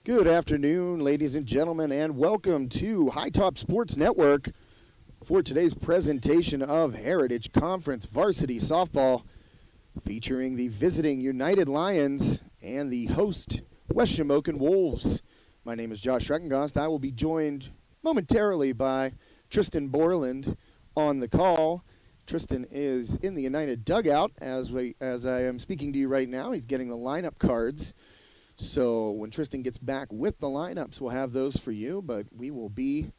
Good afternoon, ladies and gentlemen, and welcome to High Top Sports Network for today's presentation of Heritage Conference Varsity Softball, featuring the visiting United Lions and the host West Shamokin Wolves. My name is Josh Schreckengost. I will be joined momentarily by Tristan Borland on the call. Tristan is in the United dugout as I am speaking to you right now. He's getting the lineup cards. So when Tristan gets back with the lineups, we'll have those for you. But we will be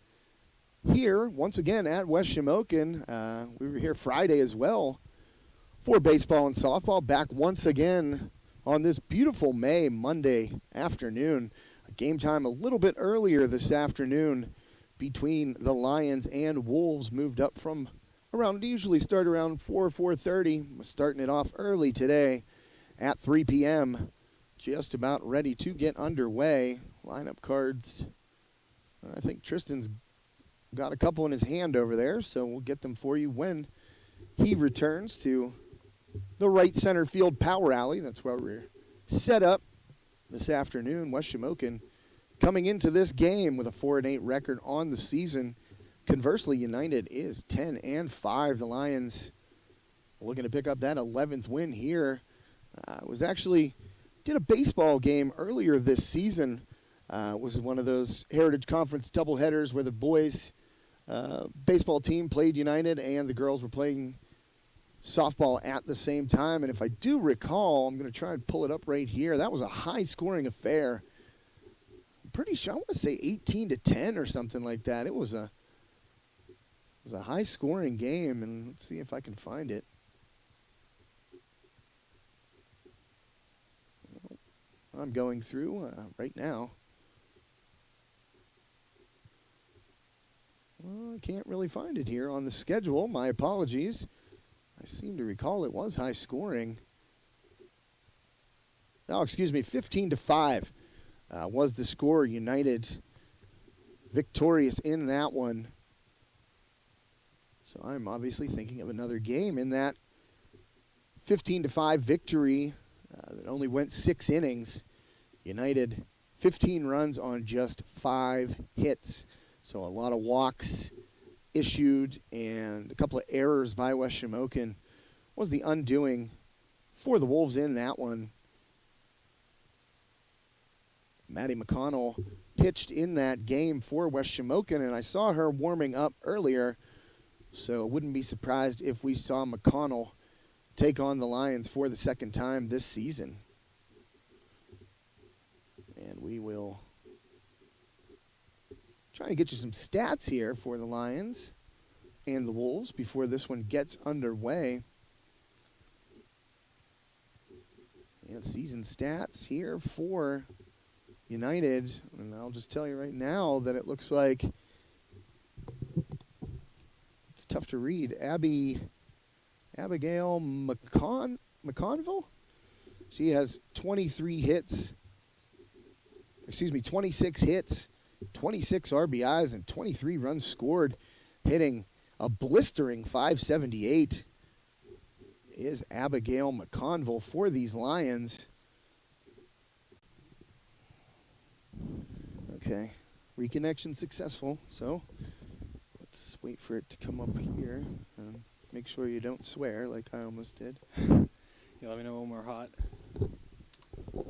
here once again at West Shamokin. We were here Friday as well for baseball and softball. Back once again on this beautiful Monday afternoon. Game time a little bit earlier this afternoon between the Lions and Wolves. Moved up from around, usually start around 4:30. We're starting it off early today at 3 p.m. Just about ready to get underway. Lineup cards. I think Tristan's got a couple in his hand over there, so we'll get them for you when he returns to the right center field power alley. That's where we're set up this afternoon. West Shamokin coming into this game with a 4-8 record on the season. Conversely, United is 10-5. The Lions looking to pick up that 11th win here. Did a baseball game earlier this season. Was one of those Heritage Conference doubleheaders where the boys baseball team played United and the girls were playing softball at the same time. And if I do recall, I'm going to try and pull it up right here. That was a high-scoring affair. I'm pretty sure, I want to say 18-10 or something like that. It was a high-scoring game, and let's see if I can find it. I'm going through right now. Well, I can't really find it here on the schedule. My apologies. I seem to recall it was high scoring. Oh, excuse me, 15-5 was the score. United victorious in that one. So I'm obviously thinking of another game in that 15-5 victory. That only went 6 innings. United 15 runs on just 5 hits. So a lot of walks issued and a couple of errors by West Shamokin was the undoing for the Wolves in that one. Maddie Mcconnell pitched in that game for West Shamokin, and I saw her warming up earlier. So wouldn't be surprised if we saw McConnell take on the Lions for the second time this season. And we will try and get you some stats here for the Lions and the Wolves before this one gets underway. And season stats here for United. And I'll just tell you right now that it looks like it's tough to read. Abigail Mcconville. She has 26 hits, 26 RBIs, and 23 runs scored, hitting a blistering .578 is Abigail Mcconville for these Lions. Okay, reconnection successful, so let's wait for it to come up here. Make sure you don't swear like I almost did. You let me know when we're hot. All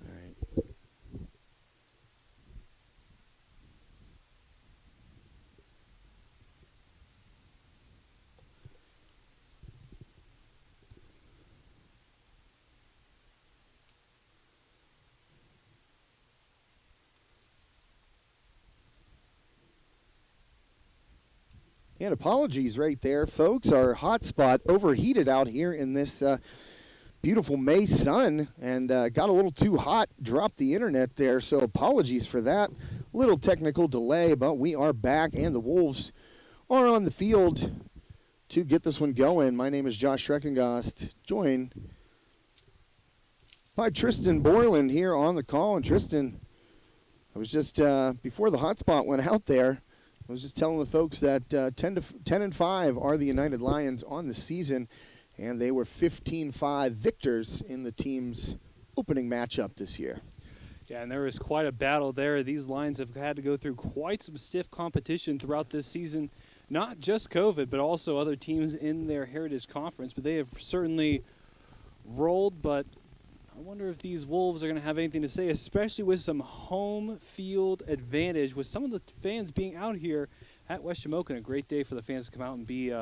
right. And apologies right there, folks. Our hotspot overheated out here in this beautiful May sun and got a little too hot, dropped the internet there. So apologies for that little technical delay, but we are back and the Wolves are on the field to get this one going. My name is Josh Schreckengost, joined by Tristan Borland here on the call. And Tristan, I was just, before the hotspot went out there, I was just telling the folks that 10-5 are the United Lions on the season, and they were 15-5 victors in the team's opening matchup this year. Yeah, and there was quite a battle there. These lines have had to go through quite some stiff competition throughout this season. Not just COVID, but also other teams in their Heritage Conference. But they have certainly rolled, but I wonder if these Wolves are going to have anything to say, especially with some home field advantage, with some of the fans being out here at West Shamokin. A great day for the fans to come out and be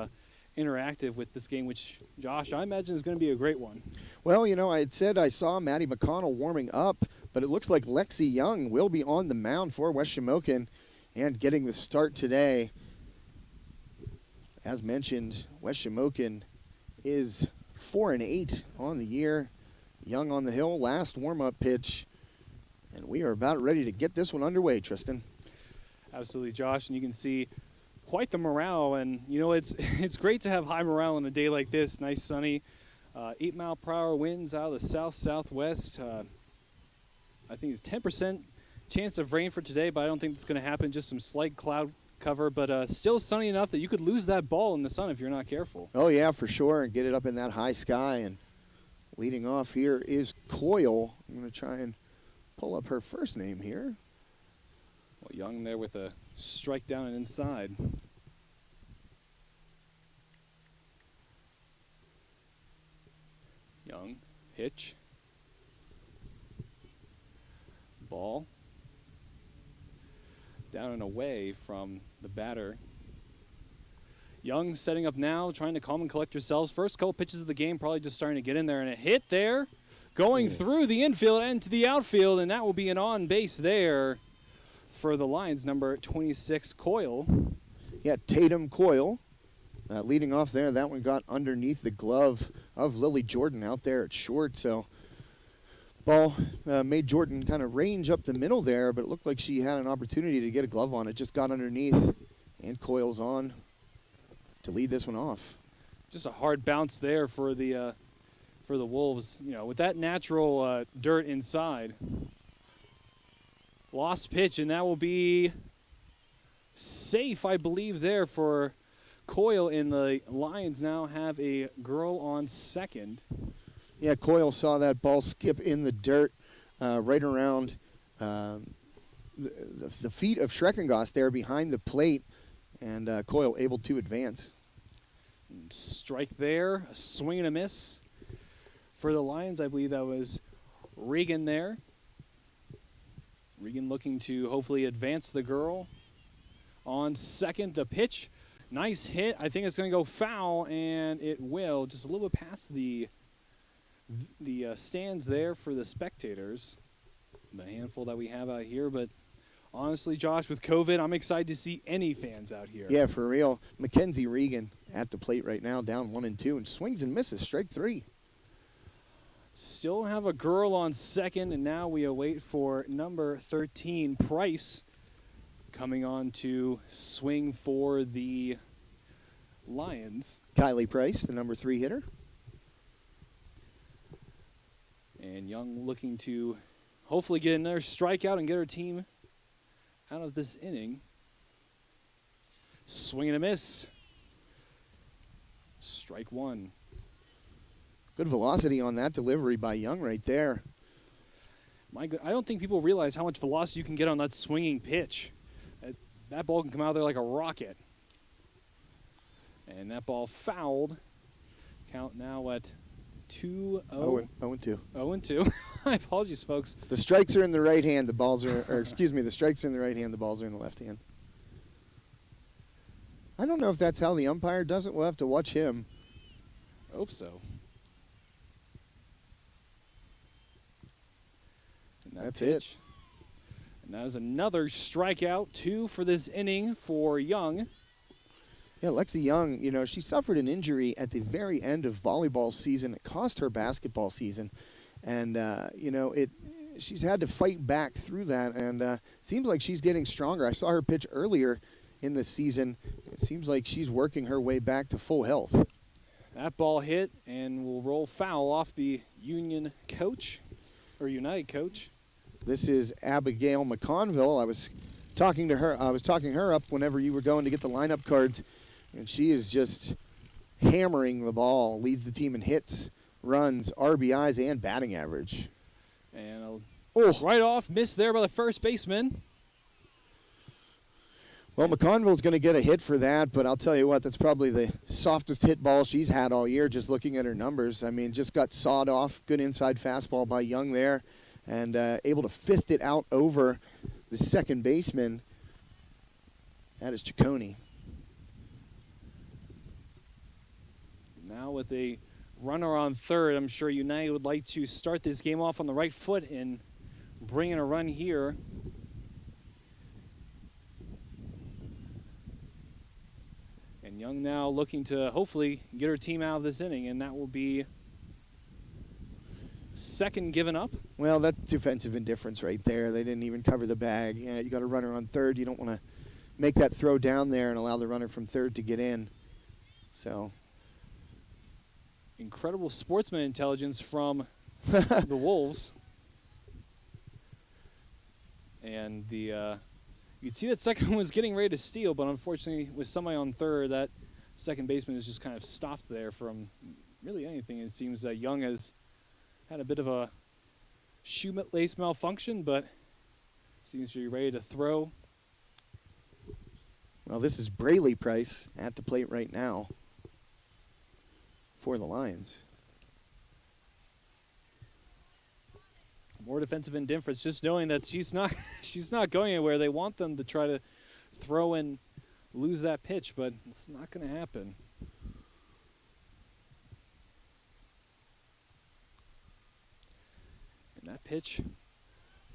interactive with this game, which, Josh, I imagine is going to be a great one. Well, you know, I had said I saw Maddie Mcconnell warming up, but it looks like Lexi Young will be on the mound for West Shamokin and getting the start today. As mentioned, West Shamokin is 4-8 on the year. Young on the hill, last warm-up pitch. And we are about ready to get this one underway, Tristan. Absolutely, Josh, and you can see quite the morale. And, you know, it's great to have high morale on a day like this. Nice, sunny, 8-mile-per-hour winds out of the south-southwest. I think it's 10% chance of rain for today, but I don't think it's going to happen. Just some slight cloud cover, but still sunny enough that you could lose that ball in the sun if you're not careful. Oh, yeah, for sure, and get it up in that high sky. And leading off here is Coyle. I'm going to try and pull up her first name here. Well, Young there with a strike down and inside. Young, pitch. Ball. Down and away from the batter. Young setting up now, trying to calm and collect yourselves. First couple pitches of the game, probably just starting to get in there. And a hit there, going through the infield and to the outfield. And that will be an on base there for the Lions, number 26, Coyle. Yeah, Tatum Coyle leading off there. That one got underneath the glove of Lily Jordan out there at short. So ball made Jordan kind of range up the middle there, but it looked like she had an opportunity to get a glove on it. Just got underneath, and Coyle's on to lead this one off. Just a hard bounce there for the Wolves. You know, with that natural dirt inside. Lost pitch, and that will be safe, I believe, there for Coyle. And the Lions now have a girl on second. Yeah, Coyle saw that ball skip in the dirt right around the feet of Schreckengoss there behind the plate, and Coyle able to advance. Strike there, a swing and a miss for the Lions. I believe that was Regan there. Regan looking to hopefully advance the girl. On second, the pitch. Nice hit. I think it's going to go foul, and it will. Just a little bit past the stands there for the spectators. The handful that we have out here. But honestly, Josh, with COVID, I'm excited to see any fans out here. Yeah, for real. Mackenzie Regan at the plate right now, down 1-2, and swings and misses, strike three. Still have a girl on second, and now we await for number 13, Price, coming on to swing for the Lions. Kylie Price, the number 3 hitter. And Young looking to hopefully get another strikeout and get her team out of this inning. Swing and a miss. Strike one. Good velocity on that delivery by Young right there. I don't think people realize how much velocity you can get on that swinging pitch. That ball can come out there like a rocket. And that ball fouled. Count now at 2-0. 0-2. 0-2. My apologies, folks. The strikes are in the right hand. The balls are, or excuse me, the strikes are in the right hand. The balls are in the left hand. I don't know if that's how the umpire does it. We'll have to watch him. Hope so. And that's pitch. it. And that is another strikeout, 2 for this inning for Young. Yeah, Lexi Young, you know, she suffered an injury at the very end of volleyball season. It cost her basketball season. And, you know, she's had to fight back through that. And seems like she's getting stronger. I saw her pitch earlier in the season. It seems like she's working her way back to full health. That ball hit and will roll foul off the Union coach, or United coach. This is Abigail Mcconville. I was talking her up whenever you were going to get the lineup cards, and she is just hammering the ball, leads the team in hits, runs, RBIs, and batting average. And right off, missed there by the first baseman. Well, McConville's going to get a hit for that, but I'll tell you what, that's probably the softest hit ball she's had all year, just looking at her numbers. I mean, just got sawed off. Good inside fastball by Young there, and able to fist it out over the second baseman. That is Ciccone. Now with a runner on third, I'm sure United would like to start this game off on the right foot and bring in a run here. And Young now looking to hopefully get her team out of this inning, and that will be second given up. Well, that's defensive indifference right there. They didn't even cover the bag. Yeah, you got a runner on third. You don't want to make that throw down there and allow the runner from third to get in. So incredible sportsman intelligence from the Wolves. And you'd see that second one was getting ready to steal, but unfortunately with somebody on third, that second baseman is just kind of stopped there from really anything. It seems that Young has had a bit of a shoelace malfunction, but seems to be ready to throw. Well, this is Braley Price at the plate right now for the Lions. More defensive indifference, just knowing that she's not going anywhere. They want them to try to throw and lose that pitch, but it's not going to happen. And that pitch.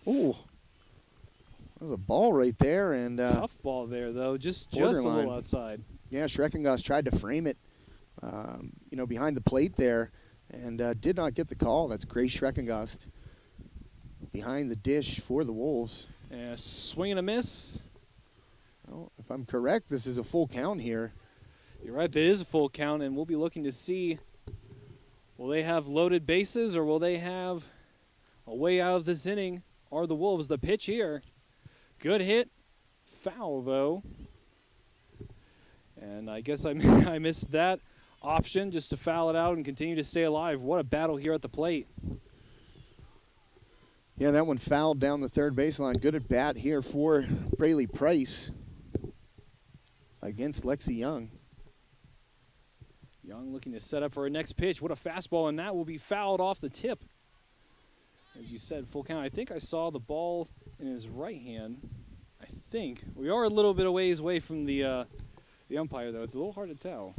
Ooh. That was a ball right there. And tough ball there, though. Just a little outside. Yeah, Schreckengoss tried to frame it, behind the plate there, and did not get the call. That's Grace Schreckengoss behind the dish for the Wolves. Swing and a miss. Well, if I'm correct, this is a full count here. You're right, it is a full count, and we'll be looking to see, will they have loaded bases or will they have a way out of this inning? Are the Wolves the pitch here? Good hit. Foul, though. And I guess I missed that option, just to foul it out and continue to stay alive. What a battle here at the plate. Yeah, that one fouled down the third baseline. Good at bat here for Braley Price against Lexi Young. Young looking to set up for her next pitch. What a fastball, and that will be fouled off the tip. As you said, full count. I think I saw the ball in his right hand. I think. We are a little bit away from the umpire, though. It's a little hard to tell.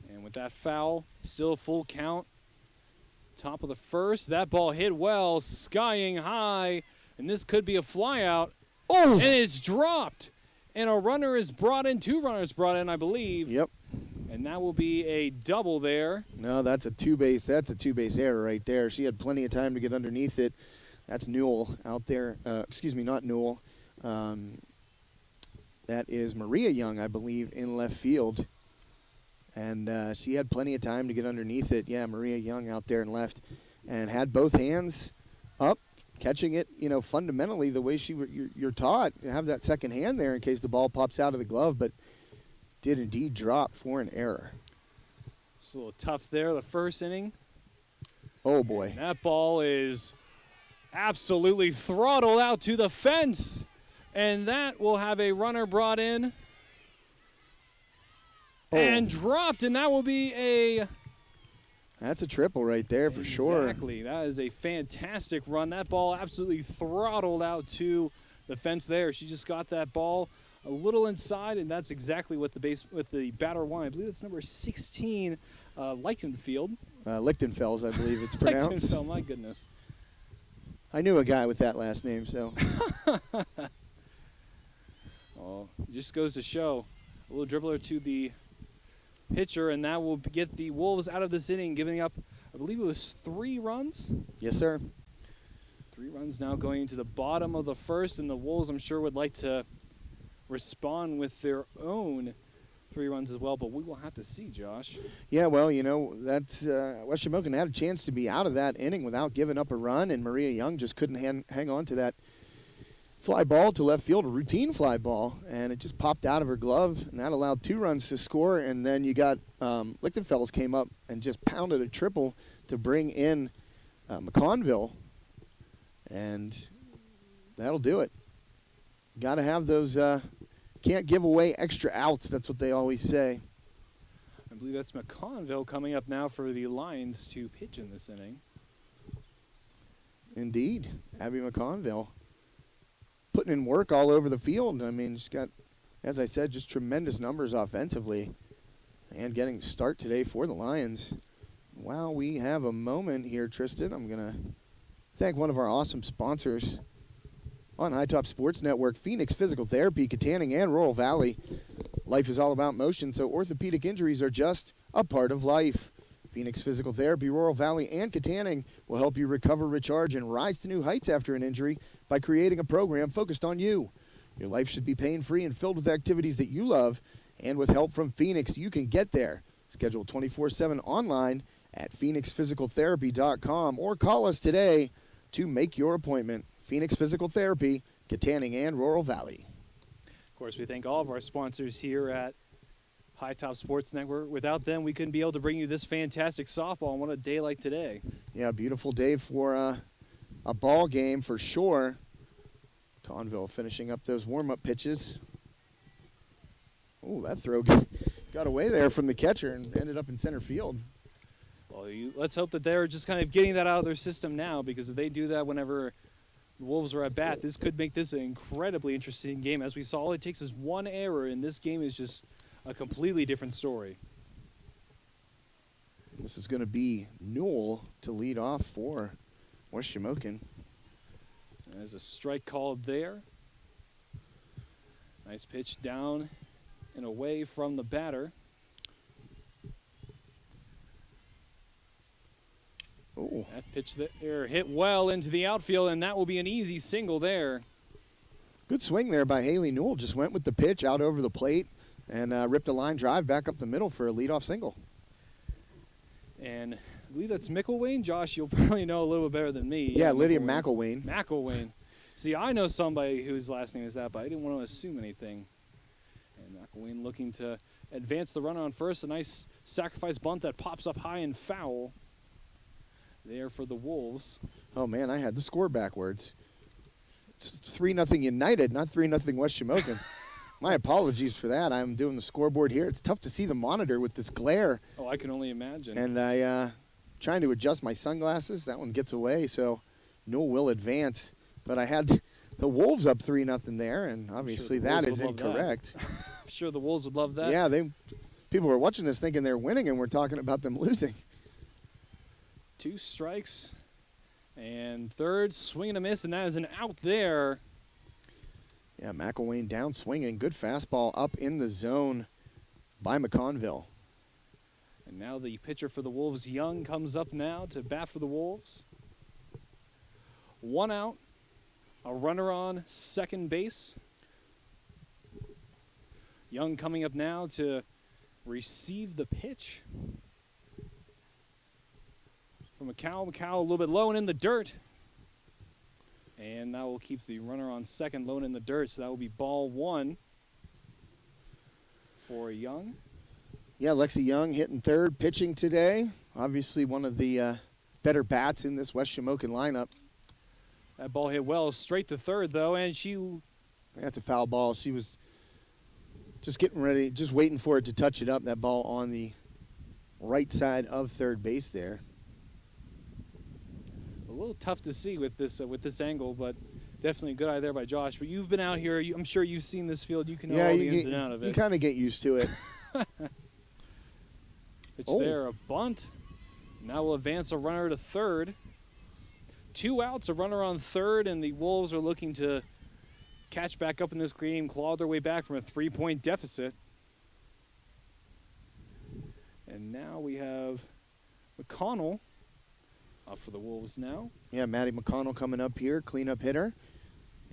And with that foul, still full count. Top of the first. That ball hit well, skying high, and this could be a flyout. Oh! And it's dropped. And a runner is brought in, 2 runners brought in, I believe. Yep. And that will be a double there. No, that's a two-base error right there. She had plenty of time to get underneath it. That's Newell out there. Not Newell. That is Maria Young, I believe, in left field. And she had plenty of time to get underneath it. Yeah, Maria Young out there in left, and had both hands up, catching it, fundamentally the way you're taught. You have that second hand there in case the ball pops out of the glove, but did indeed drop for an error. It's a little tough there, the first inning. Oh, boy. And that ball is absolutely throttled out to the fence, and that will have a runner brought in. And dropped, and that will be a... That's a triple right there for sure. Exactly. That is a fantastic run. That ball absolutely throttled out to the fence there. She just got that ball a little inside, and that's exactly what the batter wanted. I believe that's number 16, Lichtenfeld. Lichtenfels, I believe it's pronounced. Lichtenfeld, my goodness. I knew a guy with that last name, so. Oh, just goes to show. A little dribbler to the pitcher, and that will get the Wolves out of this inning, giving up, I believe it was 3 runs. Yes, sir. 3 runs now going into the bottom of the first, and the Wolves, I'm sure, would like to respond with their own 3 runs as well, but we will have to see, Josh. Yeah, well, that's West Shamokin had a chance to be out of that inning without giving up a run, and Maria Young just couldn't hang on to fly ball to left field, a routine fly ball, and it just popped out of her glove, and that allowed 2 runs to score. And then you got Lichtenfels came up and just pounded a triple to bring in McConnville, and that'll do it. Got to have those, can't give away extra outs. That's what they always say. I believe that's McConnville coming up now for the Lions to pitch in this inning. Indeed, Abby McConnville putting in work all over the field. I mean, she's got, as I said, just tremendous numbers offensively and getting the start today for the Lions. While we have a moment here, Tristan, I'm going to thank one of our awesome sponsors on High Top Sports Network, Phoenix Physical Therapy, Katanning and Rural Valley. Life is all about motion, so orthopedic injuries are just a part of life. Phoenix Physical Therapy, Rural Valley, and Katanning will help you recover, recharge, and rise to new heights after an injury by creating a program focused on you. Your life should be pain-free and filled with activities that you love, and with help from Phoenix, you can get there. Schedule 24/7 online at phoenixphysicaltherapy.com or call us today to make your appointment. Phoenix Physical Therapy, Katanning and Rural Valley. Of course, we thank all of our sponsors here at High Top Sports Network. Without them, we couldn't be able to bring you this fantastic softball on what a day like today. Yeah, beautiful day for a ball game for sure. Conville finishing up those warm-up pitches. Oh, that throw got away there from the catcher and ended up in center field. Well, let's hope that they're just kind of getting that out of their system now, because if they do that whenever the Wolves are at bat, this could make this an incredibly interesting game. As we saw, all it takes is one error, and this game is just a completely different story. This is going to be Newell to lead off for West Shamokin. There's a strike called there. Nice pitch down and away from the batter. Oh, That pitch there hit well into the outfield, and that will be an easy single there. good swing there by Haley Newell. Just went with the pitch out over the plate and ripped a line drive back up the middle for a leadoff single. And I believe that's Mickelwain. Josh, you'll probably know a little bit better than me. Yeah, Lydia McElwain. McElwain. See, I know somebody whose last name is that, but I didn't want to assume anything. And McElwain looking to advance the runner on first. A nice sacrifice bunt that pops up high and foul there for the Wolves. Oh, man, I had the score backwards. It's 3-0 United, not 3-0 West Shamokin. My apologies for that. I'm doing the scoreboard here. It's tough to see the monitor with this glare. Oh, I can only imagine. And I trying to adjust my sunglasses. That one gets away, so Newell will advance. But I had the Wolves up 3-0 there, and obviously that is incorrect. I'm sure the Wolves would love that. Yeah, people were watching this thinking they're winning, and we're talking about them losing. 2 strikes and third, swing and a miss, and that is an out there. Yeah, McElwain down swinging. Good fastball up in the zone by McConnville. And now the pitcher for the Wolves, Young, comes up now to bat for the Wolves. 1 out, a runner on second base. Young coming up now to receive the pitch from McCowell. McCowell a little bit low and in the dirt. And that will keep the runner on second low and in the dirt. So that will be ball 1 for Young. Yeah, Lexi Young hitting third, pitching today. Obviously one of the better bats in this West Shamokin lineup. That ball hit well straight to third, though, and That's a foul ball. She was just getting ready, just waiting for it to touch it up. That ball on the right side of third base there. a little tough to see with this angle, but definitely a good eye there by Josh. But you've been out here. I'm sure you've seen this field. You can know all the ins and outs of it. You kind of get used to it. Pitch there, a bunt. Now we'll advance a runner to third. 2 outs, a runner on third, and the Wolves are looking to catch back up in this game, claw their way back from a 3-point deficit. And now we have McConnell up for the Wolves now. Yeah, Maddie Mcconnell coming up here, cleanup hitter.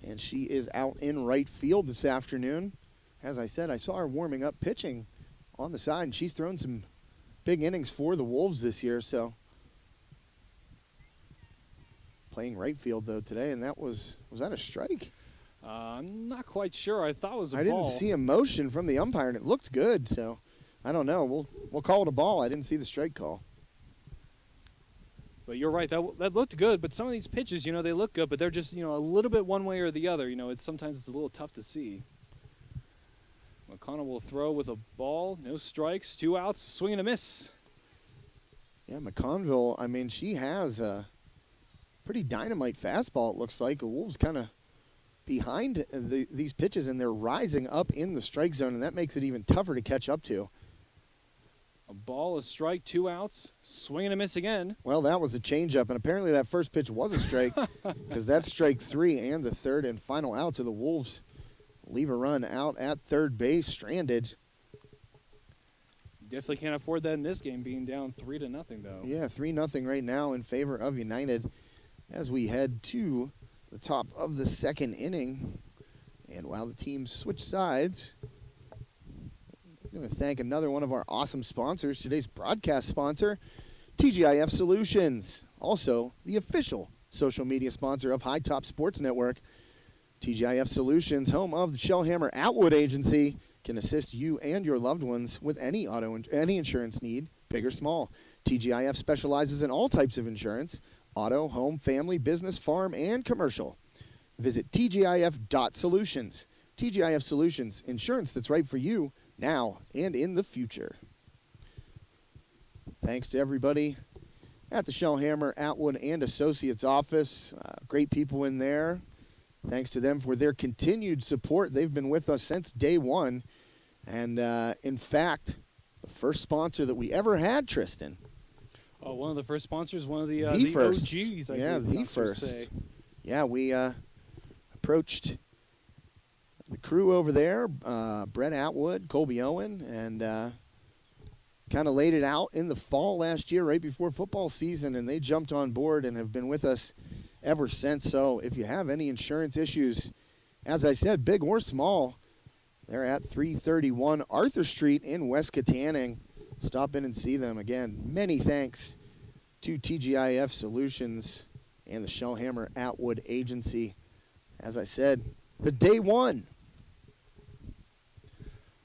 And she is out in right field this afternoon. As I said, I saw her warming up pitching on the side, and she's thrown some big innings for the Wolves this year, so. Playing right field, though, today, and that was that a strike? I'm not quite sure. I thought it was a I ball. didn't see a motion from the umpire, and it looked good. So I don't know. We'll call it a ball. I didn't see the strike call. But you're right. That looked good. But some of these pitches, they look good, but they're just, a little bit one way or the other. Sometimes it's a little tough to see. McConnell will throw with a ball. No strikes. 2 outs. Swing and a miss. Yeah, Mcconville, I mean, she has a pretty dynamite fastball, it looks like. The Wolves kind of behind these pitches, and they're rising up in the strike zone, and that makes it even tougher to catch up to. A ball, a strike, 2 outs. Swing and a miss again. Well, that was a changeup, and apparently that first pitch was a strike because that's strike 3 and the third and final out. So the Wolves leave a run out at third base, stranded. Definitely can't afford that in this game, being down 3-0, though. Yeah, 3-0 right now in favor of United as we head to the top of the second inning. And while the teams switch sides, I'm going to thank another one of our awesome sponsors, today's broadcast sponsor, TGIF Solutions, also the official social media sponsor of High Top Sports Network. TGIF Solutions, home of the Shellhammer Atwood Agency, can assist you and your loved ones with any insurance need, big or small. TGIF specializes in all types of insurance: auto, home, family, business, farm, and commercial. Visit tgif.solutions. TGIF Solutions, insurance that's right for you now and in the future. Thanks to everybody at the Shellhammer Atwood and Associates office. Great people in there. Thanks to them for their continued support. They've been with us since day one. And, in fact, the first sponsor that we ever had, Tristan. Oh, one of the first sponsors, one of the first. OGs, I yeah, believe the first. Say. Yeah, we approached the crew over there, Brett Atwood, Colby Owen, and kind of laid it out in the fall last year, right before football season, and they jumped on board and have been with us ever since. So if you have any insurance issues, as I said, big or small, they're at 331 Arthur Street in West Katanning. Stop in and see them. Again, many thanks to TGIF Solutions and the Shellhammer Atwood Agency. As I said, the day one.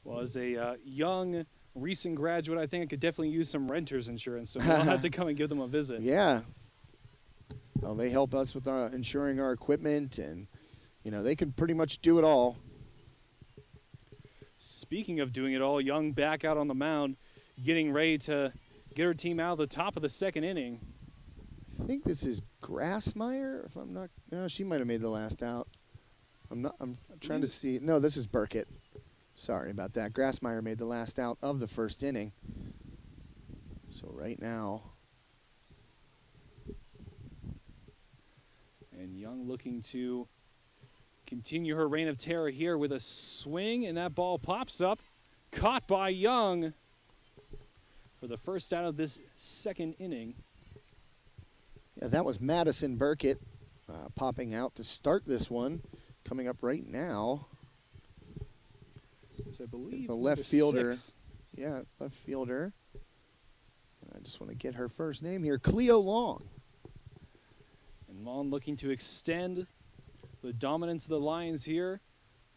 Well, as a young, recent graduate, I think I could definitely use some renter's insurance, so I'll have to come and give them a visit. Yeah. Well, they help us with insuring our equipment, and, they can pretty much do it all. Speaking of doing it all, Young back out on the mound, getting ready to get her team out of the top of the second inning. I think this is Grassmeyer, if I'm not. No, she might have made the last out. I'm trying to see. No, this is Burkett. Sorry about that. Grassmeyer made the last out of the first inning. So right now. And Young looking to continue her reign of terror here with a swing, and that ball pops up. Caught by Young for the first out of this second inning. Yeah, that was Madison Burkett popping out to start this one. Coming up right now. I believe the left fielder. 6. Yeah, left fielder. I just want to get her first name here. Cleo Long. And Long looking to extend the dominance of the Lions here.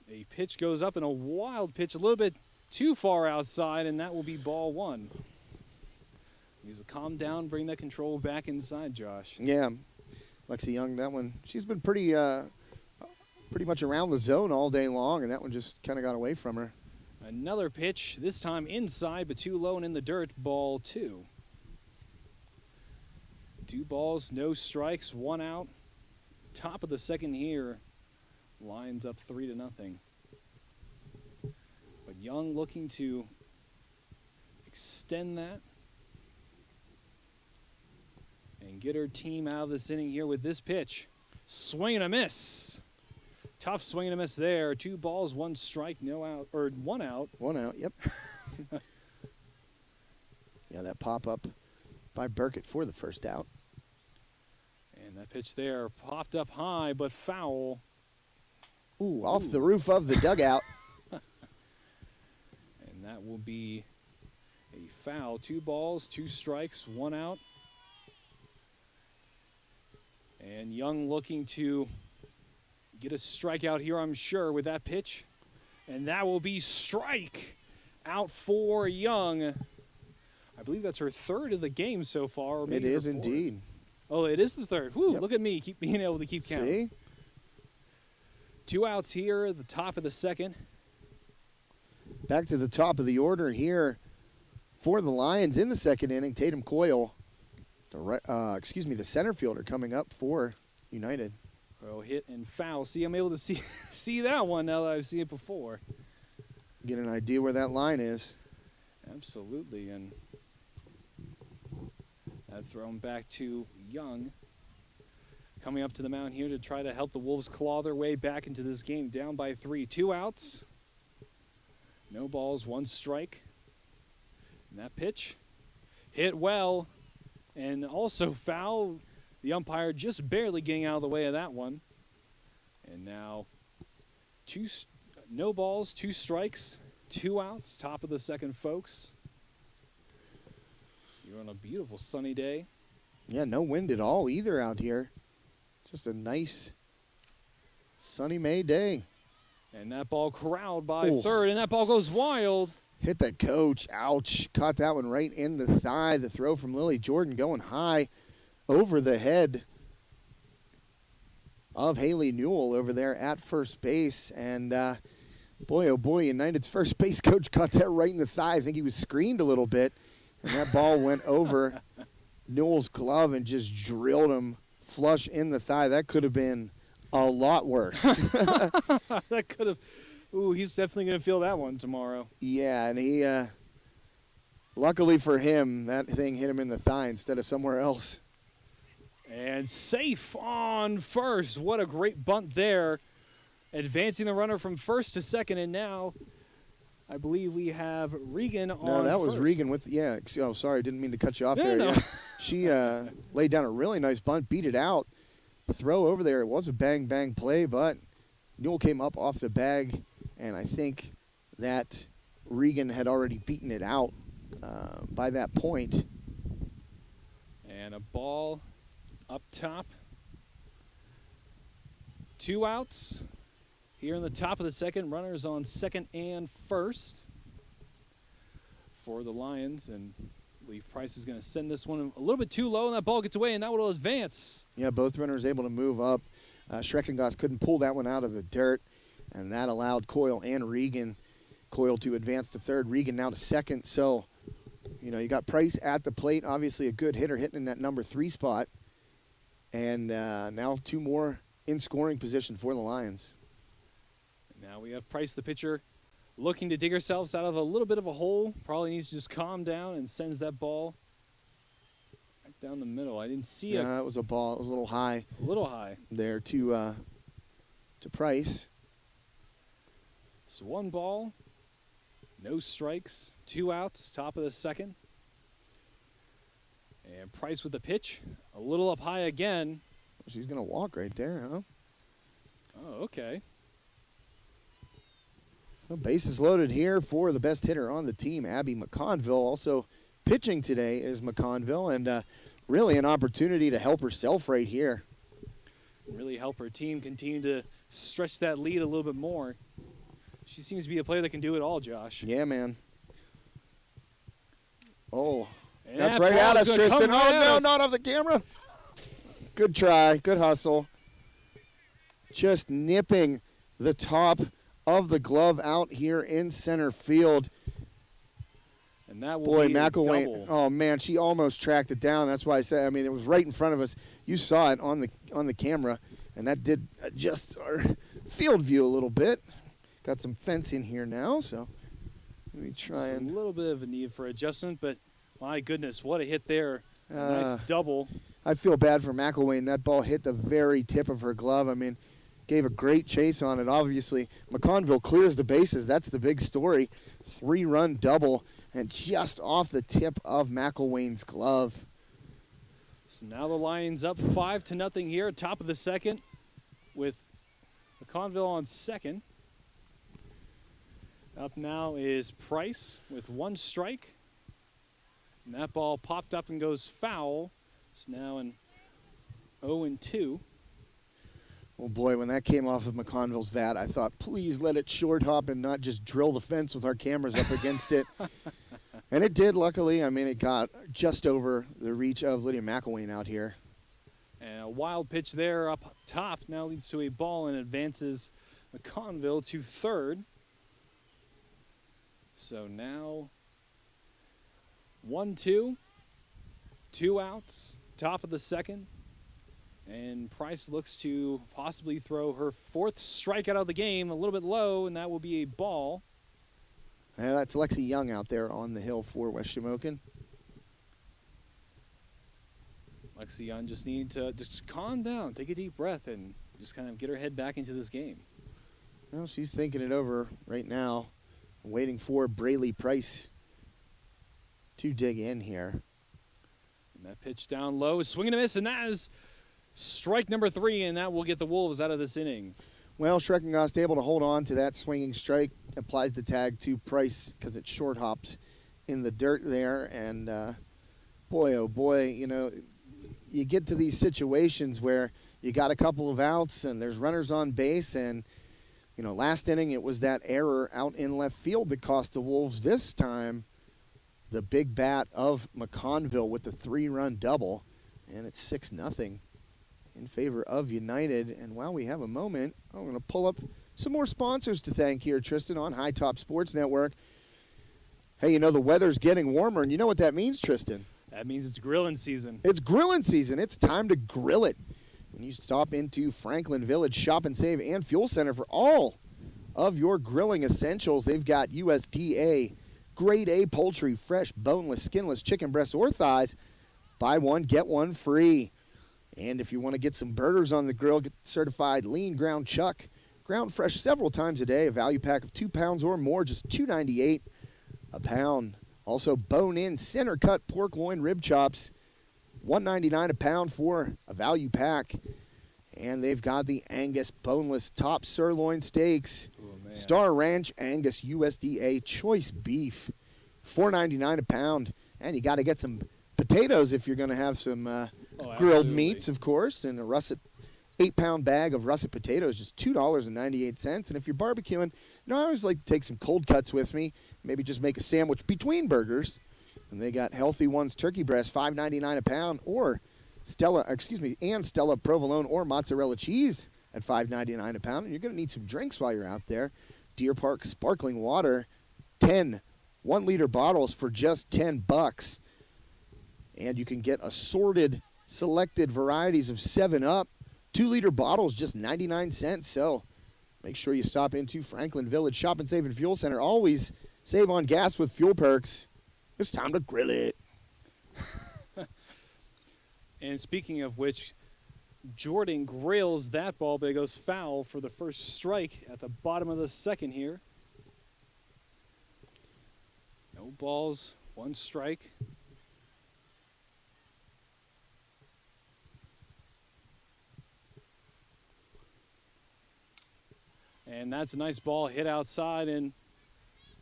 A pitch goes up, and a wild pitch a little bit too far outside, and that will be ball 1. Needs to calm down, bring that control back inside, Josh. Yeah, Lexi Young, that one, she's been pretty much around the zone all day long, and that one just kind of got away from her. Another pitch, this time inside, but too low and in the dirt, ball 2. 2 balls, no strikes, 1 out. Top of the second here, Lions up 3-0. But Young looking to extend that and get her team out of this inning here with this pitch. Swing and a miss. Tough swing and a miss there. 2 balls, 1 strike, no out, or 1 out. 1 out, yep. Yeah, that pop-up by Burkett for the first out. And that pitch there popped up high, but foul. Ooh, off the roof of the dugout. And that will be a foul. 2 balls, 2 strikes, 1 out. And Young looking to get a strikeout here, I'm sure, with that pitch. And that will be strike out for Young. I believe that's her third of the game so far. Or It maybe is her fourth. indeed. Oh, it is the third. Whew, Yep. Look at me, keep being able to keep count. See? 2 outs here at the top of the second. Back to the top of the order here for the Lions in the second inning. Tatum Coyle, the center fielder coming up for United. Oh, hit and foul. See, I'm able to see that one now that I've seen it before. Get an idea where that line is. Absolutely, and that thrown back to Young. Coming up to the mound here to try to help the Wolves claw their way back into this game. Down by 3. 2 outs. No balls, 1 strike. And that pitch hit well and also foul. The umpire just barely getting out of the way of that one. And now no balls, 2 strikes, 2 outs. Top of the second, folks. You're on a beautiful sunny day. Yeah, no wind at all either out here. Just a nice sunny May day. And that ball corralled by Ooh. third, and that ball goes wild. Hit the coach. Ouch. Caught that one right in the thigh. The throw from Lily Jordan going high over the head of Haley Newell over there at first base. And boy, oh boy, United's first base coach caught that right in the thigh. I think he was screened a little bit. And that ball went over Newell's glove and just drilled him flush in the thigh. That could have been a lot worse. That could have. Ooh, he's definitely going to feel that one tomorrow. Yeah, and he, luckily for him, that thing hit him in the thigh instead of somewhere else. And safe on first. What a great bunt there. Advancing the runner from first to second, and now I believe we have Regan on No, that was first. Regan with, yeah. Oh, sorry, didn't mean to cut you off No, there. no. Yeah. She laid down a really nice bunt, beat it out. Throw over there. It was a bang-bang play, but Newell came up off the bag, and I think that Regan had already beaten it out by that point. And a ball up top. 2 outs. Here in the top of the second, runners on second and first for the Lions. And I believe Price is going to send this one a little bit too low, and that ball gets away, and that one will advance. Yeah, both runners able to move up. Schreckengoss couldn't pull that one out of the dirt, and that allowed Coyle and Regan. Coyle to advance to third, Regan now to second. So, you know, you got Price at the plate, obviously a good hitter hitting in that number 3 spot. And now 2 more in scoring position for the Lions. Now we have Price, the pitcher, looking to dig herself out of a little bit of a hole. Probably needs to just calm down and sends that ball right down the middle. I didn't see Yeah, it was a ball. It was a little high a little high. there to Price. So 1 ball, no strikes, 2 outs, top of the second. And Price with the pitch, a little up high again. She's going to walk right there, huh? Oh, okay. Well, bases loaded here for the best hitter on the team, Abby Mcconville. Also pitching today is Mcconville, and really an opportunity to help herself right here. Really help her team continue to stretch that lead a little bit more. She seems to be a player that can do it all, Josh. Yeah, man. Oh, And that's that right at ball's us, gonna Tristan. come right Oh, at no, us. not off the camera. Good try. Good hustle. Just nipping the top of the glove out here in center field. And that will Boy, be a McElwain. double. Oh, man, she almost tracked it down. That's why I said, I mean, it was right in front of us. You saw it on the camera, and that did adjust our field view a little bit. Got some fence in here now, so let me try Just and... a little bit of a need for adjustment, but my goodness, what a hit there. A Uh, nice double. I feel bad for McElwain. That ball hit the very tip of her glove. I mean, gave a great chase on it. Obviously, McConville clears the bases. That's the big story. 3-run double, and just off the tip of McElwain's glove. So now the Lions up 5-0 here, top of the second, with McConville on second. Up now is Price with 1 strike. And that ball popped up and goes foul. It's now an 0-2. Oh boy, when that came off of McConville's bat, I thought, please let it short hop and not just drill the fence with our cameras up against it. And it did, luckily. I mean, it got just over the reach of Lydia McElwain out here. And a wild pitch there up top now leads to a ball and advances McConville to third. So now 1-2, 2 outs, top of the second. And Price looks to possibly throw her fourth strikeout of the game, a little bit low, and that will be a ball. And that's Lexi Young out there on the hill for West Shamokin. Lexi Young just needs to just calm down, take a deep breath, and just kind of get her head back into this game. Well, she's thinking it over right now, waiting for Braylee Price to dig in here. And that pitch down low, swing and a miss, and that is strike number 3, and that will get the Wolves out of this inning. Well, Schreckengost able to hold on to that swinging strike, applies the tag to Price because it short hopped in the dirt there. And boy, oh boy, you know, you get to these situations where you got a couple of outs and there's runners on base. And, you know, last inning it was that error out in left field that cost the Wolves. This time, the big bat of McConville with the 3-run double. And it's 6-0. In favor of United. And while we have a moment, I'm going to pull up some more sponsors to thank here, Tristan, on High Top Sports Network. Hey, you know, the weather's getting warmer, and you know what that means, Tristan? That means it's grilling season. It's grilling season. It's time to grill it. When you stop into Franklin Village Shop and Save and Fuel Center for all of your grilling essentials. They've got USDA, grade A poultry, fresh, boneless, skinless chicken breasts or thighs. Buy one, get one free. And if you want to get some burgers on the grill, get certified lean ground chuck. Ground fresh several times a day. A value pack of 2 pounds or more, just $2.98 a pound. Also bone-in center-cut pork loin rib chops, $1.99 a pound for a value pack. And they've got the Angus boneless top sirloin steaks. Oh, Star Ranch Angus USDA choice beef, $4.99 a pound. And you got to get some potatoes if you're going to have some grilled absolutely. meats, of course, and a russet 8-pound bag of russet potatoes, just $2.98. And if you're barbecuing, you know, I always like to take some cold cuts with me, maybe just make a sandwich between burgers. And they got Healthy Ones turkey breast, $5.99 a pound, or Stella provolone or mozzarella cheese at $5.99 a pound. And you're going to need some drinks while you're out there. Deer Park sparkling water, 10 1-liter bottles for just $10. And you can get assorted, selected varieties of 7-Up. 2-liter bottles, just 99 cents. So make sure you stop into Franklin Village Shop and Save and Fuel Center. Always save on gas with fuel perks. It's time to grill it. And speaking of which, Jordan grills that ball, but it goes foul for the first strike at the bottom of the second here. No balls, 1 strike. And that's a nice ball hit outside and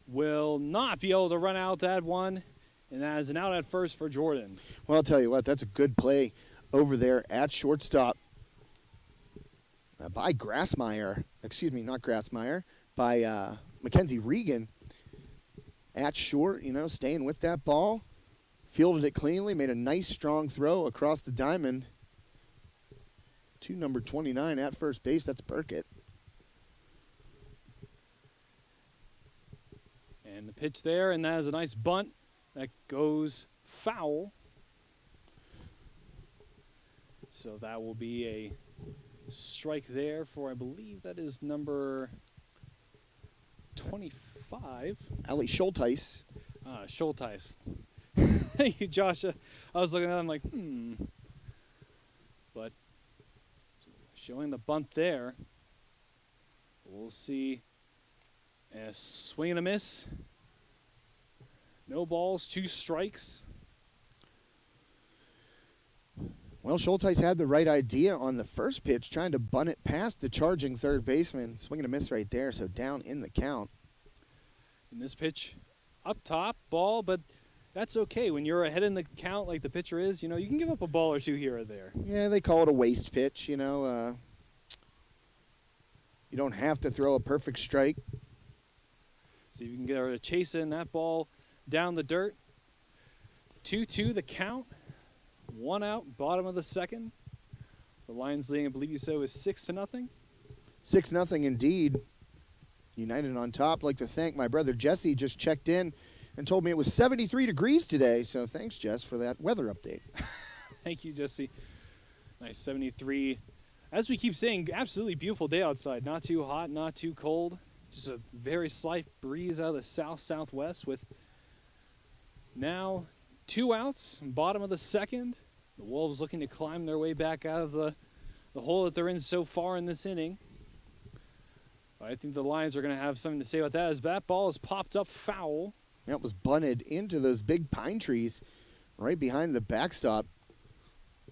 will not be able to run out that one. And that is an out at first for Jordan. Well, I'll tell you what, that's a good play over there at shortstop by Grassmeyer. Excuse me, not Grassmeyer. By Mackenzie Regan at short, you know, staying with that ball. Fielded it cleanly, made a nice strong throw across the diamond to number 29 at first base. That's Burkett. And the pitch there, and that is a nice bunt that goes foul. So that will be a strike there for, I believe that is number 25. Allie Schulteis. Schulteis. Thank you, Josh. I was looking at him like, But showing the bunt there. We'll see. A swing and a miss. No balls, 2 strikes. Well, Schulteis had the right idea on the first pitch, trying to bunt it past the charging third baseman. Swing and a miss right there, so down in the count. In this pitch, up top, ball, but that's okay. When you're ahead in the count like the pitcher is, you know, you can give up a ball or two here or there. Yeah, they call it a waste pitch, you know. You don't have to throw a perfect strike. See if you can get her to chase in that ball down the dirt. 2-2 the count. 1 out, bottom of the second. The Lions leading, I believe you said, was 6-0. 6-0 indeed. United on top. Like to thank my brother Jesse, just checked in and told me it was 73 degrees today. So thanks, Jess, for that weather update. Thank you, Jesse. Nice 73. As we keep saying, absolutely beautiful day outside. Not too hot, not too cold. Just a very slight breeze out of the south-southwest with now 2 outs, bottom of the second. The Wolves looking to climb their way back out of the hole that they're in so far in this inning. I think the Lions are going to have something to say about that as that ball is popped up foul. That was bunted into those big pine trees right behind the backstop.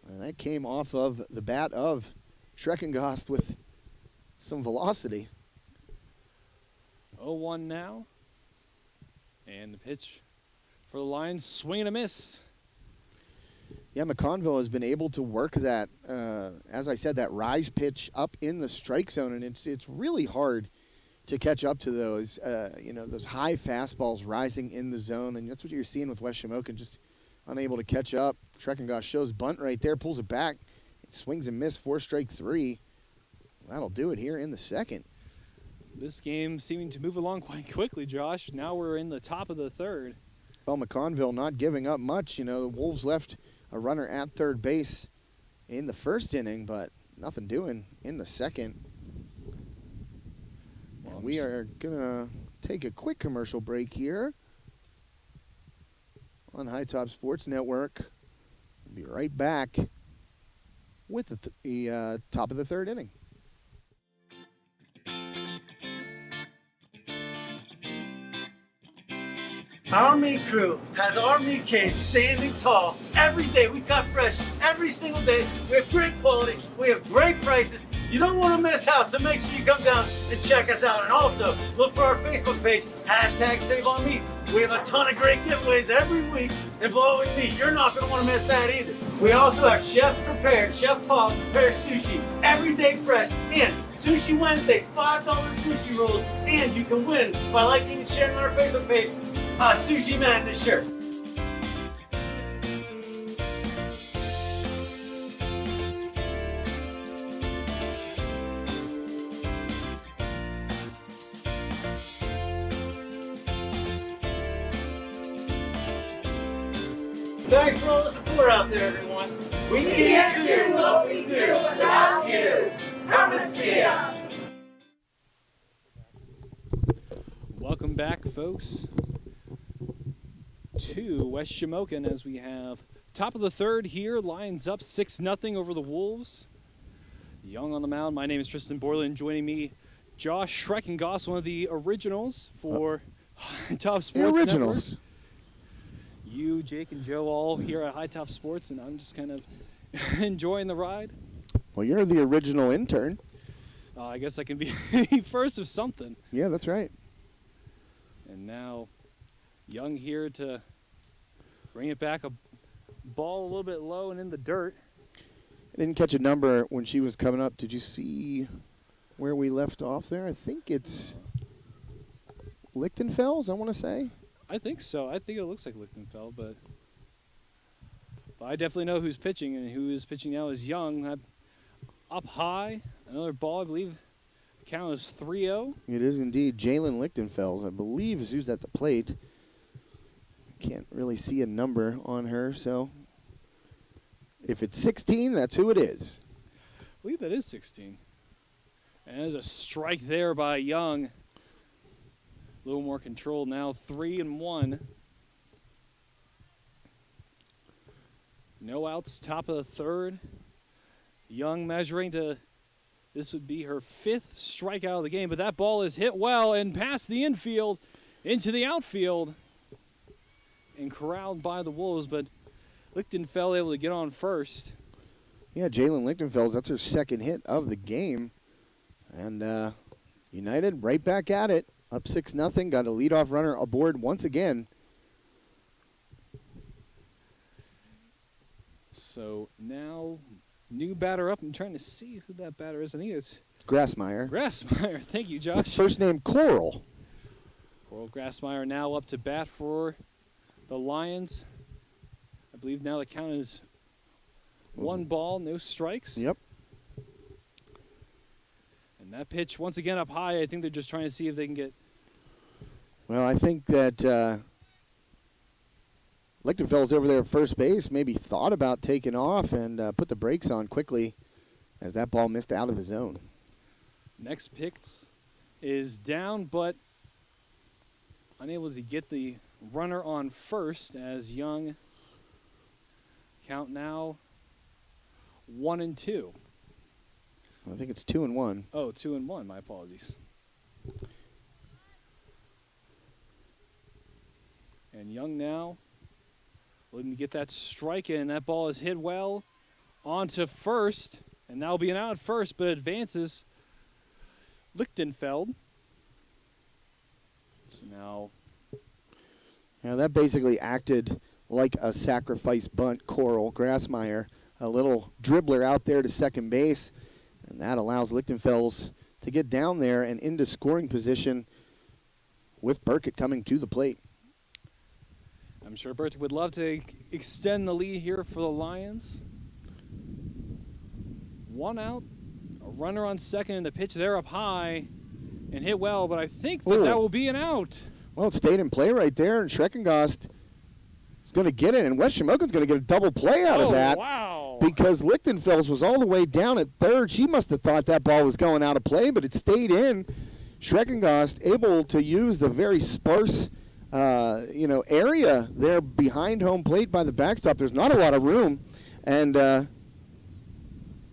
And that came off of the bat of Schreckengast with some velocity. 0-1 now. And the pitch for the Lions, swing and a miss. Yeah, Mcconville has been able to work that, as I said, that rise pitch up in the strike zone, and it's really hard to catch up to those, those high fastballs rising in the zone, and that's what you're seeing with West Shamokin, just unable to catch up. Schreckengast shows bunt right there, pulls it back, it swings and miss, 4-3. That'll do it here in the second. This game seeming to move along quite quickly, Josh. Now we're in the top of the third. Well, Mcconville not giving up much. The Wolves left a runner at third base in the first inning, but nothing doing in the second. Well, we are going to take a quick commercial break here on High Top Sports Network. We'll be right back with the top of the third inning. Our meat crew has our meat cage standing tall. Every day we cut fresh, every single day. We have great quality, we have great prices. You don't want to miss out, so make sure you come down and check us out. And also, look for our Facebook page, #SaveOnMeat. We have a ton of great giveaways every week involving meat. You're not going to want to miss that either. We also have Chef Paul prepared sushi, every day fresh, and Sushi Wednesdays, $5 sushi rolls, and you can win by liking and sharing on our Facebook page. Sushi Madness shirt. Thanks for all the support out there, everyone. We can't do what we do without you. Come and see us. Welcome back, folks, to West Shamokin as we have top of the third here. Lions up 6-0 over the Wolves. Young on the mound. My name is Tristan Borland. Joining me, Josh Schreckengast, one of the originals for Top Sports The originals. Network. You, Jake, and Joe all here at High Top Sports, and I'm just kind of enjoying the ride. Well, you're the original intern. I guess I can be first of something. Yeah, that's right. And now Young here to bring it back, a ball a little bit low and in the dirt. I didn't catch a number when she was coming up. Did you see where we left off there? I think it's Lichtenfels, I want to say. I think so. I think it looks like Lichtenfeld, but I definitely know who's pitching, and who is pitching now is Young. Up high, another ball, I believe. The count is 3-0. It is indeed Jalen Lichtenfels, I believe, is who's at the plate. Can't really see a number on her, so if it's 16, that's who it is. I believe that is 16. And there's a strike there by Young. A little more control now, 3-1. No outs, top of the third. Young measuring to, this would be her 5th strikeout of the game, but that ball is hit well and past the infield into the outfield and corralled by the Wolves, but Lichtenfeld able to get on first. Yeah, Jalen Lichtenfels, that's her second hit of the game. And United right back at it. Up 6-0, got a leadoff runner aboard once again. So now, new batter up. I'm trying to see who that batter is. I think it's Grassmeyer. Grassmeyer. Thank you, Josh. First name Coral. Coral Grassmeyer now up to bat for the Lions. I believe now the count is 1 ball, no strikes. Yep. And that pitch, once again, up high. I think they're just trying to see if they can get... Well, I think that Lichtenfeld's over there at first base maybe thought about taking off and put the brakes on quickly as that ball missed out of the zone. Next pitch is down, but unable to get the runner on first as Young count now 1-2. I think it's 2-1. Oh, 2-1. My apologies. And Young now looking to get that strike in. That ball is hit well onto first, and that'll be an out at first, but advances Lichtenfeld. So now that basically acted like a sacrifice bunt. Coral Grassmeyer, a little dribbler out there to second base, and that allows Lichtenfels to get down there and into scoring position with Burkett coming to the plate. I'm sure Burkett would love to extend the lead here for the Lions. 1 out, a runner on second, and the pitch there up high and hit well, but I think that will be an out. Well, it stayed in play right there, and Schreckengost is going to get it, and West Shamokin's going to get a double play out of that. Wow. Because Lichtenfels was all the way down at third. She must have thought that ball was going out of play, but it stayed in. Schreckengost able to use the very sparse area there behind home plate by the backstop. There's not a lot of room, and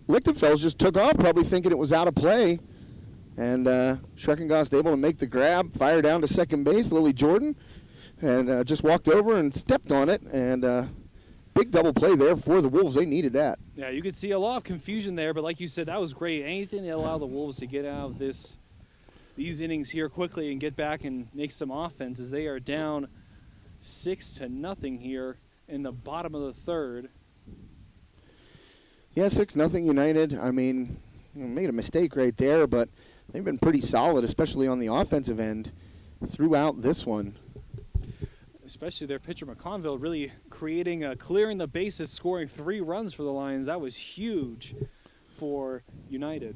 Lichtenfels just took off, probably thinking it was out of play. And Schreckengost able to make the grab, fire down to second base, Lily Jordan, and just walked over and stepped on it. And big double play there for the Wolves. They needed that. Yeah, you could see a lot of confusion there, but like you said, that was great. Anything to allow the Wolves to get out of these innings here quickly and get back and make some offense, as they are down 6-0 here in the bottom of the third. Yeah, 6-0 United. I mean, made a mistake right there, but they've been pretty solid, especially on the offensive end throughout this one. Especially their pitcher Mcconville really clearing the bases, scoring 3 runs for the Lions. That was huge for United.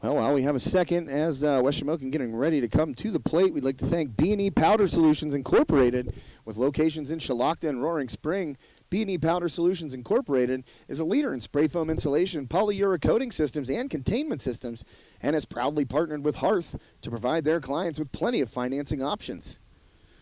Well, while we have a second, as West Shamokin getting ready to come to the plate, we'd like to thank B&E Powder Solutions Incorporated, with locations in Shalocta and Roaring Spring. B&E Powder Solutions Incorporated is a leader in spray foam insulation, polyurethane coating systems, and containment systems, and has proudly partnered with Hearth to provide their clients with plenty of financing options.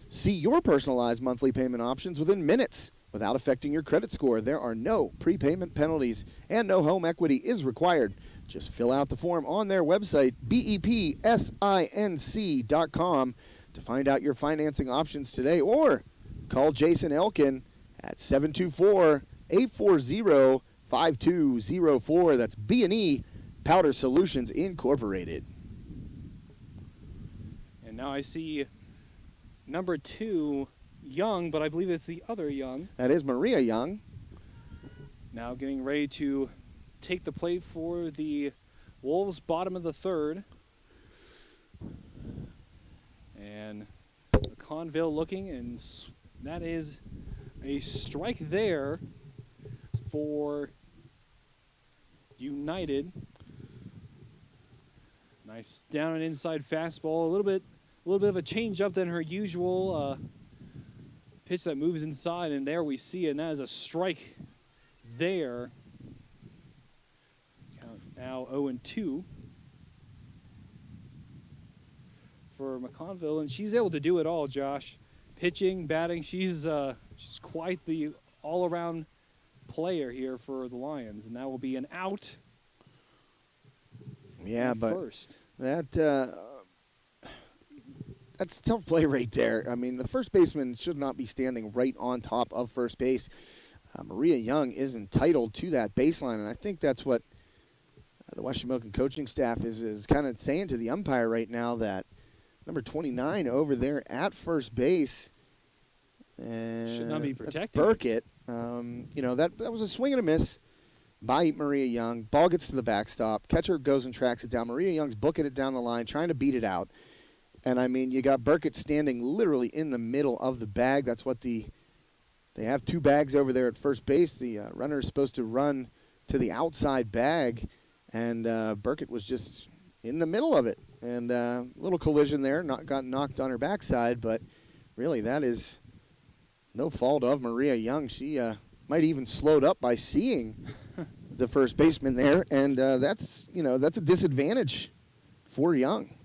See your personalized monthly payment options within minutes without affecting your credit score. There are no prepayment penalties, and no home equity is required. Just fill out the form on their website, bepsinc.com, to find out your financing options today, or call Jason Elkin at 724-840-5204. That's B&E Powder Solutions Incorporated. And now I see number 2, Young, but I believe it's the other Young. That is Maria Young. Now getting ready to take the plate for the Wolves, bottom of the third. And Mcconville looking, and that is a strike there for United. Nice down and inside fastball, a little bit of a change up than her usual pitch that moves inside, and there we see it, and that is a strike there. Now 0-2 for Mcconville, and she's able to do it all, Josh. Pitching, batting, she's quite the all-around player here for the Lions, and that will be an out. Yeah, but first. That's tough play right there. I mean, the first baseman should not be standing right on top of first base. Maria Young is entitled to that baseline, and I think that's what the West Shamokin coaching staff is kind of saying to the umpire right now, that number 29 over there at first base should not be protected. Burkett. That was a swing and a miss. by Maria Young. Ball gets to the backstop. Catcher goes and tracks it down. Maria Young's booking it down the line, trying to beat it out. And, I mean, you got Burkett standing literally in the middle of the bag. That's what they have 2 bags over there at first base. The runner is supposed to run to the outside bag, and Burkett was just in the middle of it. And a little collision there, got knocked on her backside, but really that is no fault of Maria Young. She might even slowed up by seeing the first baseman there, and that's a disadvantage for Young.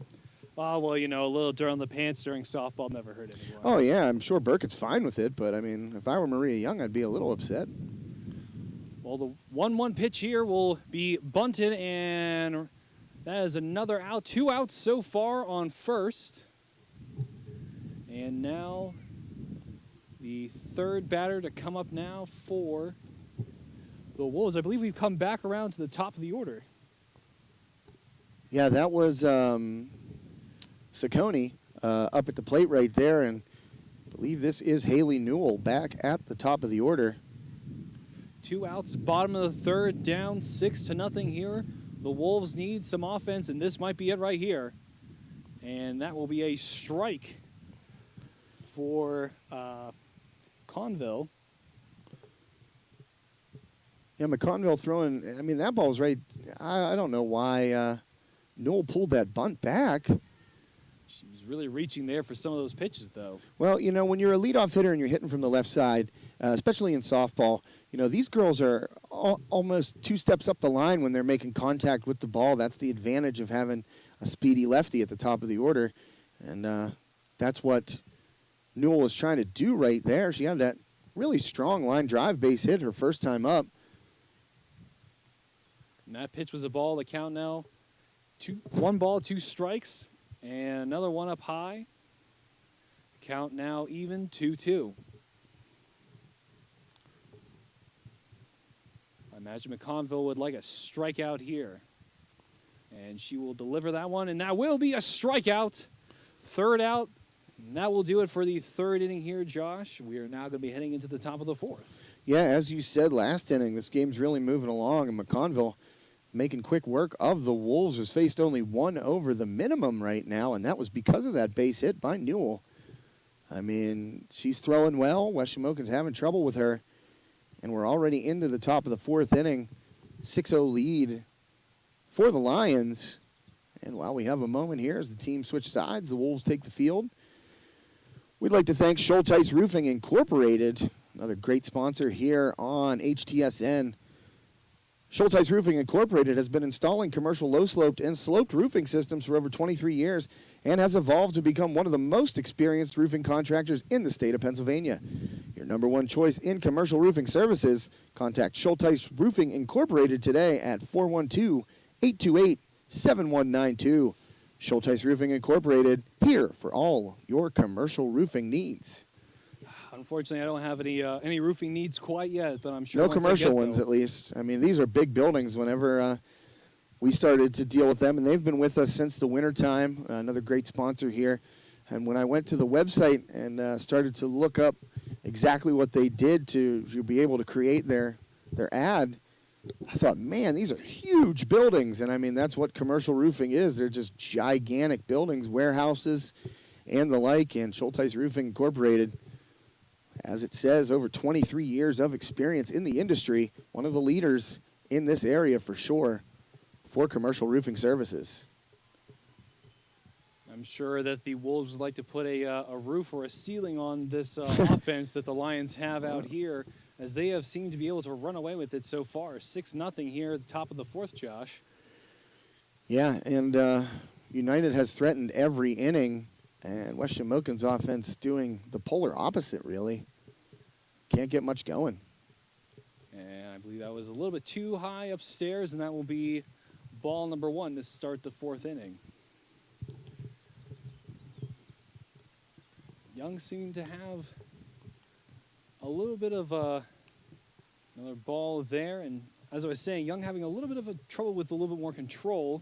Oh, well, a little dirt on the pants during softball never hurt anyone. Oh, yeah, I'm sure Burkett's fine with it, but, I mean, if I were Maria Young, I'd be a little upset. Well, the 1-1 pitch here will be bunted, and that is another out. 2 outs so far on first. And now the third batter to come up now for the Wolves. I believe we've come back around to the top of the order. Yeah, that was Saccone up at the plate right there, and I believe this is Haley Newell back at the top of the order. 2 outs, bottom of the third, down 6-0 here. The Wolves need some offense, and this might be it right here. And that will be a strike for Conville. Yeah, McConnell throwing, I mean, that ball's right. I don't know why Newell pulled that bunt back. She was really reaching there for some of those pitches, though. Well, when you're a leadoff hitter and you're hitting from the left side, especially in softball, these girls are almost 2 steps up the line when they're making contact with the ball. That's the advantage of having a speedy lefty at the top of the order. And that's what Newell was trying to do right there. She had that really strong line drive base hit her first time up. And that pitch was a ball. The count now, 1 ball, 2 strikes, and another one up high. Count now even 2-2. I imagine McConville would like a strikeout here. And she will deliver that one, and that will be a strikeout. 3rd out, and that will do it for the 3rd inning here, Josh. We are now going to be heading into the top of the 4th. Yeah, as you said last inning, this game's really moving along, and McConville making quick work of the Wolves has faced only 1 over the minimum right now, and that was because of that base hit by Newell. I mean, she's throwing well. West Shamokin's having trouble with her, and we're already into the top of the 4th inning. 6-0 lead for the Lions. And while we have a moment here as the team switch sides, the Wolves take the field. We'd like to thank Schulteis Roofing Incorporated, another great sponsor here on HTSN. Schulteis Roofing Incorporated has been installing commercial low-sloped and sloped roofing systems for over 23 years and has evolved to become one of the most experienced roofing contractors in the state of Pennsylvania. Your number 1 choice in commercial roofing services. Contact Schulteis Roofing Incorporated today at 412-828-7192. Schulteis Roofing Incorporated, here for all your commercial roofing needs. Unfortunately, I don't have any roofing needs quite yet, but I'm sure no commercial ones, at least. I mean, these are big buildings. Whenever we started to deal with them, and they've been with us since the wintertime. Another great sponsor here. And when I went to the website and started to look up exactly what they did to be able to create their ad, I thought, man, these are huge buildings. And, I mean, that's what commercial roofing is. They're just gigantic buildings, warehouses, and the like. And Schulteis Roofing Incorporated, as it says, over 23 years of experience in the industry, one of the leaders in this area for sure for commercial roofing services. I'm sure that the Wolves would like to put a roof or a ceiling on this offense that the Lions have out here, as they have seemed to be able to run away with it so far. 6-0 here at the top of the 4th, Josh. Yeah, and United has threatened every inning, and West Shamokin's offense doing the polar opposite, really. Can't get much going. And I believe that was a little bit too high upstairs, and that will be ball number 1 to start the 4th inning. Young seemed to have a little bit of another ball there, and as I was saying, Young having a little bit of trouble with a little bit more control.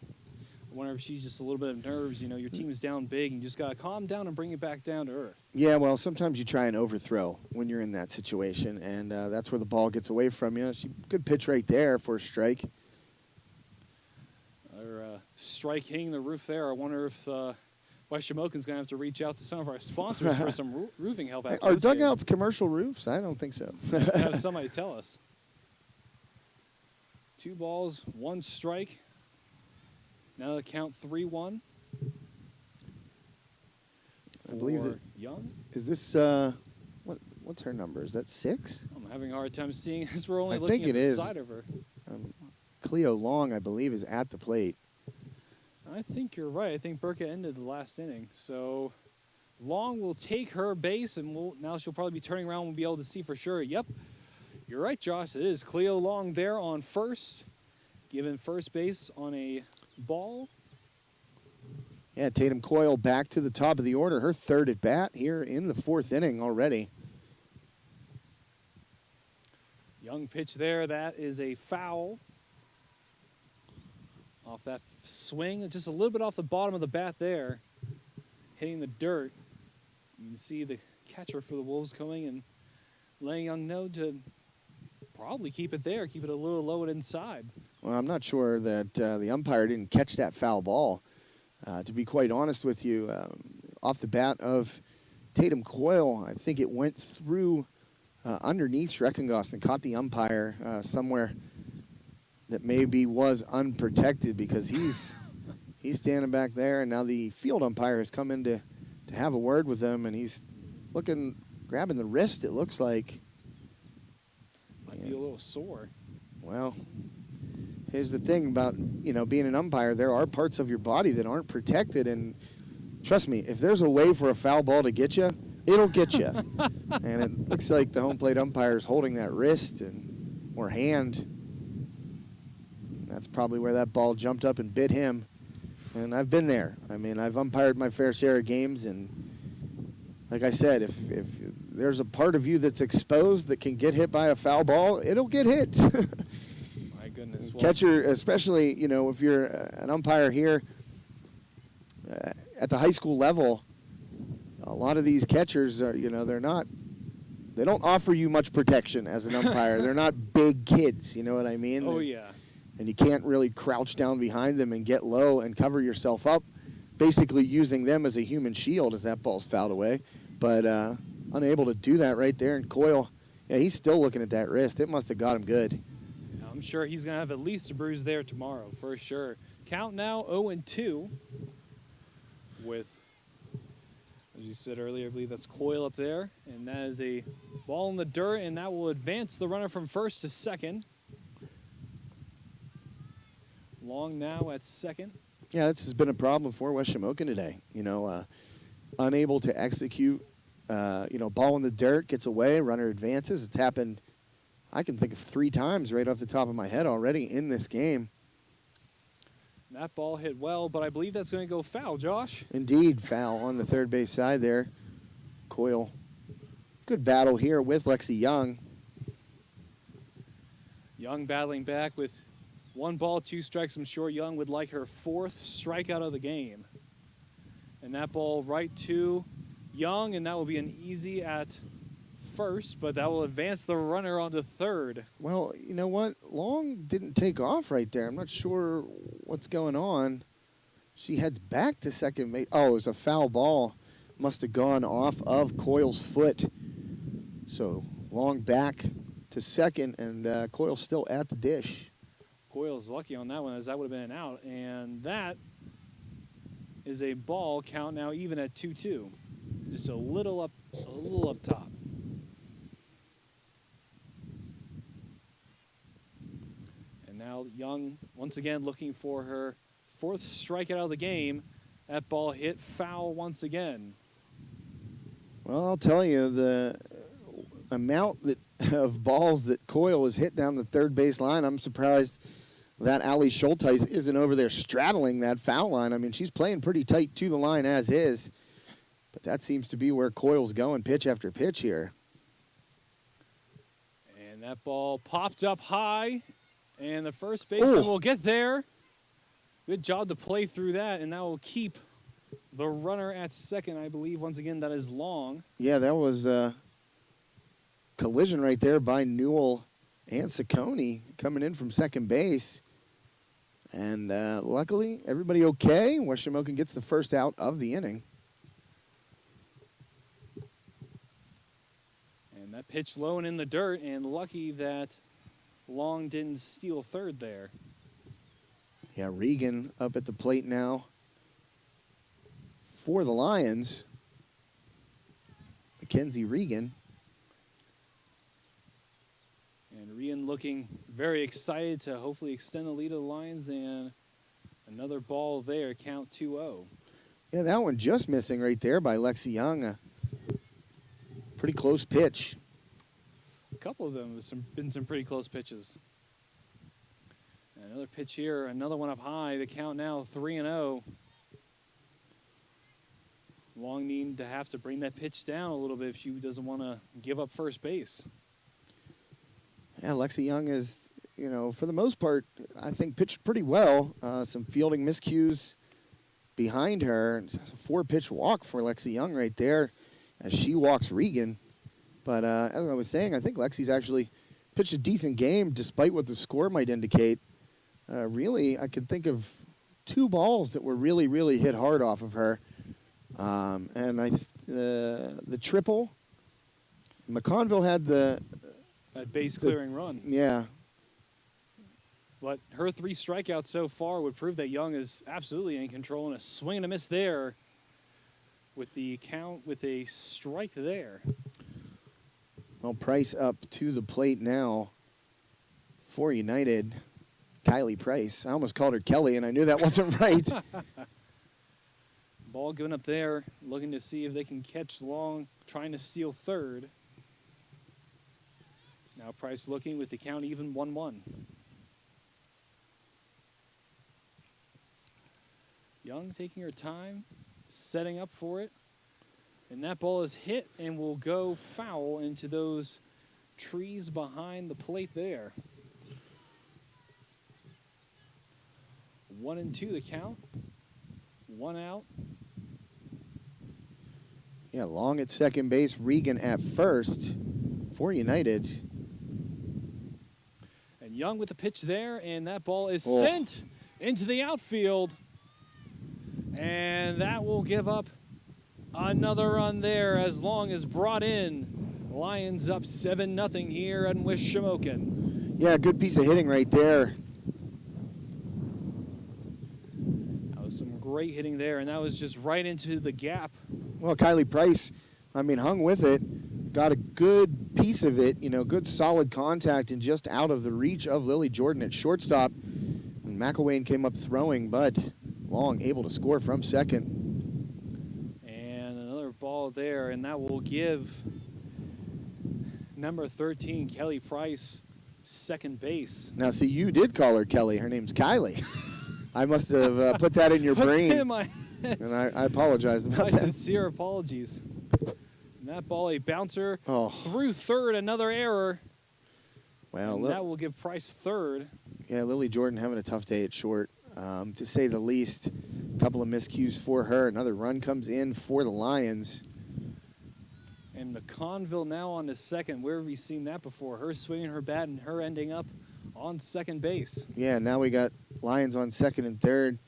I wonder if she's just a little bit of nerves. You know, your team is down big, and you just got to calm down and bring it back down to earth. Yeah, well, sometimes you try and overthrow when you're in that situation, and that's where the ball gets away from you. Good pitch right there for a strike. Strike hitting the roof there. I wonder if West Shamokin's going to have to reach out to some of our sponsors for some roofing help. Are dugouts commercial roofs? I don't think so. Have somebody tell us. 2 balls, 1 strike. Now the count 3-1. I believe that Young. Is this what's her number? Is that 6? I'm having a hard time seeing as we're only I looking think at it the is. side of her. Cleo Long, I believe, is at the plate. I think you're right. I think Burka ended the last inning. So Long will take her base, and now she'll probably be turning around and we'll be able to see for sure. Yep, you're right, Josh. It is Cleo Long there on first, given first base on a ball. Yeah, Tatum Coyle back to the top of the order. Her 3rd at bat here in the 4th inning already. Young pitch there. That is a foul. Off that swing, just a little bit off the bottom of the bat there, hitting the dirt. You can see the catcher for the Wolves coming and letting Young know to probably keep it there, keep it a little low and inside. Well, I'm not sure that the umpire didn't catch that foul ball. To be quite honest with you, off the bat of Tatum Coyle, I think it went through underneath Schreckengost and caught the umpire somewhere that maybe was unprotected, because he's standing back there, and now the field umpire has come in to have a word with him, and he's grabbing the wrist, it looks like. Might be a little sore. Well, here's the thing about, being an umpire. There are parts of your body that aren't protected, and trust me, if there's a way for a foul ball to get you, it'll get you. And it looks like the home plate umpire is holding that wrist or hand. That's probably where that ball jumped up and bit him. And I've been there. I mean, I've umpired my fair share of games, and like I said, if there's a part of you that's exposed that can get hit by a foul ball, it'll get hit. My goodness. Catcher, especially, if you're an umpire here at the high school level, a lot of these catchers are, they don't offer you much protection as an umpire. They're not big kids, you know what I mean? Oh, yeah. And you can't really crouch down behind them and get low and cover yourself up, basically using them as a human shield as that ball's fouled away. But unable to do that right there. And Coyle, yeah, he's still looking at that wrist. It must have got him good. I'm sure he's going to have at least a bruise there tomorrow, for sure. Count now 0-2 with, as you said earlier, I believe that's Coyle up there. And that is a ball in the dirt, and that will advance the runner from first to second. Long now at second. Yeah, this has been a problem for West Shamokin today. Unable to execute, ball in the dirt, gets away, runner advances. It's happened, I can think of 3 times right off the top of my head already in this game. That ball hit well, but I believe that's going to go foul, Josh. Indeed, foul on the third base side there. Coyle, good battle here with Lexi Young. Young battling back with 1 ball, 2 strikes. I'm sure Young would like her 4th strikeout of the game. And that ball right to Young, and that will be an easy at first, but that will advance the runner onto third. Well, you know what? Long didn't take off right there. I'm not sure what's going on. She heads back to second base. Oh, it was a foul ball. Must have gone off of Coyle's foot. So Long back to second, and Coyle's still at the dish. Coyle's lucky on that one, as that would have been an out, and that is a ball. Count now even at 2-2. Just a little up top. And now Young once again looking for her 4th strikeout of the game. That ball hit foul once again. Well, I'll tell you, the amount of balls that Coyle has hit down the third base line, I'm surprised that Allie Schulteis isn't over there straddling that foul line. I mean, she's playing pretty tight to the line as is. But that seems to be where Coyle's going pitch after pitch here. And that ball popped up high, and the first baseman will get there. Good job to play through that, and that will keep the runner at second, I believe. Once again, that is Long. Yeah, that was a collision right there by Newell and Ciccone coming in from second base. And luckily, everybody okay. West Shamokin gets the first out of the inning. And that pitch low and in the dirt, and lucky that Long didn't steal third there. Yeah, Regan up at the plate now for the Lions. Mackenzie Regan. And Regan looking very excited to hopefully extend the lead of the Lions, and another ball there, count 2-0. Yeah, that one just missing right there by Lexi Young. A pretty close pitch. A couple of them have been some pretty close pitches. And another pitch here, another one up high. The count now 3-0. Long need to have to bring that pitch down a little bit if she doesn't want to give up first base. Yeah, Lexi Young is, for the most part, I think pitched pretty well. Some fielding miscues behind her. It's a 4-pitch walk for Lexi Young right there as she walks Regan. But as I was saying, I think Lexi's actually pitched a decent game despite what the score might indicate. Really, I can think of 2 balls that were really, really hit hard off of her. And the triple, McConnville had That base clearing run. Yeah. But her 3 strikeouts so far would prove that Young is absolutely in control, and a swing and a miss there with the count with a strike there. Well, Price up to the plate now for United. Kylie Price. I almost called her Kelly, and I knew that wasn't right. Ball given up there, looking to see if they can catch Long, trying to steal third. Now Price looking with the count even 1-1. Young taking her time, setting up for it. And that ball is hit and will go foul into those trees behind the plate there. 1-2 the count. 1 out. Yeah, Long at second base, Regan at first for United. And Young with the pitch there, and that ball is sent into the outfield. And that will give up another run there as Long is brought in. Lions up 7-0 here at West Shamokin. Yeah, good piece of hitting right there. That was some great hitting there, and that was just right into the gap. Well, Kylie Price, hung with it, got a good piece of it, good solid contact and just out of the reach of Lily Jordan at shortstop. And McElwain came up throwing, but Long able to score from second. And another ball there, and that will give number 13, Kelly Price, second base. Now, see, you did call her Kelly. Her name's Kylie. I must have put that in your brain. And I apologize about that. My sincere apologies. And that ball, a bouncer through third, another error. Well, and that will give Price third. Yeah, Lily Jordan having a tough day at short, to say the least. A couple of miscues for her. Another run comes in for the Lions. And McConnville now on to second. Where have we seen that before? Her swinging her bat and her ending up on second base. Yeah, now we got Lions on second and third.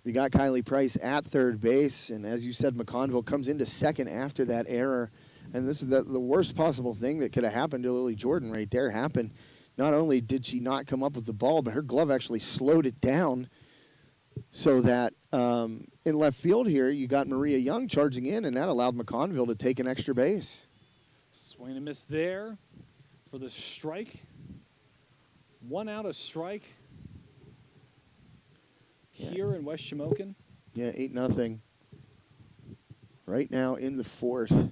We got Kylie Price at third base, and as you said, McConnville comes into second after that error. And this is the worst possible thing that could have happened to Lily Jordan right there happened. Not only did she not come up with the ball, but her glove actually slowed it down so that in left field here, you got Maria Young charging in, and that allowed McConnville to take an extra base. Swing and miss there for the strike. 1 out, a strike here in West Shamokin. Yeah, 8-0. Right now in the fourth. And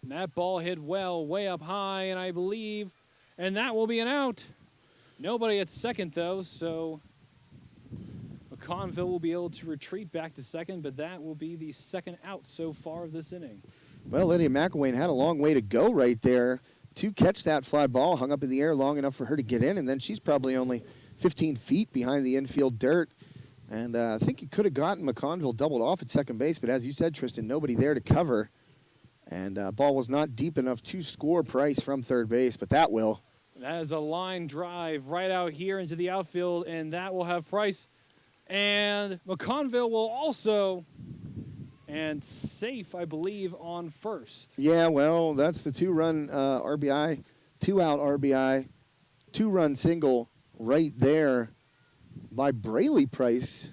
that ball hit well, way up high, and I believe, and that will be an out. Nobody at second, though, so McConnville will be able to retreat back to second, but that will be the second out so far of this inning. Well, Lydia McElwain had a long way to go right there to catch that fly ball, hung up in the air long enough for her to get in, and then she's probably only 15 feet behind the infield dirt. And I think he could have gotten McConnville doubled off at second base, but as you said, Tristan, nobody there to cover. And ball was not deep enough to score Price from third base, but that will. That is a line drive right out here into the outfield, and that will have Price. And McConnville will also, and safe, I believe, on first. Yeah, well, that's the two-run RBI, two-out RBI, two-run single right there by Braley Price.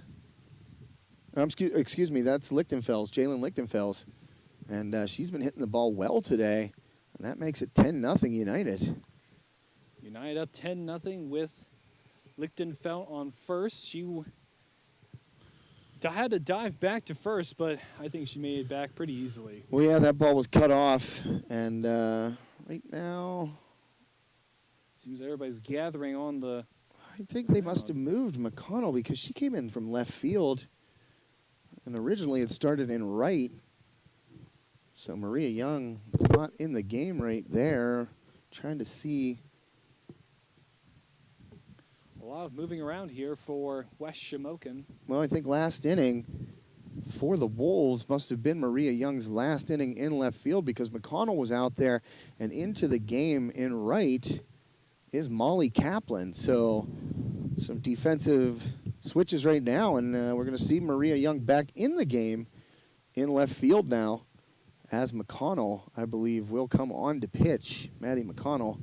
Excuse me, that's Lichtenfels, Jalen Lichtenfels. And she's been hitting the ball well today, and that makes it 10-0 United. United up 10-0 with Lichtenfeld on first. She had to dive back to first, but I think she made it back pretty easily. Well, yeah, that ball was cut off, and right now, seems everybody's gathering on the. I think they must have moved McConnell because she came in from left field, and originally it started in right. So Maria Young not in the game right there. Trying to see. A lot of moving around here for West Shamokin. Well, I think last inning for the Wolves must have been Maria Young's last inning in left field because McConnell was out there, and into the game in right is Molly Kaplan. So some defensive switches right now, and we're going to see Maria Young back in the game in left field now as McConnell, I believe, will come on to pitch, Maddie Mcconnell.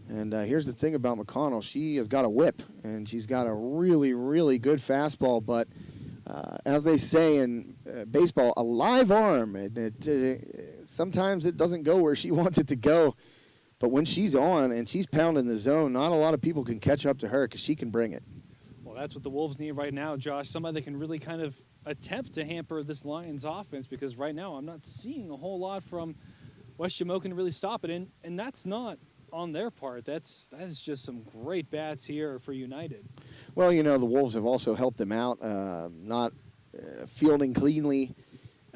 And here's the thing about McConnell. She has got a whip, and she's got a really, really good fastball. But as they say in baseball, a live arm. Sometimes it doesn't go where she wants it to go. But when she's on and she's pounding the zone, not a lot of people can catch up to her because she can bring it. Well, that's what the Wolves need right now, Josh. Somebody that can really kind of attempt to hamper this Lions offense, because right now I'm not seeing a whole lot from West Shamokin to really stop it. And that's not on their part. That is just some great bats here for United. Well, you know, the Wolves have also helped them out, not fielding cleanly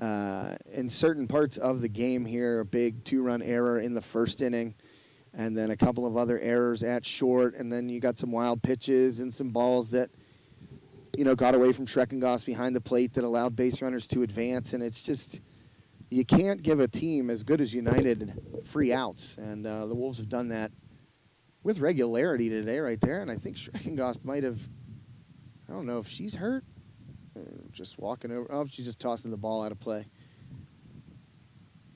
in certain parts of the game here. A big two-run error in the first inning, and then a couple of other errors at short, and then you got some wild pitches and some balls that, you know, got away from Schreckengoss behind the plate that allowed base runners to advance, and it's just, you can't give a team as good as United free outs, and the Wolves have done that with regularity today right there, and I think Schreckengoss might have, I don't know if she's hurt, just walking over, oh, she's just tossing the ball out of play.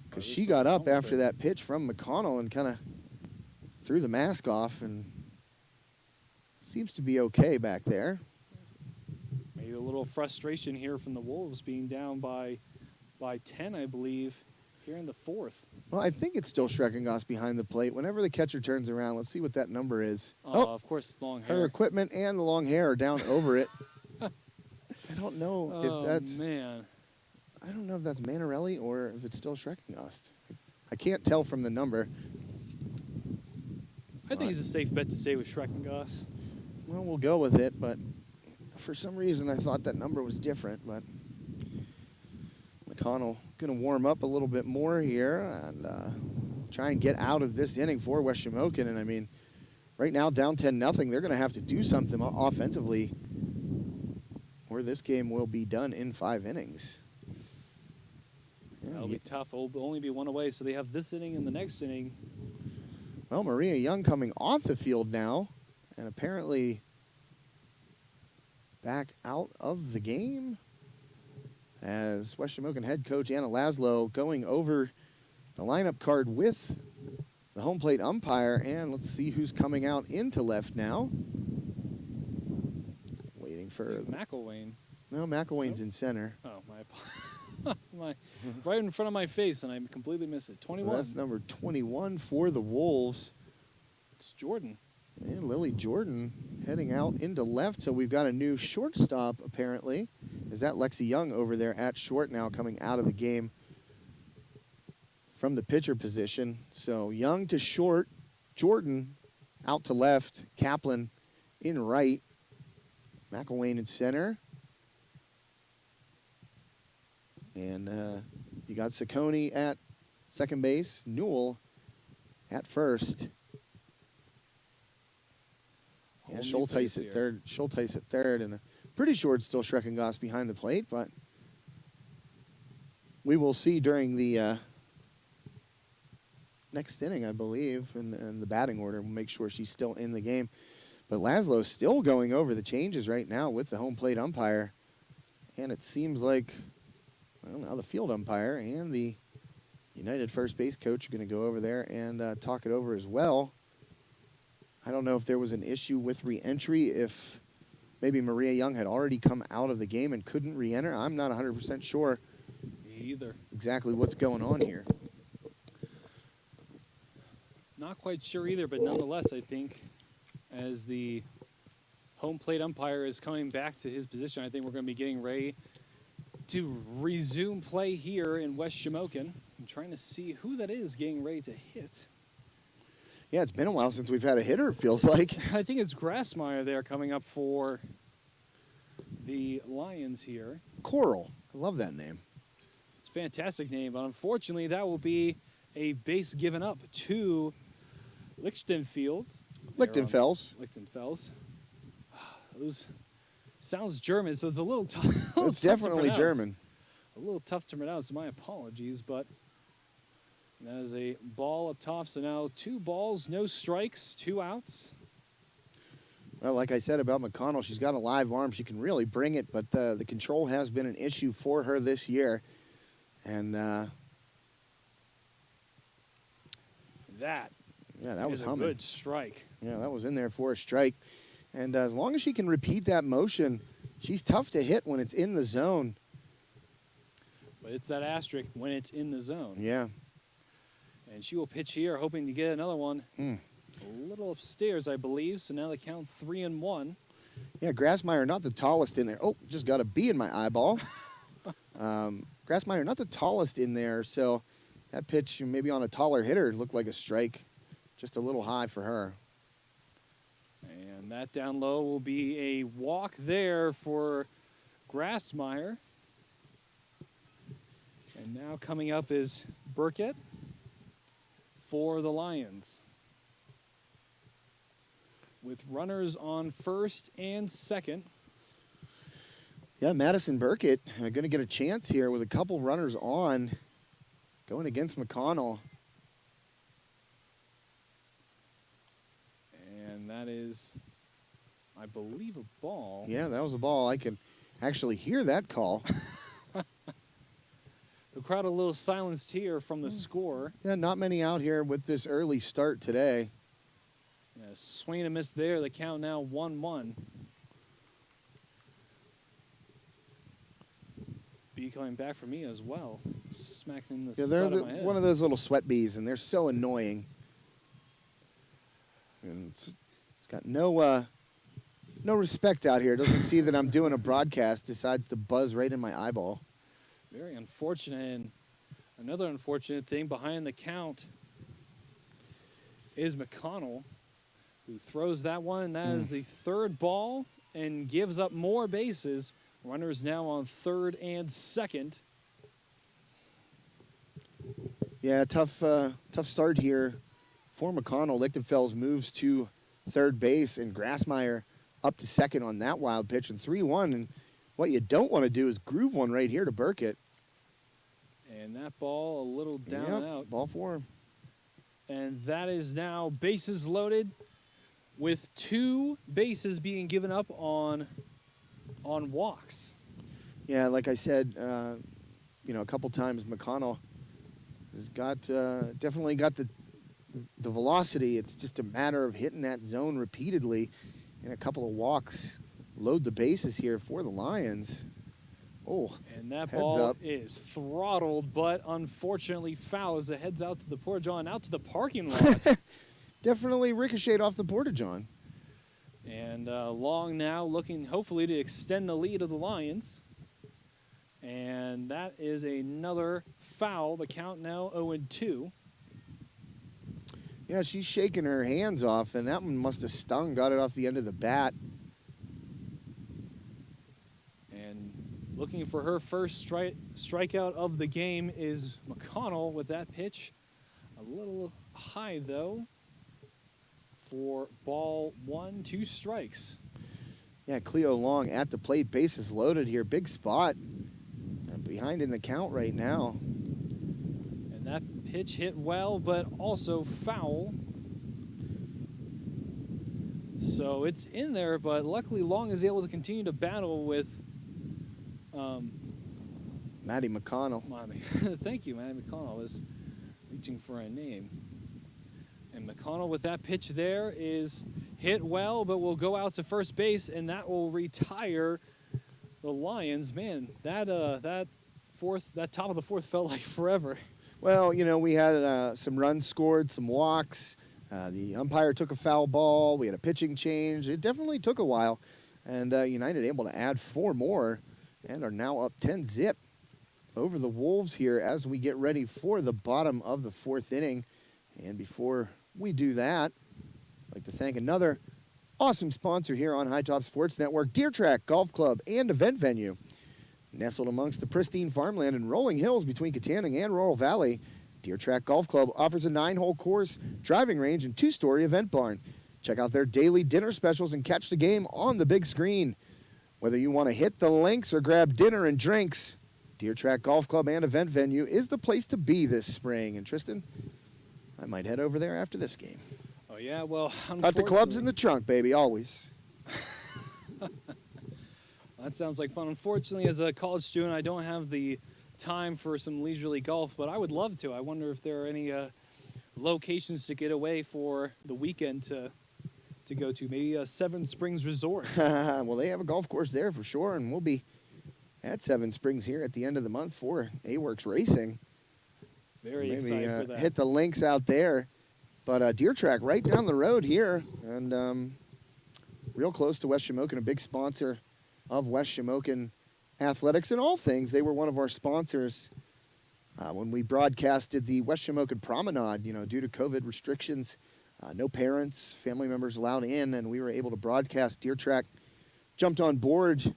Because she got up after that pitch from McConnell and kind of threw the mask off, and seems to be okay back there. Maybe a little frustration here from the Wolves being down by 10, I believe, here in the fourth. Well, I think it's still Schreckengoss behind the plate. Whenever the catcher turns around, let's see what that number is. Of course, long hair. Her equipment and the long hair are down over it. I don't know if that's... man. I don't know if that's Manarelli or if it's still Schreckengoss. I can't tell from the number. I think it's a safe bet to stay with Schreckengoss. Well, we'll go with it, but for some reason I thought that number was different, but McConnell going to warm up a little bit more here and try and get out of this inning for West Shamokin. And, I mean, right now down 10-0, they're going to have to do something offensively or this game will be done in 5 innings. Yeah, that'll be tough. It'll only be one away, so they have this inning and the next inning. Well, Maria Young coming off the field now and apparently back out of the game as West Shamokin head coach Anna Laszlo going over the lineup card with the home plate umpire, and let's see who's coming out into left now. Waiting for McElwain. No, McElwain's in center. Oh, right in front of my face, and I completely missed it. 21. Well, that's number 21 for the Wolves. It's Jordan. And Lily Jordan heading out into left, so we've got a new shortstop, apparently. Is that Lexi Young over there at short now, coming out of the game from the pitcher position. So Young to short, Jordan out to left, Kaplan in right, McElwain in center. And you got Saccone at second base, Newell at first. Yeah, Whole new Schulteis face at here. third. Schulteis at third, and pretty sure it's still Schreckengoss behind the plate, but we will see during the next inning, I believe, in the batting order. We'll make sure she's still in the game. But Laszlo's still going over the changes right now with the home plate umpire, and it seems like, well, now the field umpire and the United first base coach are going to go over there and talk it over as well. I don't know if there was an issue with re-entry, if maybe Maria Young had already come out of the game and couldn't re-enter. I'm not 100% sure Me either. exactly what's going on here. Not quite sure either, but nonetheless, I think as the home plate umpire is coming back to his position, I think we're going to be getting ready to resume play here in West Shamokin. I'm trying to see who that is getting ready to hit. Yeah, it's been a while since we've had a hitter, it feels like. I think it's Grassmeyer there coming up for the Lions here. Coral. I love that name. It's a fantastic name, but unfortunately that will be a base given up to Lichtenfeld. Lichtenfels. Lichtenfels. Those sounds German, so it's a little tough. It's definitely German. A little tough to pronounce. My apologies, but that is a ball up top. So now 2 balls, no strikes, 2 outs. Well, like I said about McConnell, she's got a live arm. She can really bring it, but the control has been an issue for her this year. And That was is a humming. good strike. Yeah, that was in there for a strike. And as long as she can repeat that motion, she's tough to hit when it's in the zone. But it's that asterisk when it's in the zone. Yeah. And she will pitch here, hoping to get another one. Mm. A little upstairs, I believe. So now they count 3-1. Yeah, Grassmeyer, not the tallest in there. Oh, just got a bee in my eyeball. Grassmeyer, not the tallest in there, so that pitch, maybe on a taller hitter, looked like a strike. Just a little high for her. And that down low will be a walk there for Grassmeyer. And now coming up is Burkett for the Lions. With runners on first and second. Yeah, Madison Burkett going to get a chance here with a couple runners on, going against McConnell. And that is, I believe, a ball. Yeah, that was a ball. I can actually hear that call. The crowd a little silenced here from the score. Yeah, not many out here with this early start today. Yeah, swing and a miss there. The count now 1-1. Bee coming back for me as well. Smacked in the Yeah, side they're of my head. one of those little sweat bees, and they're so annoying. And it's got no respect out here. Doesn't see that I'm doing a broadcast. Decides to buzz right in my eyeball. Very unfortunate. And another unfortunate thing behind the count is McConnell, who throws that one. That is the third ball and gives up more bases. Runners now on third and second. Yeah, tough start here for McConnell. Lichtenfels moves to third base, and Grassmeyer up to second on that wild pitch, and 3-1. And what you don't want to do is groove one right here to Burkett. And that ball a little down Yep, and out. ball 4. And that is now bases loaded with 2 bases being given up on walks. Yeah, like I said, a couple times McConnell has got definitely got the velocity. It's just a matter of hitting that zone repeatedly, and a couple of walks load the bases here for the Lions. Oh, And that heads ball up. is throttled, but unfortunately foul as it heads out to the porta-john, out to the parking lot. Definitely ricocheted off the porta-john. And Long now looking hopefully to extend the lead of the Lions. And that is another foul. The count now 0-2. Yeah, she's shaking her hands off, and that one must have stung. Got it off the end of the bat. And looking for her first strikeout of the game is McConnell with that pitch. A little high, though, for ball 1, 2 strikes. Yeah, Cleo Long at the plate, bases loaded here. Big spot. And behind in the count right now. And that pitch hit well, but also foul. So it's in there, but luckily Long is able to continue to battle with Maddie McConnell. Thank you, Maddie McConnell. I was reaching for a name. And McConnell with that pitch there is hit well, but will go out to first base, and that will retire the Lions. Man, that top of the fourth felt like forever. Well, you know, we had some runs scored, some walks. The umpire took a foul ball. We had a pitching change. It definitely took a while. And United able to add 4 more and are now up 10-zip over the Wolves here as we get ready for the bottom of the 4th inning. And before we do that, I'd like to thank another awesome sponsor here on High Top Sports Network, Deer Track Golf Club and Event Venue. Nestled amongst the pristine farmland and rolling hills between Katanning and Laurel Valley, Deer Track Golf Club offers a 9-hole course, driving range, and 2-story event barn. Check out their daily dinner specials and catch the game on the big screen. Whether you want to hit the links or grab dinner and drinks, Deer Track Golf Club and Event Venue is the place to be this spring. And Tristan, I might head over there after this game. Oh, yeah, well, Got the clubs in the trunk, baby, always. That sounds like fun. Unfortunately, as a college student, I don't have the time for some leisurely golf, but I would love to. I wonder if there are any locations to get away for the weekend to go to. Maybe Seven Springs Resort. Well, they have a golf course there for sure, and we'll be at Seven Springs here at the end of the month for A-Works Racing. Very excited for that. Hit the links out there. But Deer Track right down the road here, and real close to West Shamokin, a big sponsor of West Shamokin Athletics and all things. They were one of our sponsors when we broadcasted the West Shamokin Promenade. You know, due to COVID restrictions, no parents, family members allowed in, and we were able to broadcast. Deer Track jumped on board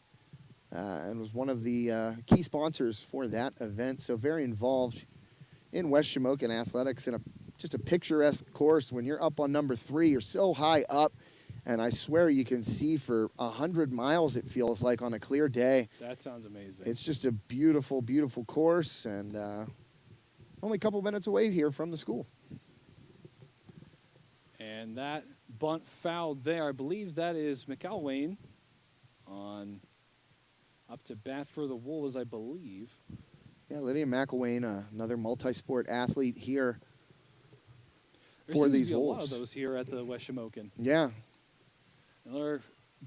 and was one of the key sponsors for that event. So very involved in West Shamokin Athletics, and just a picturesque course. When you're up on number 3, you're so high up, and I swear you can see for 100 miles, it feels like, on a clear day. That sounds amazing. It's just a beautiful, beautiful course, and only a couple minutes away here from the school. And that bunt fouled there. I believe that is McElwain on up to bat for the Wolves, I believe. Yeah, Lydia McElwain, another multi-sport athlete here There for seems these to be Wolves. a lot of those here at the West Shamokin. Yeah. Another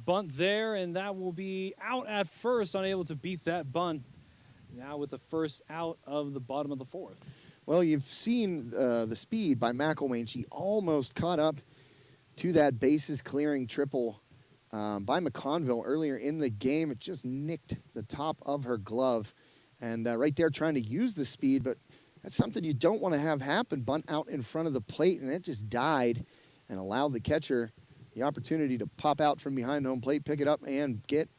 bunt there, and that will be out at first, unable to beat that bunt. Now with the first out of the bottom of the 4th. Well, you've seen the speed by McElwain. She almost caught up to that bases clearing triple by Mcconville earlier in the game. It just nicked the top of her glove. And right there trying to use the speed, but that's something you don't want to have happen. Bunt out in front of the plate, and it just died and allowed the catcher the opportunity to pop out from behind home plate, pick it up, and get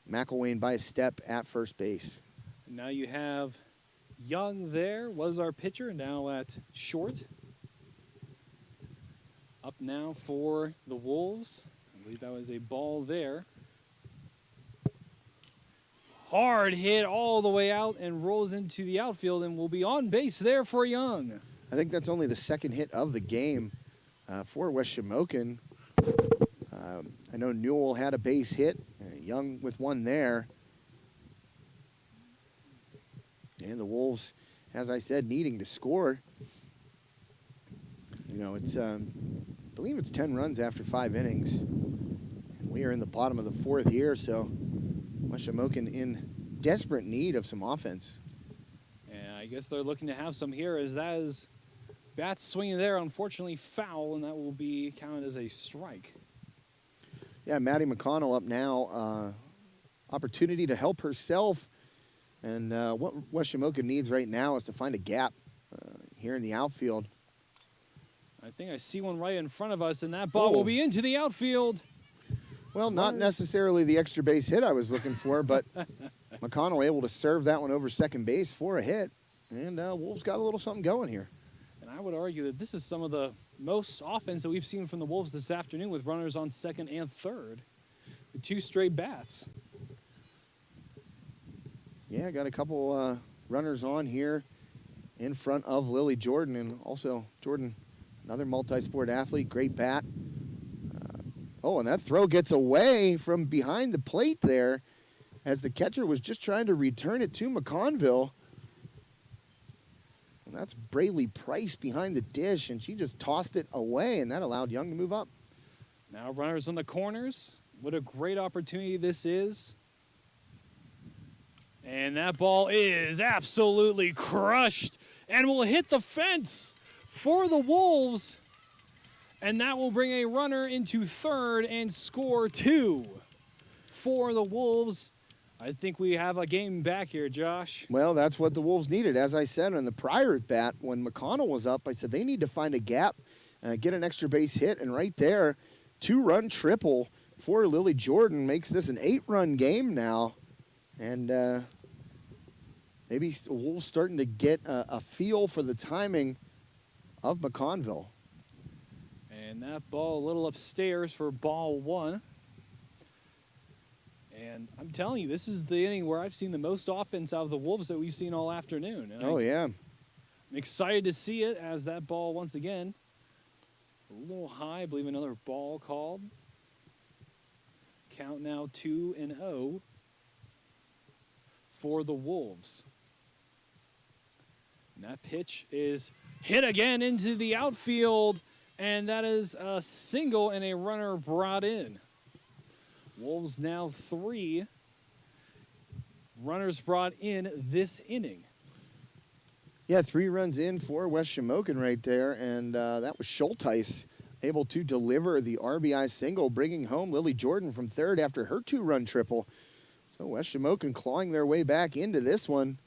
McElwain by a step at first base. Now you have Young there, was our pitcher, now at short. Up now for the Wolves. I believe that was a ball there. Hard hit all the way out and rolls into the outfield and will be on base there for Young. I think that's only the second hit of the game for West Shamokin. I know Newell had a base hit, Young with one there. And the Wolves, as I said, needing to score. You know, it's I believe it's 10 runs after 5 innings. And we are in the bottom of the 4th here, so West Shamokin in desperate need of some offense. And I guess they're looking to have some here, as that is bats swinging there, unfortunately foul, and that will be counted as a strike. Yeah, Maddie McConnell up now. Opportunity to help herself. And what West Shamokin needs right now is to find a gap here in the outfield. I think I see one right in front of us, and that ball will be into the outfield. Well, not necessarily the extra base hit I was looking for, but McConnell able to serve that one over second base for a hit. And Wolves got a little something going here. And I I would argue that this is some of the most offense that we've seen from the Wolves this afternoon with runners on second and third. With 2 straight bats. Yeah, got a couple runners on here in front of Lily Jordan. And also Jordan, another multi-sport athlete, great bat. And that throw gets away from behind the plate there as the catcher was just trying to return it to McConnville. And that's Braylee Price behind the dish, and she just tossed it away, and that allowed Young to move up. Now runners on the corners. What a great opportunity this is. And that ball is absolutely crushed and will hit the fence for the Wolves. And that will bring a runner into third and score 2 for the Wolves. I think we have a game back here, Josh. Well, that's what the Wolves needed. As I said on the prior at bat, when McConnell was up, I said they need to find a gap, get an extra base hit, and right there, 2-run triple for Lily Jordan makes this an 8-run game now. And maybe the Wolves starting to get a feel for the timing of McConnville. And that ball a little upstairs for ball 1. And I'm telling you, this is the inning where I've seen the most offense out of the Wolves that we've seen all afternoon. And yeah. I'm excited to see it as that ball once again a little high. I believe another ball called. Count now 2-0 for the Wolves. And that pitch is hit again into the outfield, and that is a single and a runner brought in. Wolves now 3 runners brought in this inning. Yeah, 3 runs in for West Shamokin right there, and that was Schulteis able to deliver the RBI single, bringing home Lily Jordan from third after her 2-run triple. So West Shamokin clawing their way back into this one.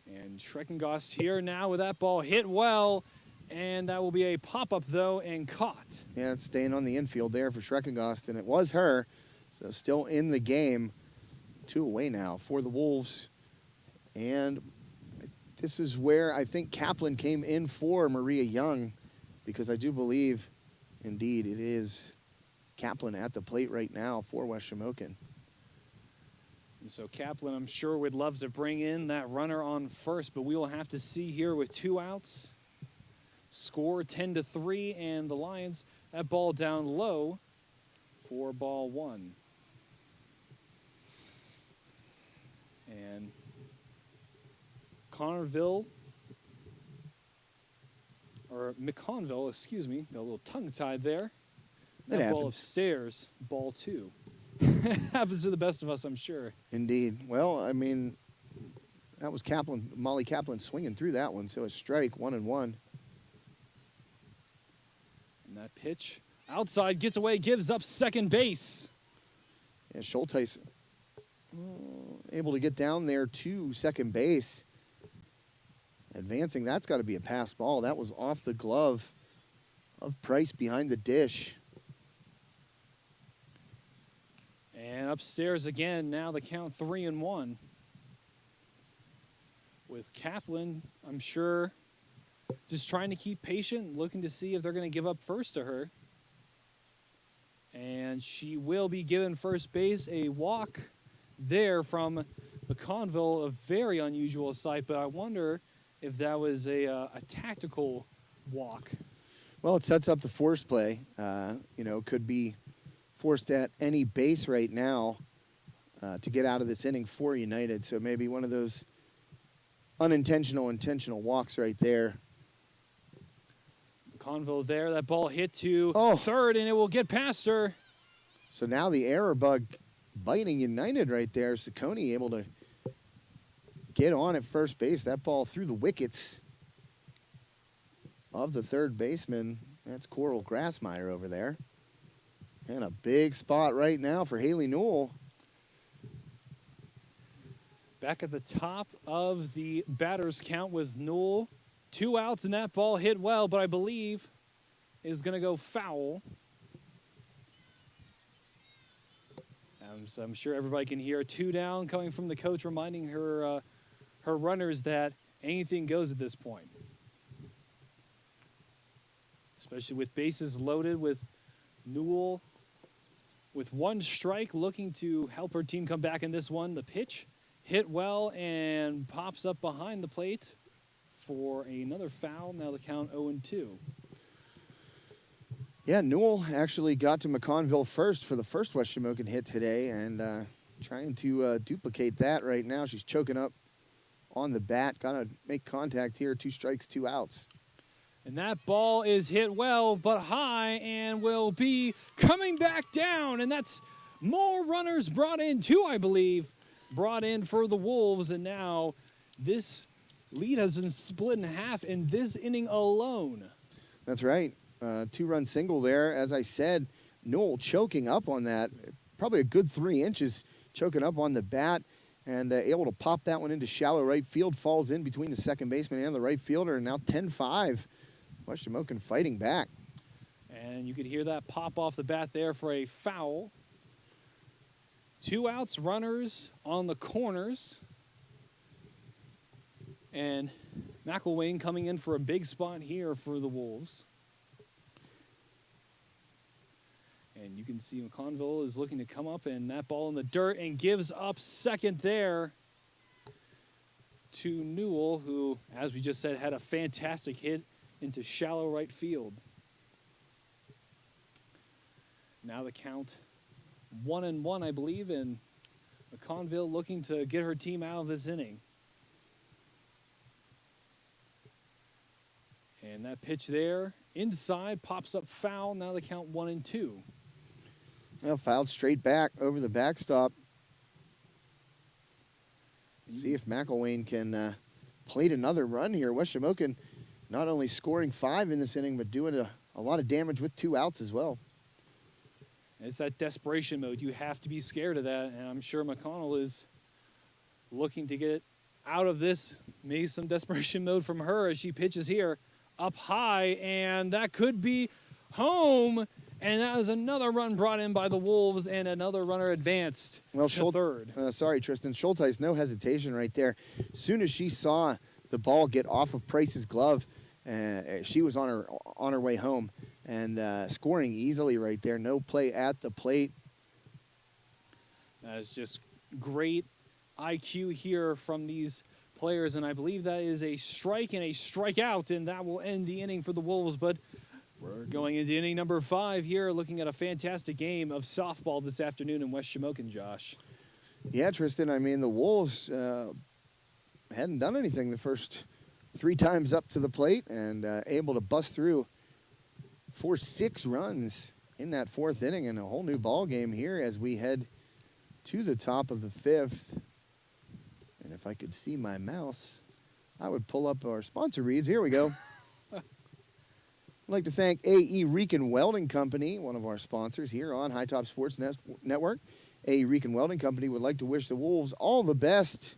And Schreckengost here now with that ball hit well, and that will be a pop-up, though, and caught. Yeah, it's staying on the infield there for Schreckengost, and it was her. So still in the game. 2 away now for the Wolves. And this is where I think Kaplan came in for Maria Young, because I do believe, indeed, it is Kaplan at the plate right now for West Shamokin. And so Kaplan, I'm sure, would love to bring in that runner on first, but we will have to see here with 2 outs. Score 10-3, and the Lions, that ball down low for ball 1. And McConnville, excuse me, got a little tongue-tied there. That ball upstairs, ball 2. Happens to the best of us, I'm sure. Indeed. Well, I mean, that was Molly Kaplan swinging through that one, so a strike, 1-1. And that pitch outside gets away, gives up second base. Yeah, Schulteis able to get down there to second base. Advancing, that's got to be a pass ball. That was off the glove of Price behind the dish. And upstairs again, now the count 3-1. With Kaplan, I'm sure, just trying to keep patient, looking to see if they're going to give up first to her. And she will be given first base. A walk there from McConnville, a very unusual sight, but I wonder if that was a tactical walk. Well, it sets up the force play. Could be forced at any base right now to get out of this inning for United. So maybe one of those intentional walks right there. McConnville there, that ball hit to third, and it will get past her. So now the error bug biting United right there. Ciccone able to get on at first base. That ball through the wickets of the third baseman. That's Coral Grassmeyer over there. And a big spot right now for Haley Newell. Back at the top of the batter's count with Newell. 2 outs, and that ball hit well, but I believe is going to go foul. So I'm sure everybody can hear 2 down coming from the coach, reminding her runners that anything goes at this point. especially with bases loaded, with Newell with one strike looking to help her team come back in this one. The pitch hit well and pops up behind the plate for another foul. Now the count 0-2. Yeah, Newell actually got to McConnville first for the first West Shamokin hit today, and trying to duplicate that right now. She's choking up on the bat. Got to make contact here. 2 strikes, 2 outs. And that ball is hit well, but high, and will be coming back down. And that's more runners brought in, 2, I believe, brought in for the Wolves. And now this lead has been split in half in this inning alone. That's right. 2-run single there. As I said, Newell choking up on that. Probably a good 3 inches choking up on the bat, and able to pop that one into shallow right field. Falls in between the second baseman and the right fielder, and now 10-5. West Shamokin fighting back. And you could hear that pop off the bat there for a foul. 2 outs, runners on the corners. And McElwain coming in for a big spot here for the Wolves. And you can see McConnville is looking to come up, and that ball in the dirt, and gives up second there to Newell, who, as we just said, had a fantastic hit into shallow right field. Now the count 1-1, I believe, and McConnville looking to get her team out of this inning. And that pitch there, inside, pops up foul. Now the count 1-2. Well, fouled straight back over the backstop. See if McElwain can plate another run here. West Shamokin not only scoring 5 in this inning, but doing a lot of damage with 2 outs as well. It's that desperation mode. You have to be scared of that, and I'm sure McConnell is looking to get out of this. Maybe some desperation mode from her as she pitches here up high, and that could be home. And that is another run brought in by the Wolves, and another runner advanced to third. Sorry, Tristan. Schulteis, no hesitation right there. As soon as she saw the ball get off of Price's glove, she was on her way home, and scoring easily right there. No play at the plate. That is just great IQ here from these players, and I believe that is a strike and a strikeout, and that will end the inning for the Wolves. But we're going into inning number 5 here, looking at a fantastic game of softball this afternoon in West Shamokin, Josh. Yeah, Tristan, I mean, the Wolves hadn't done anything the first 3 times up to the plate, and able to bust through for 6 runs in that 4th inning, and a whole new ball game here as we head to the top of the 5th. And if I could see my mouse, I would pull up our sponsor reads. Here we go. I'd like to thank A.E. Rican Welding Company, one of our sponsors here on High Top Sports Network. A.E. Rican Welding Company would like to wish the Wolves all the best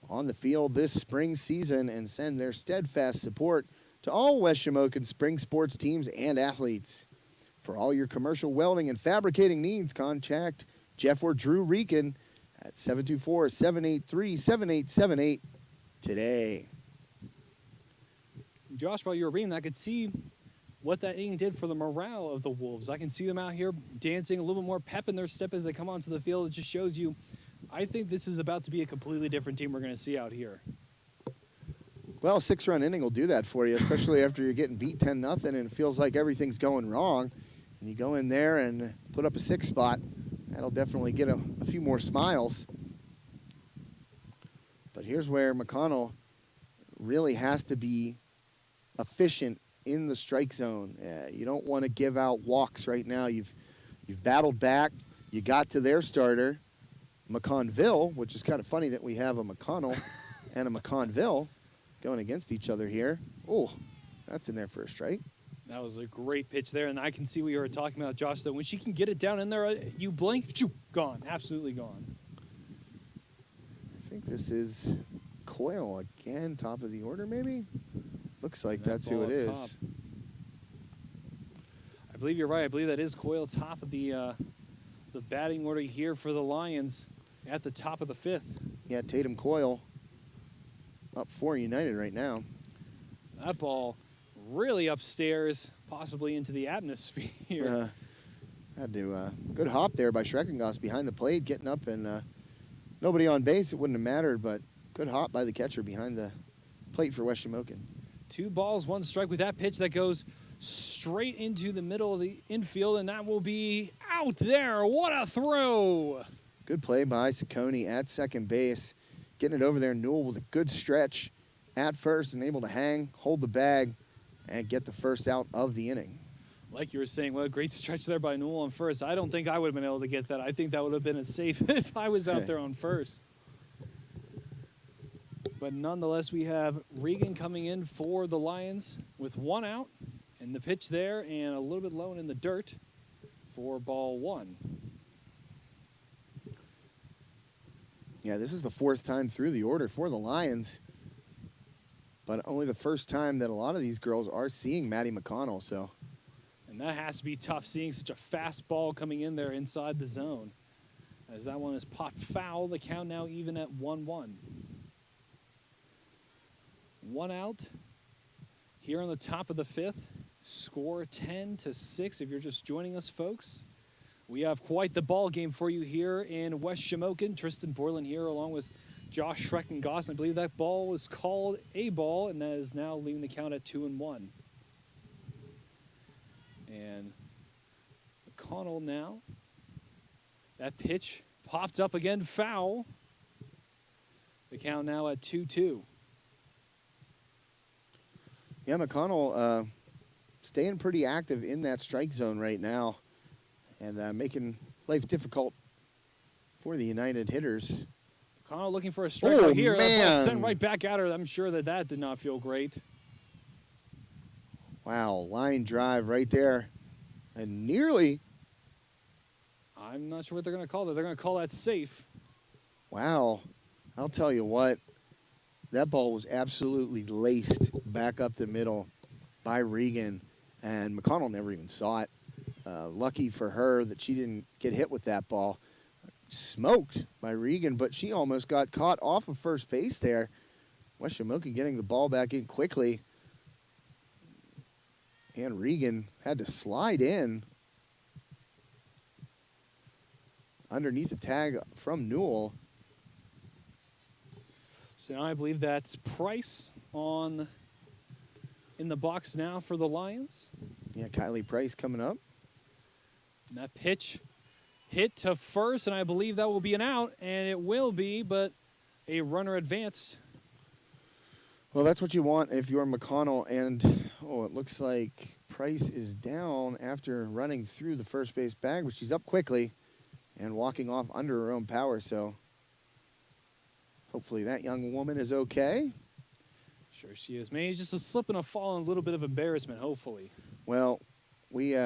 on the field this spring season, and send their steadfast support to all West Shamokin spring sports teams and athletes. For all your commercial welding and fabricating needs, contact Jeff or Drew Rican at 724-783-7878 today. Josh, while you were reading that, I could see what that inning did for the morale of the Wolves. I can see them out here dancing, a little bit more pep in their step as they come onto the field. It just shows you, I think this is about to be a completely different team we're going to see out here. Well, a 6-run inning will do that for you, especially after you're getting beat 10-0 and it feels like everything's going wrong. And you go in there and put up a 6 spot. That'll definitely get a few more smiles. But here's where McConnell really has to be efficient in the strike zone. You don't want to give out walks right now. You've battled back. You got to their starter, McConnville, which is kind of funny that we have a McConnell and a McConnville going against each other here. Oh, that's in there for a strike. That was a great pitch there, and I can see what you were talking about, Josh, that when she can get it down in there, you blink, gone, absolutely gone. I think this is Coyle again, top of the order maybe? Looks like that's who it is. Top. I believe you're right. I believe that is Coyle, top of the batting order here for the Lions at the top of the 5th. Yeah, Tatum Coyle up for United right now. That ball really upstairs, possibly into the atmosphere. Had to good hop there by Schreckengoss behind the plate, getting up and nobody on base. It wouldn't have mattered, but good hop by the catcher behind the plate for West Shamokin. 2 balls, 1 strike with that pitch that goes straight into the middle of the infield, and that will be out there. What a throw! Good play by Ciccone at second base, getting it over there. Newell with a good stretch at first and able to hang, hold the bag, and get the first out of the inning. Like you were saying, what a great stretch there by Newell on first. I don't think I would have been able to get that. I think that would have been a safe if I was out there on first. But nonetheless, we have Regan coming in for the Lions with 1 out. And the pitch there and a little bit low and in the dirt for ball 1. Yeah, this is the 4th time through the order for the Lions, but only the first time that a lot of these girls are seeing Maddie Mcconnell. So, and that has to be tough, seeing such a fast ball coming in there inside the zone. As that one is popped foul, the count now even at 1-1. 1 out here on the top of the 5th. Score 10-6 if you're just joining us, folks. We have quite the ball game for you here in West Shamokin. Tristan Borland here along with Josh Schreckengoss. I believe that ball was called a ball, and that is now leaving the count at 2-1. And McConnell now. That pitch popped up again, foul. The count now at 2-2. Yeah, McConnell staying pretty active in that strike zone right now and making life difficult for the United hitters. McConnell looking for a strikeout here. Man. That ball sent right back at her. I'm sure that did not feel great. Wow, line drive right there. And nearly. I'm not sure what they're going to call that. They're going to call that safe. Wow. I'll tell you what. That ball was absolutely laced back up the middle by Regan. And McConnell never even saw it. Lucky for her that she didn't get hit with that ball. Smoked by Regan, but she almost got caught off of first base there. West Shamokin getting the ball back in quickly. And Regan had to slide in underneath the tag from Newell. So now I believe that's Price in the box now for the Lions. Yeah, Kylie Price coming up. And that pitch hit to first, and I believe that will be an out, and it will be, but a runner advanced. Well, that's what you want if you're McConnell, and it looks like Price is down after running through the first base bag, but she's up quickly and walking off under her own power, so hopefully that young woman is okay. Sure she is. Maybe just a slip and a fall and a little bit of embarrassment, hopefully. Well, we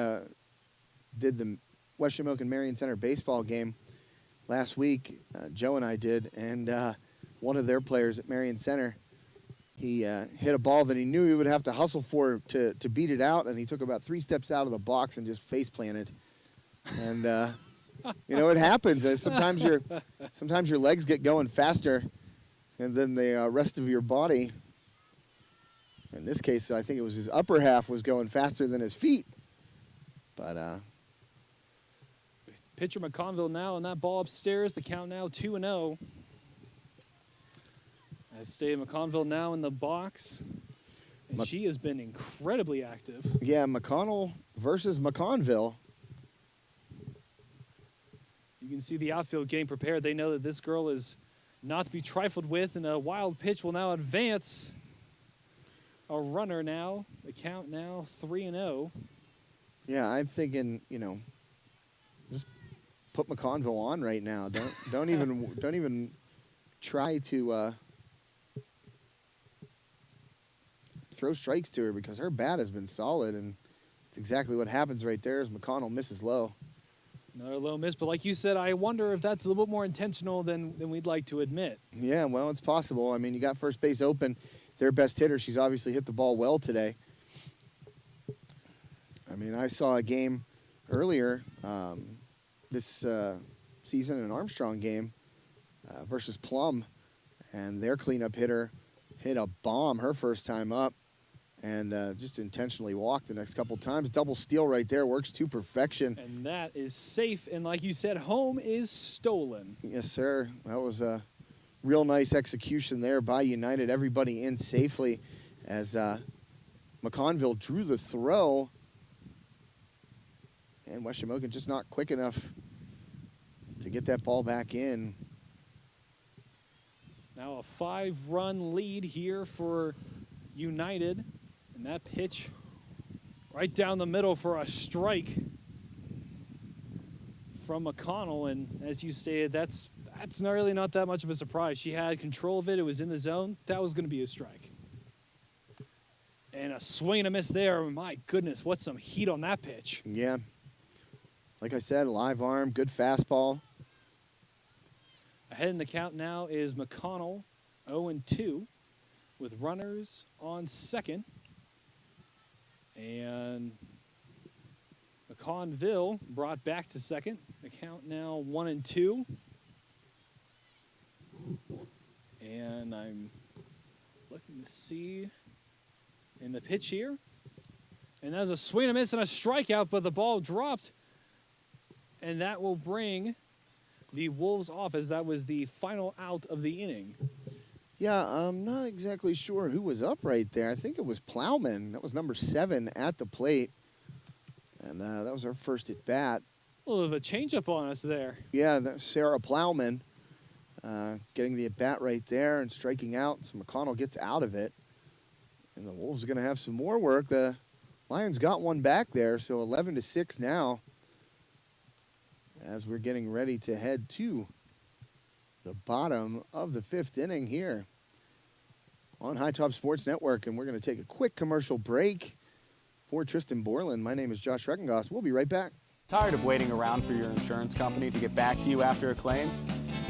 did the West Shamokin Marion Center baseball game last week. Joe and I did, and one of their players at Marion Center, he hit a ball that he knew he would have to hustle for to beat it out, and he took about 3 steps out of the box and just face planted. And it happens. Sometimes your legs get going faster, and then the rest of your body. In this case, I think it was his upper half was going faster than his feet. But pitcher McConville now, and that ball upstairs. The count now 2-0. As Stay McConville now in the box. And she has been incredibly active. Yeah, McConnell versus McConville. You can see the outfield getting prepared. They know that this girl is not to be trifled with, and a wild pitch will now advance. A runner now. The count now 3-0. Yeah, I'm thinking, just put McConville on right now. Don't even try to throw strikes to her, because her bat has been solid, and it's exactly what happens right there as McConnell misses low. Another low miss, but like you said, I wonder if that's a little bit more intentional than we'd like to admit. Yeah, well, it's possible. I mean, you got first base open. Their best hitter. She's obviously hit the ball well today. I mean, I saw a game earlier this season, an Armstrong game versus Plum, and their cleanup hitter hit a bomb her first time up, and just intentionally walked the next couple times. Double steal right there, works to perfection. And that is safe, and like you said, home is stolen. Yes, sir. That was a real nice execution there by United. Everybody in safely as Mcconville drew the throw. And West Shamokin just not quick enough to get that ball back in. Now a 5-run lead here for United. And that pitch right down the middle for a strike from McConnell. And as you stated, that's really not that much of a surprise. She had control of it. It was in the zone. That was going to be a strike. And a swing and a miss there. My goodness, what's some heat on that pitch. Yeah. Like I said, live arm, good fastball. Ahead in the count now is McConnell, 0-2, with runners on second. And McConnville brought back to second. The count now 1-2. And I'm looking to see in the pitch here. And that was a swing and a miss and a strikeout, but the ball dropped. And that will bring the Wolves off, as that was the final out of the inning. Yeah, I'm not exactly sure who was up right there. I think it was Plowman. That was number 7 at the plate. And that was our first at bat. A little of a changeup on us there. Yeah, that's Sarah Plowman getting the at bat right there and striking out. So McConnell gets out of it. And the Wolves are going to have some more work. The Lions got one back there, so 11-6 now, as we're getting ready to head to the bottom of the 5th inning here on High Top Sports Network. And we're going to take a quick commercial break. For Tristan Borland, my name is Josh Reckengoss. We'll be right back. Tired of waiting around for your insurance company to get back to you after a claim?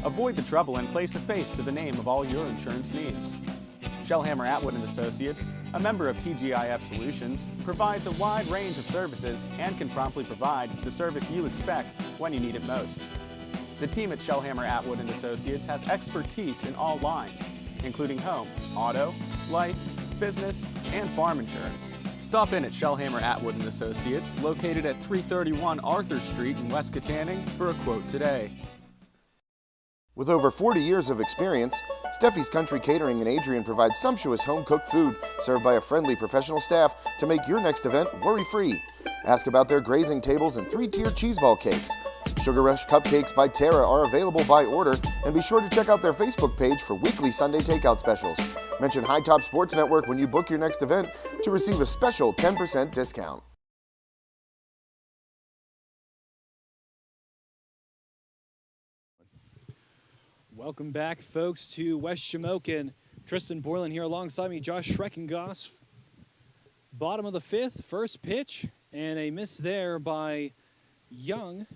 Avoid the trouble and place a face to the name of all your insurance needs. Shellhammer Atwood & Associates, a member of TGIF Solutions, provides a wide range of services and can promptly provide the service you expect when you need it most. The team at Shellhammer Atwood & Associates has expertise in all lines, including home, auto, life, business, and farm insurance. Stop in at Shellhammer Atwood & Associates, located at 331 Arthur Street in West Katanning, for a quote today. With over 40 years of experience, Steffi's Country Catering in Adrian provides sumptuous home-cooked food served by a friendly professional staff to make your next event worry-free. Ask about their grazing tables and 3-tiered cheeseball cakes. Sugar Rush Cupcakes by Tara are available by order, and be sure to check out their Facebook page for weekly Sunday takeout specials. Mention High Top Sports Network when you book your next event to receive a special 10% discount. Welcome back, folks, to West Shamokin. Tristan Borland here alongside me, Josh Schreckengoss. Bottom of the 5th, first pitch, and a miss there by Young.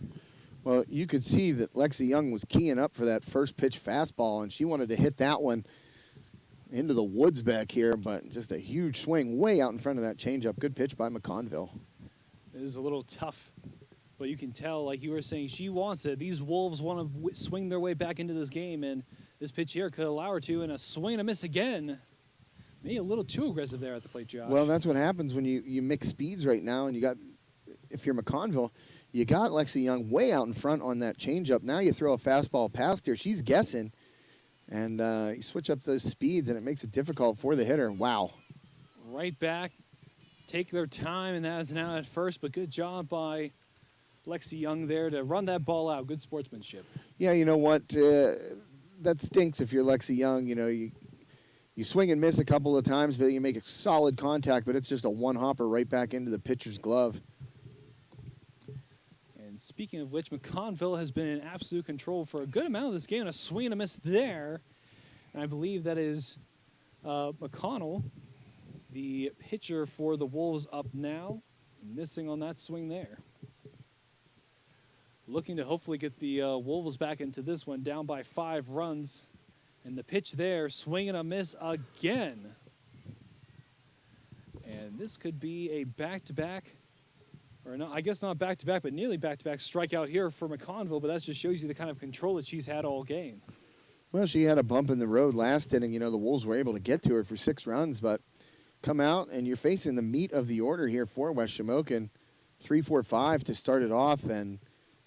Well, you could see that Lexi Young was keying up for that first pitch fastball, and she wanted to hit that one into the woods back here, but just a huge swing way out in front of that changeup. Good pitch by McConnville. It is a little tough, but you can tell, like you were saying, she wants it. These Wolves want to swing their way back into this game, and this pitch here could allow her to, and a swing and a miss again. Maybe a little too aggressive there at the plate, Josh. Well, that's what happens when you mix speeds right now, and you got, if you're McConnville, you got Lexi Young way out in front on that changeup. Now you throw a fastball past her. She's guessing, and you switch up those speeds, and it makes it difficult for the hitter. Wow. Right back, take their time, and that is now at first, but good job by Lexi Young there to run that ball out. Good sportsmanship. Yeah, you know what? That stinks if you're Lexi Young. You know, you swing and miss a couple of times, but you make a solid contact, but it's just a one-hopper right back into the pitcher's glove. And speaking of which, McConnville has been in absolute control for a good amount of this game. A swing and a miss there. And I believe that is McConnell, the pitcher for the Wolves, up now. Missing on that swing there. Looking to hopefully get the Wolves back into this one, down by 5 runs. And the pitch there, swing and a miss again. And this could be a back-to-back, or no, I guess not back-to-back, but nearly back-to-back strikeout here for McConnville, but that just shows you the kind of control that she's had all game. Well, she had a bump in the road last inning. You know, the Wolves were able to get to her for 6 runs, but come out, and you're facing the meat of the order here for West Shamokin. 3-4-5 to start it off, and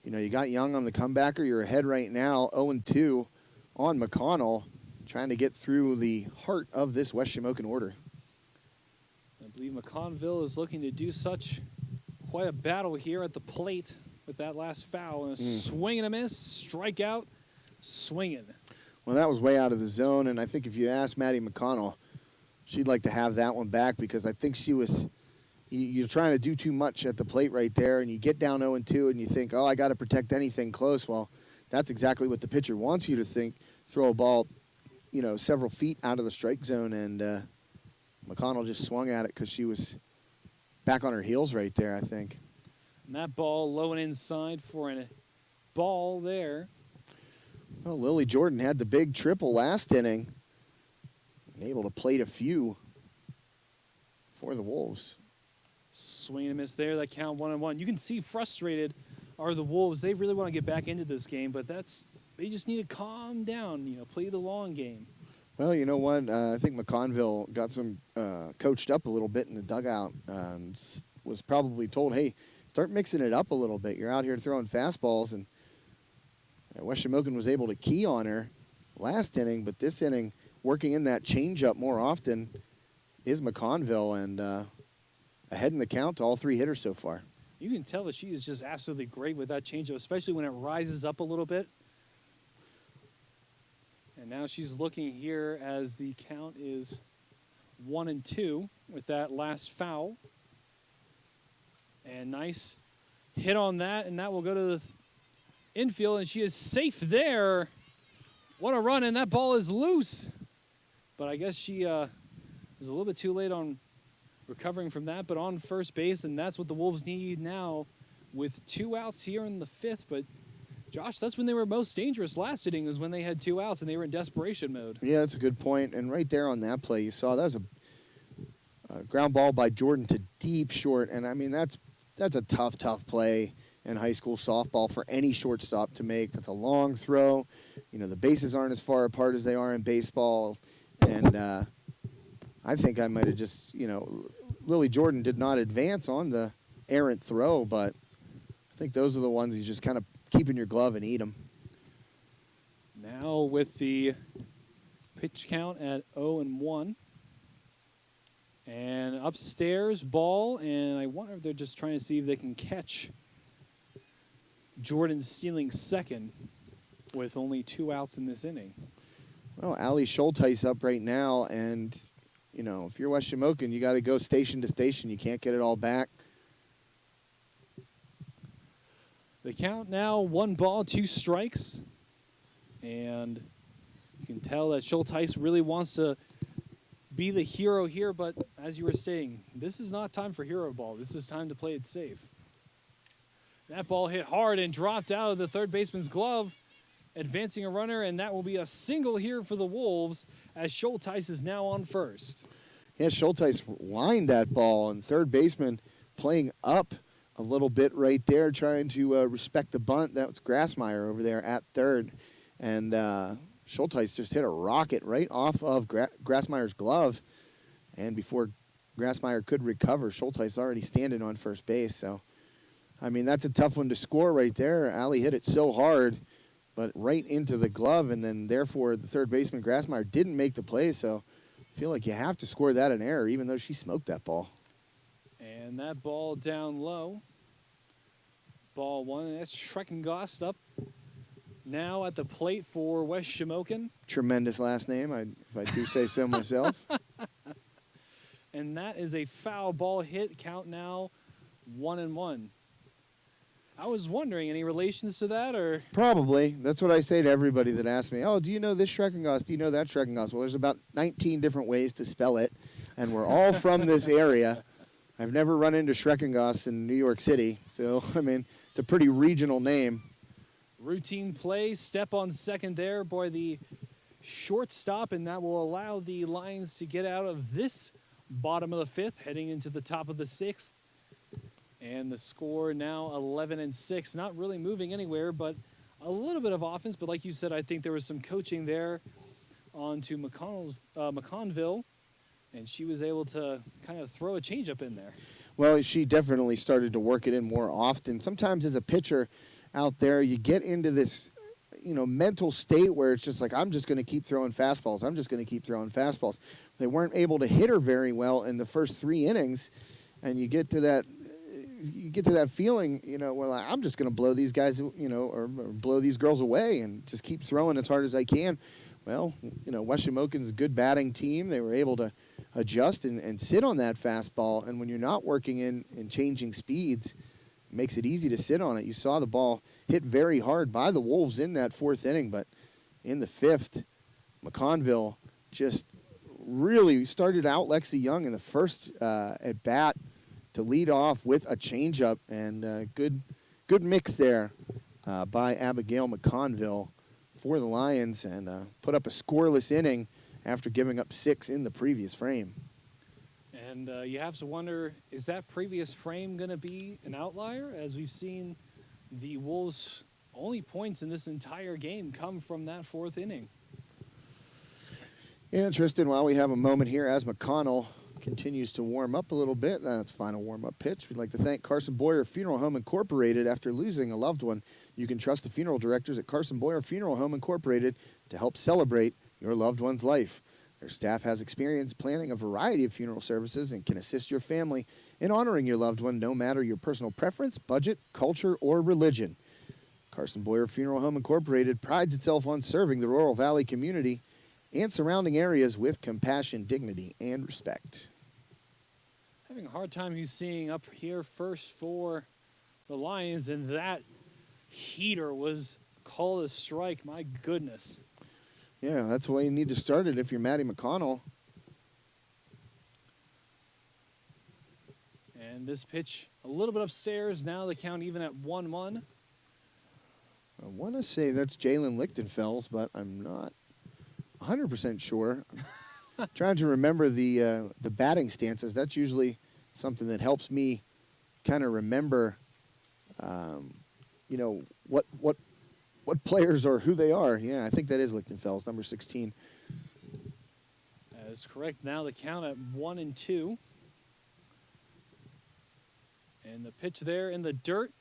you got Young on the comebacker. You're ahead right now, 0-2 on McConnell, trying to get through the heart of this West Shamokin order. I believe Mcconville is looking to do quite a battle here at the plate with that last foul. And a swing and a miss, strikeout, swinging. Well, that was way out of the zone, and I think if you ask Maddie Mcconnell, she'd like to have that one back, because I think she was you're trying to do too much at the plate right there, and you get down 0-2 and you think, oh, I got to protect anything close. Well, that's exactly what the pitcher wants you to think. Throw a ball, several feet out of the strike zone, and McConnell just swung at it because she was back on her heels right there, I think. And that ball low and inside for a ball there. Well, Lily Jordan had the big triple last inning and able to plate a few for the Wolves. Swing and a miss there. That count 1-1. You can see frustrated are the Wolves. They really want to get back into this game, but they just need to calm down, play the long game. Well, you know what? I think McConville got some coached up a little bit in the dugout. Was probably told, hey, start mixing it up a little bit. You're out here throwing fastballs, and West Shamokin was able to key on her last inning, but this inning, working in that changeup more often, is McConville, and ahead in the count to all three hitters so far. You can tell that she is just absolutely great with that changeup, especially when it rises up a little bit. And now she's looking here as the count is 1-2 with that last foul. And nice hit on that, and that will go to the infield, and she is safe there. What a run, and that ball is loose. But I guess she is a little bit too late on recovering from that, but on first base, and that's what the Wolves need now with 2 outs here in the 5th. But Josh, that's when they were most dangerous last inning, is when they had 2 outs and they were in desperation mode. Yeah, that's a good point. And right there on that play, you saw that was a ground ball by Jordan to deep short. And I mean, that's a tough play in high school softball for any shortstop to make. That's a long throw. The bases aren't as far apart as they are in baseball. And I think I might have just, Lily Jordan did not advance on the errant throw, but I think those are the ones you just kind of keep in your glove and eat them. Now with the pitch count at 0-1. And upstairs, ball, and I wonder if they're just trying to see if they can catch Jordan stealing second with only 2 outs in this inning. Well, Allie Schulteis up right now, and, if you're West Shamokin, you got to go station to station. You can't get it all back. The count now, 1 ball, 2 strikes. And you can tell that Schulteis really wants to be the hero here, but as you were saying, this is not time for hero ball. This is time to play it safe. That ball hit hard and dropped out of the third baseman's glove, advancing a runner, and that will be a single here for the Wolves as Schulteis is now on first. Yeah, Schulteis lined that ball, and third baseman playing up a little bit right there, trying to respect the bunt. That was Grassmeyer over there at third, and Schulteis just hit a rocket right off of Grassmeyer's glove, and before Grassmeyer could recover, Schulteis already standing on first base. So, I mean, that's a tough one to score right there. Allie hit it so hard, but right into the glove, and then therefore the third baseman, Grassmeyer, didn't make the play, so I feel like you have to score that an error, even though she smoked that ball. And that ball down low. Ball 1, and that's Schreckengost up now at the plate for West Shamokin. Tremendous last name, if I do say so myself. And that is a foul ball hit. Count now 1-1. I was wondering, any relations to that, or? Probably. That's what I say to everybody that asks me, oh, do you know this Schreckengost? Do you know that Schreckengost? Well, there's about 19 different ways to spell it, and we're all from this area. I've never run into Schreckengost in New York City, so, I mean, it's a pretty regional name. Routine play, step on second there by the shortstop, and that will allow the Lions to get out of this bottom of the 5th, heading into the top of the 6th. And the score now 11-6. Not really moving anywhere, but a little bit of offense. But like you said, I think there was some coaching there onto Mcconnville and she was able to kind of throw a changeup in there. Well, she definitely started to work it in more often. Sometimes as a pitcher out there, you get into this, mental state where it's just like, I'm just going to keep throwing fastballs. I'm just going to keep throwing fastballs. They weren't able to hit her very well in the first 3 innings, and you get to that feeling, well, I'm just going to blow these guys, or blow these girls away and just keep throwing as hard as I can. Well, West Shamokin's a good batting team. They were able to adjust and sit on that fastball. And when you're not working in and changing speeds, it makes it easy to sit on it. You saw the ball hit very hard by the Wolves in that 4th inning, but in the 5th, McConnville just really started out Lexi Young in the first at bat to lead off with a changeup, and good mix there by Abigail Mcconville for the Lions, and put up a scoreless inning after giving up 6 in the previous frame. And you have to wonder, is that previous frame going to be an outlier? As we've seen the Wolves' only points in this entire game come from that 4th inning. Yeah, Tristan, while we have a moment here as McConnell continues to warm up a little bit, that's final warm-up pitch. We'd like to thank Carson Boyer Funeral Home Incorporated. After losing a loved one, you can trust the funeral directors at Carson Boyer Funeral Home Incorporated to help celebrate your loved one's life. Their staff has experience planning a variety of funeral services and can assist your family in honoring your loved one, no matter your personal preference, budget, culture, or religion. Carson Boyer Funeral Home Incorporated prides itself on serving the Rural Valley community and surrounding areas with compassion, dignity, and respect. Having a hard time seeing up here first for the Lions, and that heater was called a strike. My goodness. Yeah, that's the way you need to start it if you're Maddie Mcconnell. And this pitch a little bit upstairs. Now the count even at 1-1. I want to say that's Jalen Lichtenfels, but I'm not 100% sure. I'm trying to remember the batting stances. That's usually something that helps me kind of remember, what players are, who they are. Yeah, I think that is Lichtenfels, number 16. That is correct. Now the count at 1-2. And the pitch there in the dirt.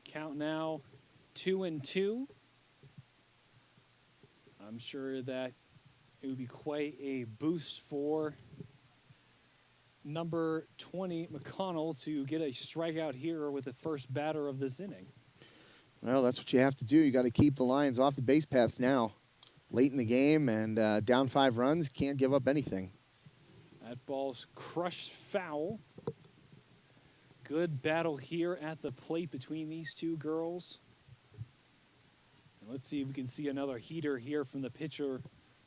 Count now 2-2. I'm sure that it would be quite a boost for number 20, McConnell, to get a strikeout here with the first batter of this inning. Well, that's what you have to do. You got to keep the Lions off the base paths now. Late in the game and down 5 runs, can't give up anything. That ball's crushed foul. Good battle here at the plate between these two girls. And let's see if we can see another heater here from the pitcher,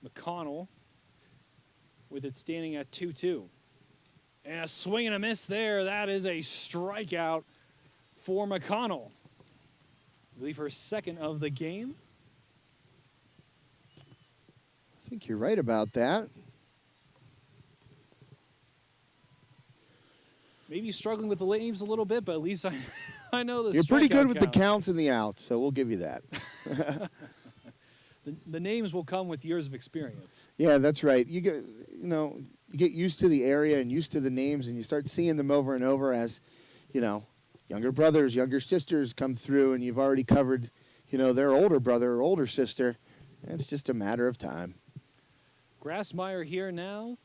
McConnell, with it standing at 2-2. And a swing and a miss there. That is a strikeout for McConnell. I believe her second of the game. I think you're right about that. Maybe struggling with the names a little bit, but at least I know the You're pretty good with the count. counts and the outs, so we'll give you that. The names will come with years of experience. Yeah, that's right. You get used to the area and used to the names, and you start seeing them over and over as, younger brothers, younger sisters come through, and you've already covered, their older brother or older sister. And it's just a matter of time. Grassmeyer here now.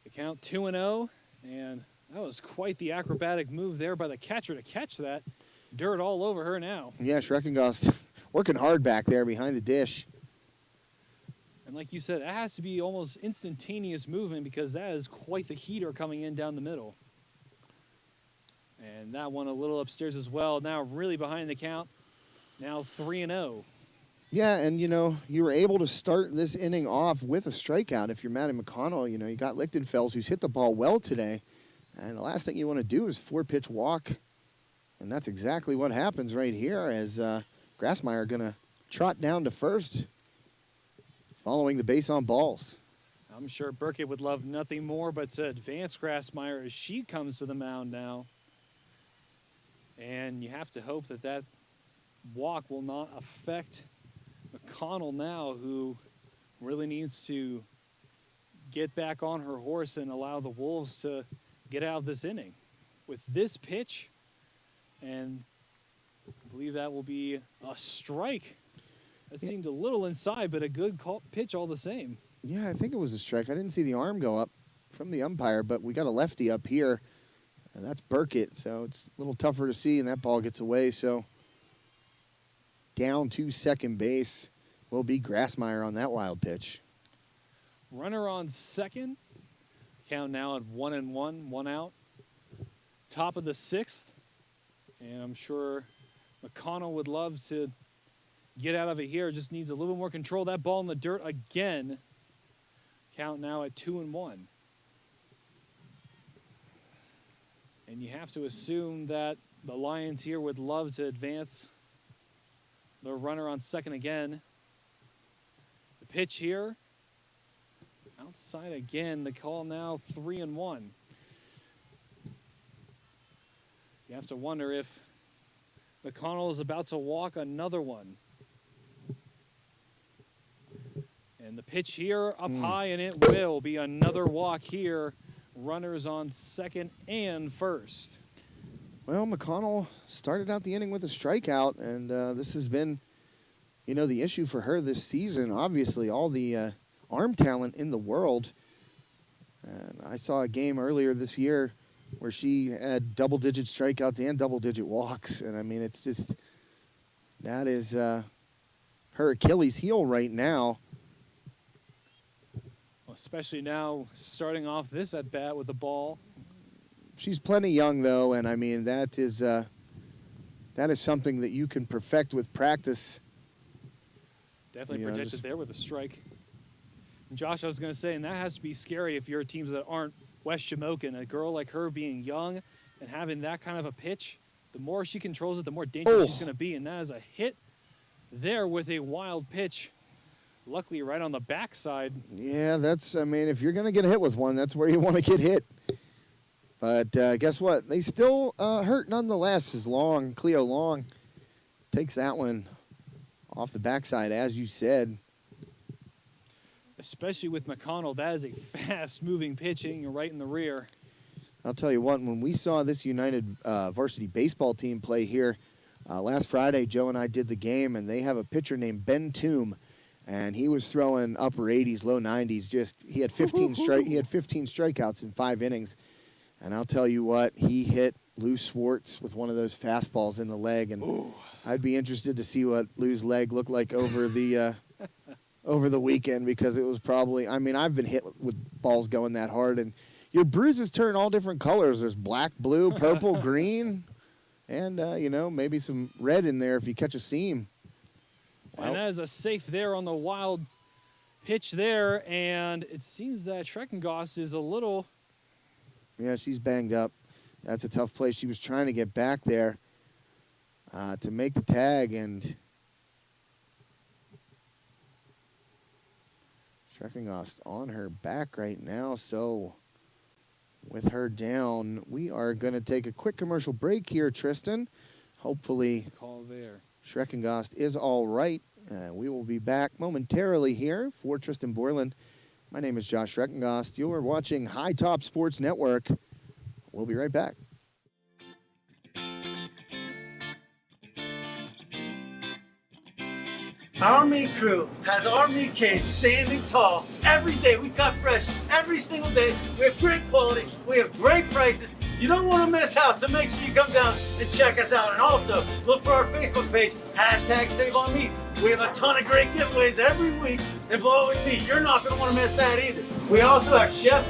The count 2-0, and that was quite the acrobatic move there by the catcher to catch that. Dirt all over her now. Yeah, Schreckengost working hard back there behind the dish. And like you said, that has to be almost instantaneous movement because that is quite the heater coming in down the middle. And that one a little upstairs as well. Now really behind the count. Now 3-0. Yeah, and, you were able to start this inning off with a strikeout. If you're Maddie McConnell, you got Lichtenfels, who's hit the ball well today. And the last thing you want to do is 4-pitch walk. And that's exactly what happens right here as Grassmeyer going to trot down to first following the base on balls. I'm sure Burkett would love nothing more but to advance Grassmeyer as she comes to the mound now. And you have to hope that that walk will not affect McConnell now, who really needs to get back on her horse and allow the Wolves to get out of this inning. With this pitch, and I believe that will be a strike. That seemed a little inside, but a good pitch all the same. Yeah, I think it was a strike. I didn't see the arm go up from the umpire, but we got a lefty up here, and that's Burkett, so it's a little tougher to see, and that ball gets away. So down to second base will be Grassmeyer on that wild pitch. Runner on second. Count now at 1-1, 1 out. Top of the sixth, and I'm sure McConnell would love to get out of it here. Just needs a little more control. That ball in the dirt again. Count now at 2-1. And you have to assume that the Lions here would love to advance the runner on second again. The pitch here. Outside again. The call now 3-1. You have to wonder if McConnell is about to walk another one. And the pitch here up high, and it will be another walk here. Runners on second and first. Well, McConnell started out the inning with a strikeout, and this has been, the issue for her this season. Obviously, all the arm talent in the world. And I saw a game earlier this year where she had double-digit strikeouts and double-digit walks. And, I mean, it's just that is her Achilles heel right now. Especially now starting off this at-bat with the ball. She's plenty young, though, and, I mean, that is something that you can perfect with practice. Definitely projected there with a strike. And Josh, I was going to say, and that has to be scary if you're teams that aren't West Shamokin. A girl like her being young and having that kind of a pitch, the more she controls it, the more dangerous she's going to be. And that is a hit there with a wild pitch. Luckily, right on the backside. Yeah, if you're going to get hit with one, that's where you want to get hit. But guess what? They still hurt nonetheless as Cleo Long takes that one off the backside, as you said. Especially with McConnell, that is a fast-moving pitch hitting right in the rear. I'll tell you what, when we saw this United varsity baseball team play here last Friday, Joe and I did the game, and they have a pitcher named Ben Toom, and he was throwing upper 80s, low 90s. He had 15 strikeouts in 5 innings, and I'll tell you what, he hit Lou Swartz with one of those fastballs in the leg, and I'd be interested to see what Lou's leg looked like over the weekend, because it was probably, I've been hit with balls going that hard, and your bruises turn all different colors. There's black, blue, purple, green, and, maybe some red in there if you catch a seam. And that is a safe there on the wild pitch there, and it seems that Schreckengost is a little... Yeah, she's banged up. That's a tough play. She was trying to get back there to make the tag, and Schreckengost on her back right now, so with her down, we are going to take a quick commercial break here, Tristan. Hopefully, call there. Schreckengost is all right. We will be back momentarily here for Tristan Borland. My name is Josh Schreckengost. You are watching High Top Sports Network. We'll be right back. Our meat crew has our meat cage standing tall. Every day we cut fresh, every single day. We have great quality, we have great prices. You don't want to miss out, so make sure you come down and check us out. And also, look for our Facebook page, #SaveOnMeat. We have a ton of great giveaways every week involving meat. You're not going to want to miss that either. We also have Chef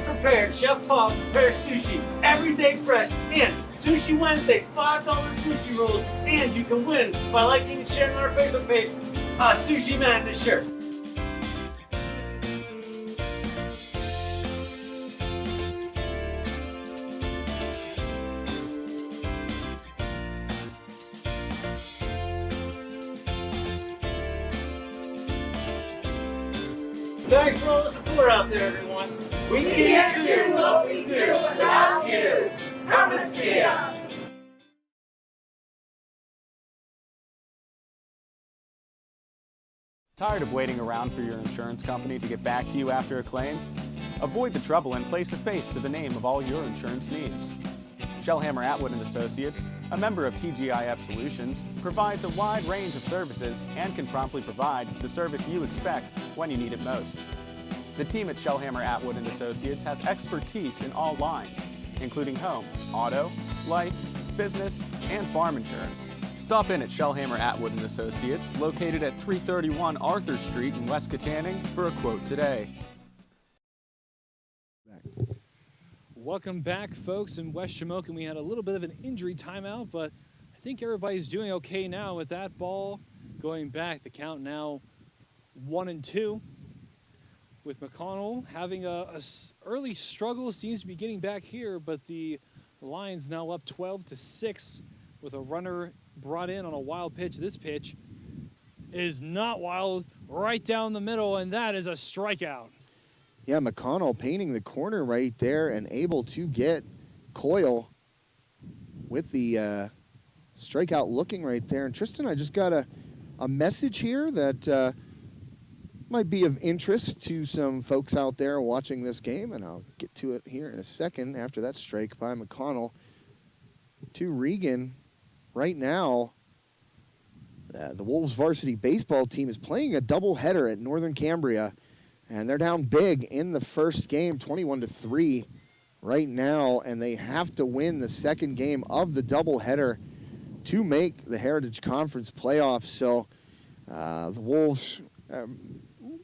Paul prepared sushi every day fresh. And Sushi Wednesdays, $5 sushi rolls. And you can win by liking and sharing on our Facebook page a Sushi Madness shirt. Thanks for all the support out there, everyone. We can't do what we do without you. Come and see us. Tired of waiting around for your insurance company to get back to you after a claim? Avoid the trouble and place a face to the name of all your insurance needs. Shellhammer Atwood & Associates, a member of TGIF Solutions, provides a wide range of services and can promptly provide the service you expect when you need it most. The team at Shellhammer Atwood & Associates has expertise in all lines, including home, auto, life, business, and farm insurance. Stop in at Shellhammer Atwood & Associates, located at 331 Arthur Street in West Katanning, for a quote today. Welcome back, folks. In West Shamokin, we had a little bit of an injury timeout, but I think everybody's doing okay now with that ball going back. The count now 1-2. With McConnell having a early struggle, seems to be getting back here, but the Lions now up 12-6 with a runner brought in on a wild pitch. This pitch is not wild, right down the middle, and that is a strikeout. Yeah, McConnell painting the corner right there and able to get Coyle with the strikeout looking right there. And Tristan, I just got a message here that might be of interest to some folks out there watching this game, and I'll get to it here in a second after that strike by McConnell. To Regan, right now, the Wolves varsity baseball team is playing a doubleheader at Northern Cambria, and they're down big in the first game, 21-3 right now, and they have to win the second game of the doubleheader to make the Heritage Conference playoffs. So the Wolves,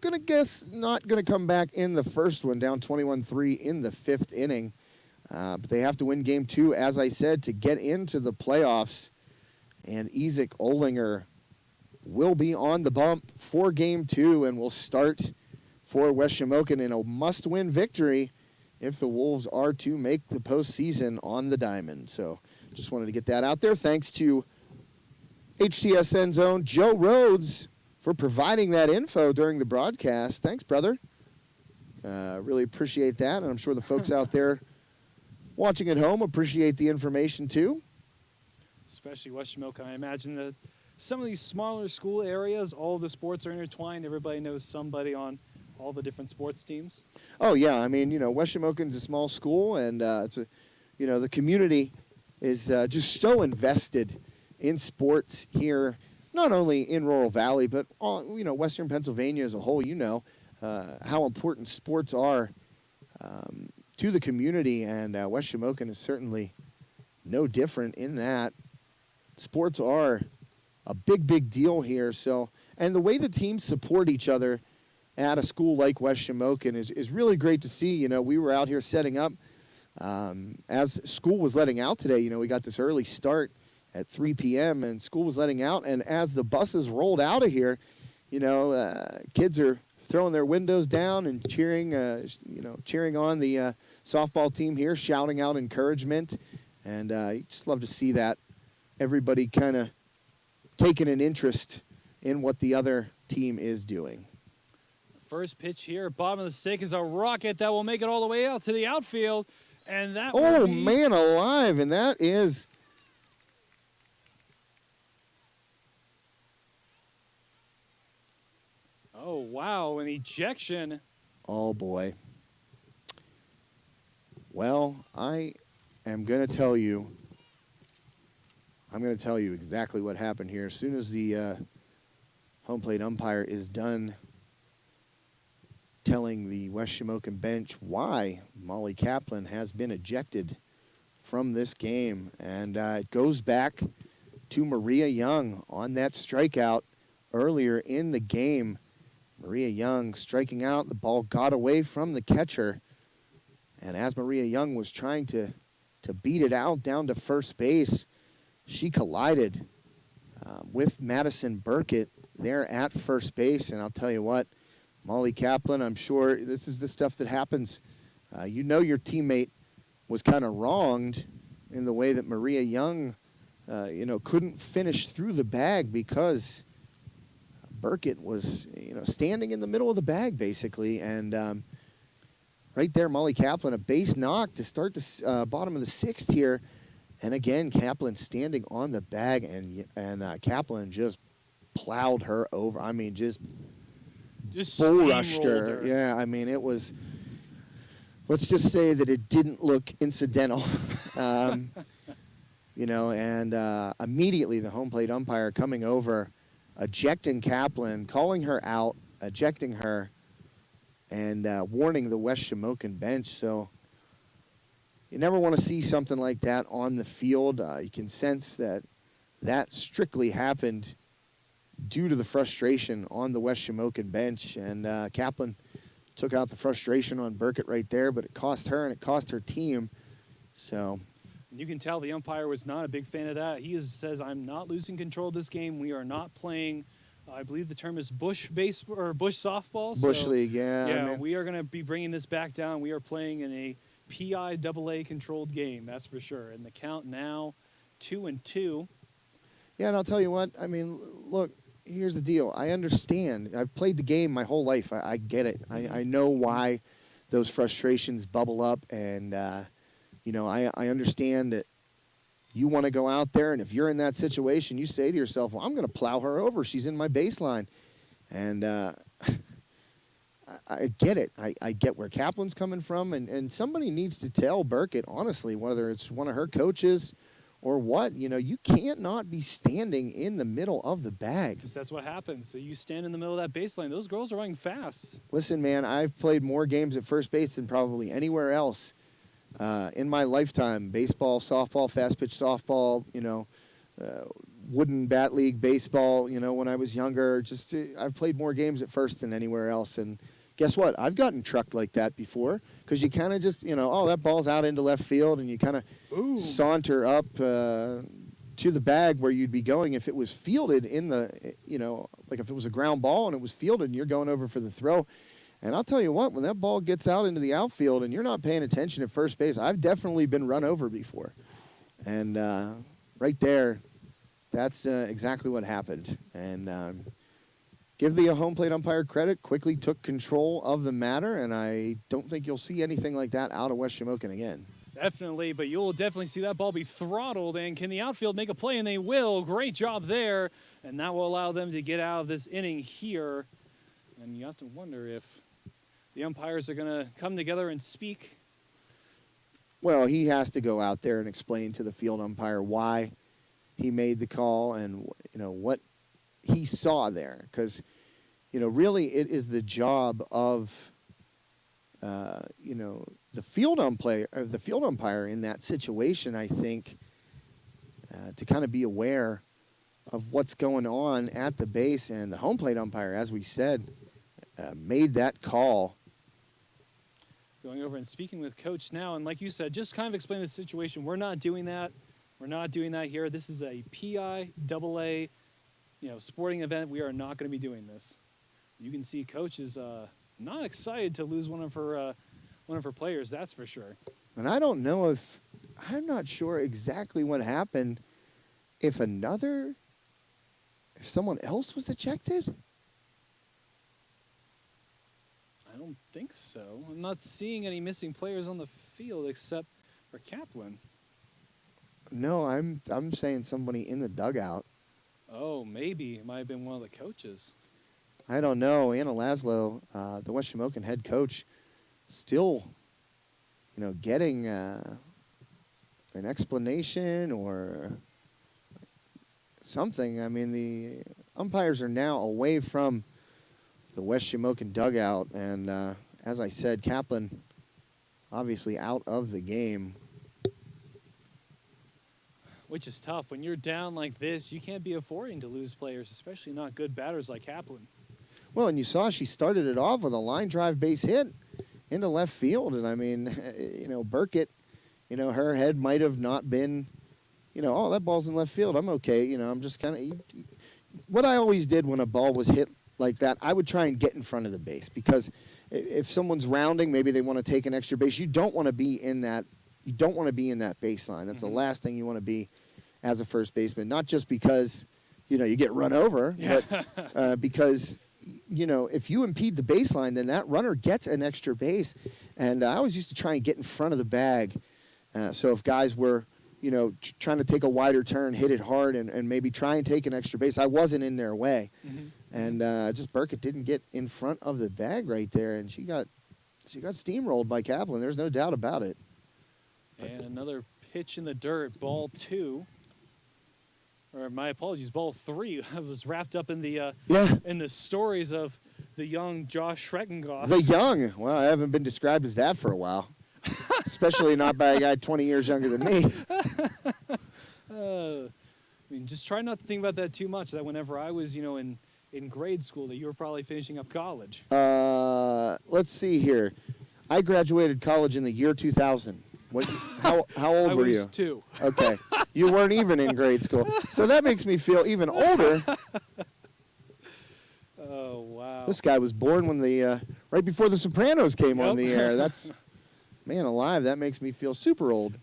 gonna guess not gonna come back in the first one, down 21-3 in the fifth inning, but they have to win game two, as I said, to get into the playoffs. And Isaac Olinger will be on the bump for game two and will start for West Shamokin in a must-win victory if the Wolves are to make the postseason on the diamond. So just wanted to get that out there. Thanks to HTSN Zone Joe Rhodes for providing that info during the broadcast. Thanks, brother. Really appreciate that, and I'm sure the folks out there watching at home appreciate the information too. Especially West Shamokin. I imagine that some of these smaller school areas, all the sports are intertwined. Everybody knows somebody on all the different sports teams. Oh yeah, I mean, West Shamokin's a small school, and the community is just so invested in sports here, not only in Rural Valley, but Western Pennsylvania as a whole. How important sports are to the community, and West Shamokin is certainly no different in that. Sports are a big deal here. So, and the way the teams support each other at a school like West Shamokin is really great to see. We were out here setting up as school was letting out today. We got this early start at 3 p.m. and school was letting out, and as the buses rolled out of here, kids are throwing their windows down and cheering on the softball team here, shouting out encouragement, and you just love to see that. Everybody kind of taking an interest in what the other team is doing. First pitch here, bottom of the stick, is a rocket that will make it all the way out to the outfield, and that man alive, and that is oh wow, an ejection. Oh boy. Well, I'm going to tell you exactly what happened here. As soon as the home plate umpire is done telling the West Shamokin bench why Molly Kaplan has been ejected from this game, and it goes back to Maria Young on that strikeout earlier in the game. Maria Young striking out, the ball got away from the catcher, and as Maria Young was trying to beat it out down to first base, she collided with Madison Burkett there at first base. And I'll tell you what, Molly Kaplan, I'm sure this is the stuff that happens. Your teammate was kind of wronged in the way that Maria Young, couldn't finish through the bag because Burkett was, standing in the middle of the bag basically. And right there, Molly Kaplan, a base knock to start the bottom of the sixth here. And again, Kaplan standing on the bag, and Kaplan just plowed her over. I mean, just bull rushed her. Yeah, I mean, it was let's just say that it didn't look incidental. You know, and immediately the home plate umpire coming over, ejecting Kaplan, calling her out, ejecting her, and warning the West Shamokin bench. So you never want to see something like that on the field. You can sense that that strictly happened due to the frustration on the West Shamokin bench. And Kaplan took out the frustration on Burkett right there, but it cost her and it cost her team. So you can tell the umpire was not a big fan of that. He says, I'm not losing control of this game. We are not playing, I believe the term is bush softball. Bush league, yeah. Yeah, I mean, we are going to be bringing this back down. We are playing in a PIAA controlled game, that's for sure. And the count now, 2-2. yeah, and I'll tell you what, I mean, look, here's the deal. I understand. I've played the game my whole life. I get it. I know why those frustrations bubble up, and you know, I understand that you want to go out there, and if you're in that situation, you say to yourself, well, I'm going to plow her over. She's in my baseline. And I get it. I get where Kaplan's coming from, and somebody needs to tell Burkett, honestly, whether it's one of her coaches or what, you know, you can't not be standing in the middle of the bag. Because that's what happens. So you stand in the middle of that baseline. Those girls are running fast. Listen, man, I've played more games at first base than probably anywhere else in my lifetime. Baseball, softball, fast pitch softball, you know, wooden bat league baseball, you know, when I was younger. Just I've played more games at first than anywhere else. And guess what? I've gotten trucked like that before, because you kind of just, you know, oh, that ball's out into left field, and you kind of saunter up to the bag where you'd be going if it was fielded in the, you know, like if it was a ground ball and it was fielded and you're going over for the throw. And I'll tell you what, when that ball gets out into the outfield and you're not paying attention at first base, I've definitely been run over before. And right there, that's exactly what happened. And give the home plate umpire credit, quickly took control of the matter, and I don't think you'll see anything like that out of West Shamokin again. Definitely, but you'll definitely see that ball be throttled, and can the outfield make a play? And they will. Great job there, and that will allow them to get out of this inning here. And you have to wonder if the umpires are going to come together and speak. Well, he has to go out there and explain to the field umpire why he made the call and, you know, what he saw there. Because, you know, really it is the job of, you know, the field umpire in that situation, I think, to kind of be aware of what's going on at the base. And the home plate umpire, as we said, made that call. Going over and speaking with Coach now, and like you said, just kind of explain the situation. We're not doing that. We're not doing that here. This is a PIAA, you know, sporting event. We are not going to be doing this. You can see Coach is not excited to lose one of her players. That's for sure. And I don't know if I'm not sure exactly what happened. If someone else was ejected. I don't think so. I'm not seeing any missing players on the field except for Kaplan. No, I'm saying somebody in the dugout. Oh, maybe. It might have been one of the coaches. I don't know. Anna Laszlo, the West Shamokin head coach, still, you know, getting an explanation or something. I mean, the umpires are now away from the West Shamokin dugout, and as I said, Kaplan obviously out of the game. Which is tough. When you're down like this, you can't be affording to lose players, especially not good batters like Kaplan. Well, and you saw she started it off with a line drive base hit into left field, and I mean, you know, Burkett, you know, her head might have not been, you know, oh, that ball's in left field, I'm okay, you know, I'm just kind of, what I always did when a ball was hit like that, I would try and get in front of the base, because if someone's rounding, maybe they want to take an extra base, you don't want to be in that baseline. That's the last thing you want to be as a first baseman, not just because, you know, you get run over, but because, you know, if you impede the baseline, then that runner gets an extra base. And I always used to try and get in front of the bag. So if guys were, you know, trying to take a wider turn, hit it hard, and maybe try and take an extra base, I wasn't in their way. And just Burkett didn't get in front of the bag right there, and she got She got steamrolled by Kaplan. There's no doubt about it. And another pitch in the dirt, ball 2. Or my apologies, ball 3. I was wrapped up in the in the stories of the young Josh Schreckengoss. The young. Well, I haven't been described as that for a while. Especially not by a guy 20 years younger than me. I mean, just try not to think about that too much. That whenever I was, in grade school, that you were probably finishing up college. Let's see here. I graduated college in the year 2000. How old were you? I was 2. Okay. You weren't even in grade school. So that makes me feel even older. Oh, wow. This guy was born when right before The Sopranos came on the air. That's, man alive, that makes me feel super old.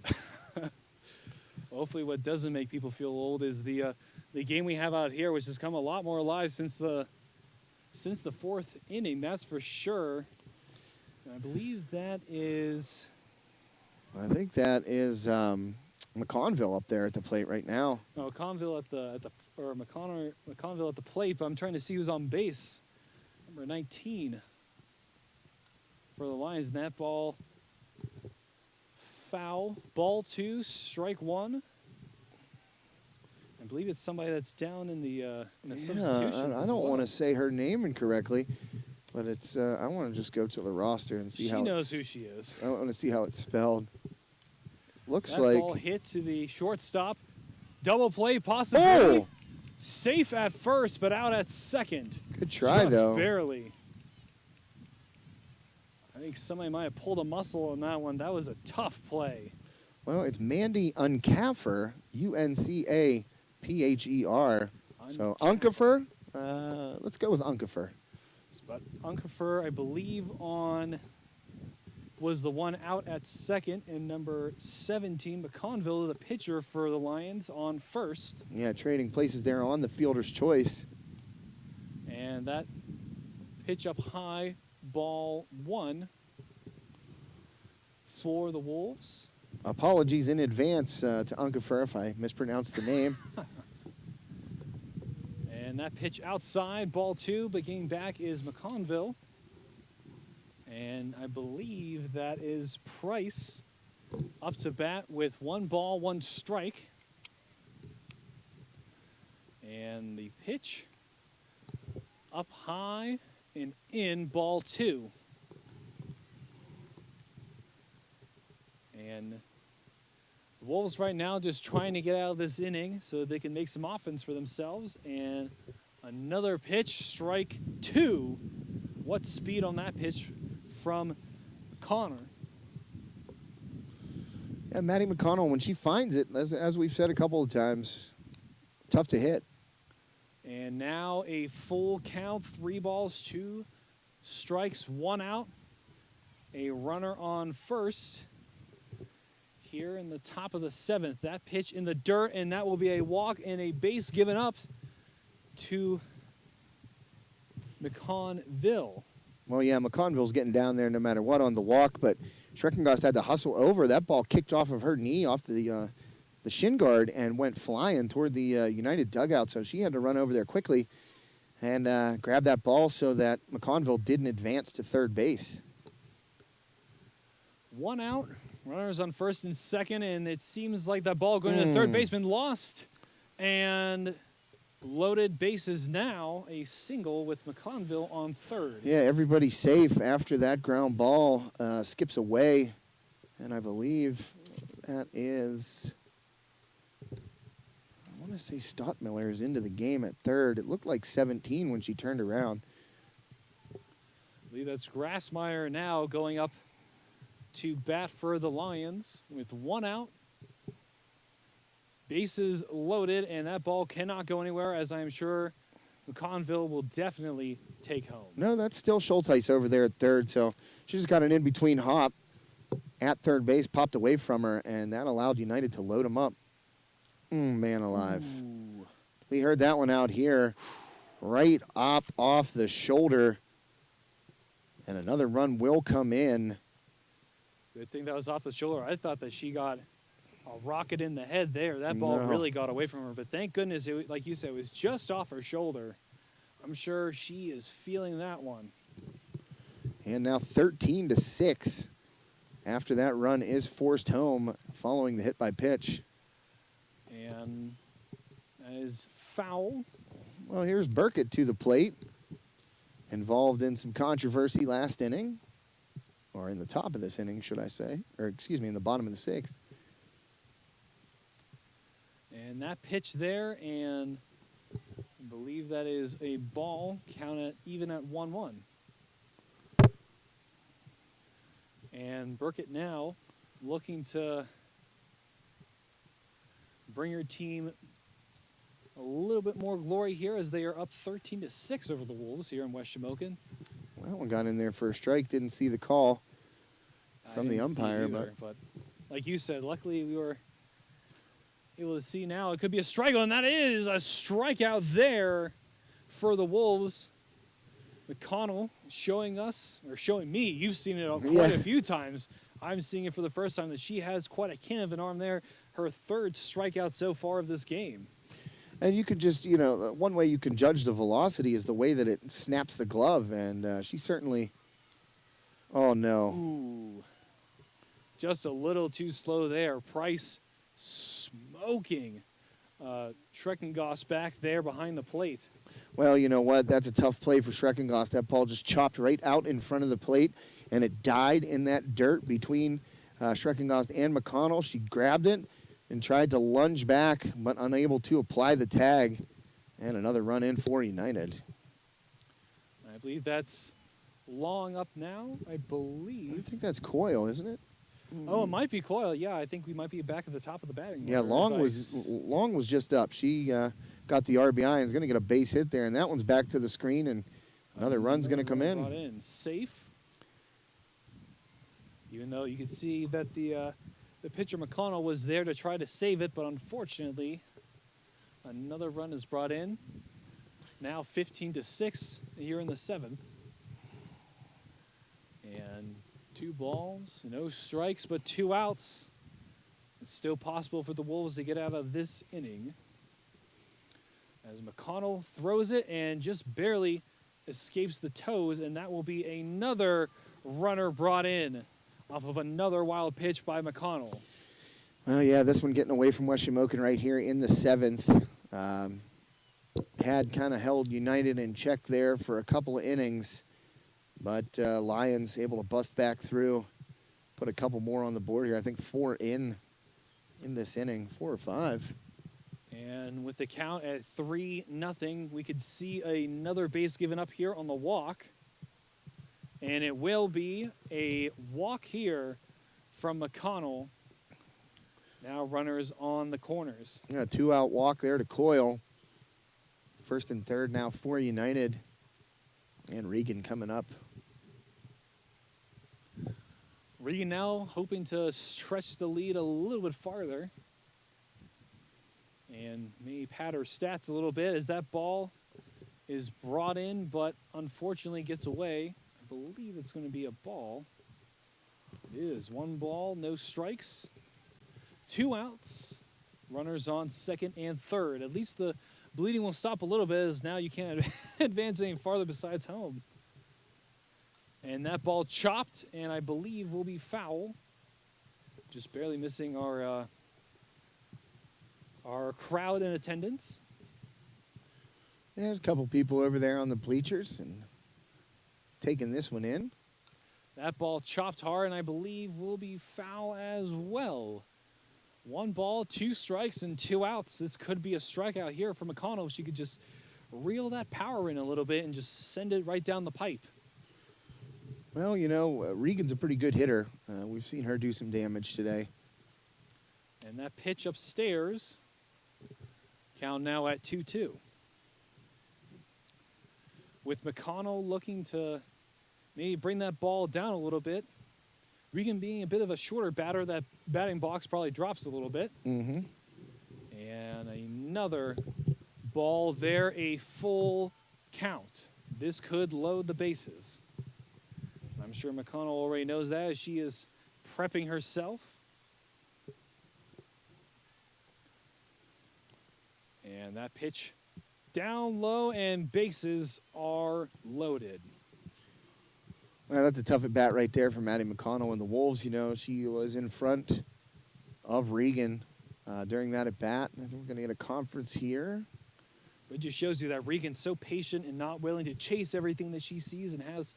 Hopefully what doesn't make people feel old is the game we have out here, which has come a lot more alive since the 4th inning, that's for sure. And I believe that is... I think that is McConnville up there at the plate right now. No, McConnville McConnville at the plate, but I'm trying to see who's on base. Number 19 for the Lions. And that ball foul. Ball 2, strike 1. I believe it's somebody that's down in the substitutions. I don't want to say her name incorrectly, but it's. I want to just go to the roster and see how. She knows who she is. I want to see how it's spelled. Looks that like ball hit to the shortstop. Double play possibility. Oh! Safe at first, but out at second. Good try, just though. Barely. I think somebody might have pulled a muscle on that one. That was a tough play. Well, it's Maddie Mcconnell, Uncaphper. So Uncaphper. Let's go with Uncaphper. But Uncaphper, I believe, was the one out at second, and number 17, McConnville, the pitcher for the Lions, on first. Yeah, trading places there on the fielder's choice. And that pitch up high, ball 1 for the Wolves. Apologies in advance to Uncaphper if I mispronounced the name. And that pitch outside, ball 2, but getting back is McConnville. And I believe that is Price up to bat with 1 ball, 1 strike. And the pitch up high and in, ball 2. And the Wolves right now just trying to get out of this inning so they can make some offense for themselves. And another pitch, strike 2. What speed on that pitch from Connor. Yeah, Maddie Mcconnell, when she finds it, as we've said a couple of times, tough to hit. And now a full count, 3 balls, 2 strikes, 1 out. A runner on first here in the top of the 7th. That pitch in the dirt, and that will be a walk and a base given up to McConnville. Well, yeah, McConnville's getting down there no matter what on the walk, but Schreckengoss had to hustle over. That ball kicked off of her knee, off the shin guard, and went flying toward the United dugout. So she had to run over there quickly and grab that ball so that McConnville didn't advance to third base. 1 out, runners on first and second, and it seems like that ball going to the third baseman lost. And loaded bases now, a single with McConnville on third. Yeah, everybody's safe after that ground ball skips away. And I believe that is, I want to say Stottmiller is into the game at third. It looked like 17 when she turned around. I believe that's Grassmeyer now going up to bat for the Lions with 1 out. Bases loaded, and that ball cannot go anywhere, as I am sure McConnville will definitely take home. No, that's still Schulteis over there at third, so she just got an in-between hop at third base, popped away from her, and that allowed United to load them up. Man alive. Ooh. We heard that one out here, right up off the shoulder, and another run will come in. Good thing that was off the shoulder. I thought that she got a rocket in the head there. That ball No. really got away from her, but thank goodness, like you said, it was just off her shoulder. I'm sure she is feeling that one. And now 13-6 after that run is forced home following the hit by pitch. And that is foul. Well, here's Burkett to the plate. Involved in some controversy last inning. Or in the top of this inning, should I say. Or, excuse me, in the bottom of the sixth. And that pitch there, and I believe that is a ball, counted even at 1-1. And Burkett now looking to bring her team a little bit more glory here as they are up 13-6 over the Wolves here in West Shamokin. Well, that one got in there for a strike. Didn't see the call from the umpire. But like you said, luckily we were able to see now. It could be a strikeout, and that is a strikeout there for the Wolves. McConnell showing us, or showing me, you've seen it quite a few times. I'm seeing it for the first time that she has quite a can of an arm there. Her third strikeout so far of this game. And you could just, one way you can judge the velocity is the way that it snaps the glove. And she certainly, oh no. Ooh, just a little too slow there. Price smoking Schreckengoss back there behind the plate. Well, you know what? That's a tough play for Schreckengoss. That ball just chopped right out in front of the plate, and it died in that dirt between Schreckengoss and McConnell. She grabbed it and tried to lunge back, but unable to apply the tag. And another run in for United. I believe that's Long up now, I I believe. think that's Coyle, isn't it? Oh, it might be Coyle. Yeah, I think we might be back at the top of the batting Yeah, order. Long was just up. She got the RBI and is going to get a base hit there, and that one's back to the screen, and another run's going to come brought in. Safe. Even though you could see that the pitcher McConnell was there to try to save it, but unfortunately, another run is brought in. Now 15-6 here in the seventh. And 2 balls, no strikes, but 2 outs. It's still possible for the Wolves to get out of this inning. As McConnell throws it and just barely escapes the toes, and that will be another runner brought in off of another wild pitch by McConnell. Well, yeah, this one getting away from West Shamokin right here in the 7th. Had kind of held United in check there for a couple of innings. But Lions able to bust back through, put a couple more on the board here. I think 4 in this inning, 4 or 5. And with the count at 3-0, we could see another base given up here on the walk. And it will be a walk here from McConnell. Now runners on the corners. Yeah, 2-out walk there to Coyle. First and third now for United. And Regan coming up. Regan now hoping to stretch the lead a little bit farther. And maybe pad her stats a little bit as that ball is brought in, but unfortunately gets away. I believe it's going to be a ball. It is 1 ball, no strikes. 2 outs. Runners on second and third. At least the bleeding will stop a little bit as now you can't advance any farther besides home. And that ball chopped, and I believe will be foul. Just barely missing our crowd in attendance. There's a couple people over there on the bleachers and taking this one in. That ball chopped hard, and I believe will be foul as well. 1 ball, 2 strikes, and 2 outs. This could be a strikeout here for McConnell. She could just reel that power in a little bit and just send it right down the pipe. Well, you know, Regan's a pretty good hitter. We've seen her do some damage today. And that pitch upstairs, count now at 2-2. With McConnell looking to maybe bring that ball down a little bit. Regan being a bit of a shorter batter, that batting box probably drops a little bit. Mm-hmm. And another ball there, a full count. This could load the bases. I'm sure McConnell already knows that as she is prepping herself. And that pitch down low, and bases are loaded. Well, that's a tough at bat right there for Maddie McConnell and the Wolves. You know, she was in front of Regan during that at bat. I think we're going to get a conference here. It just shows you that Regan's so patient and not willing to chase everything that she sees and has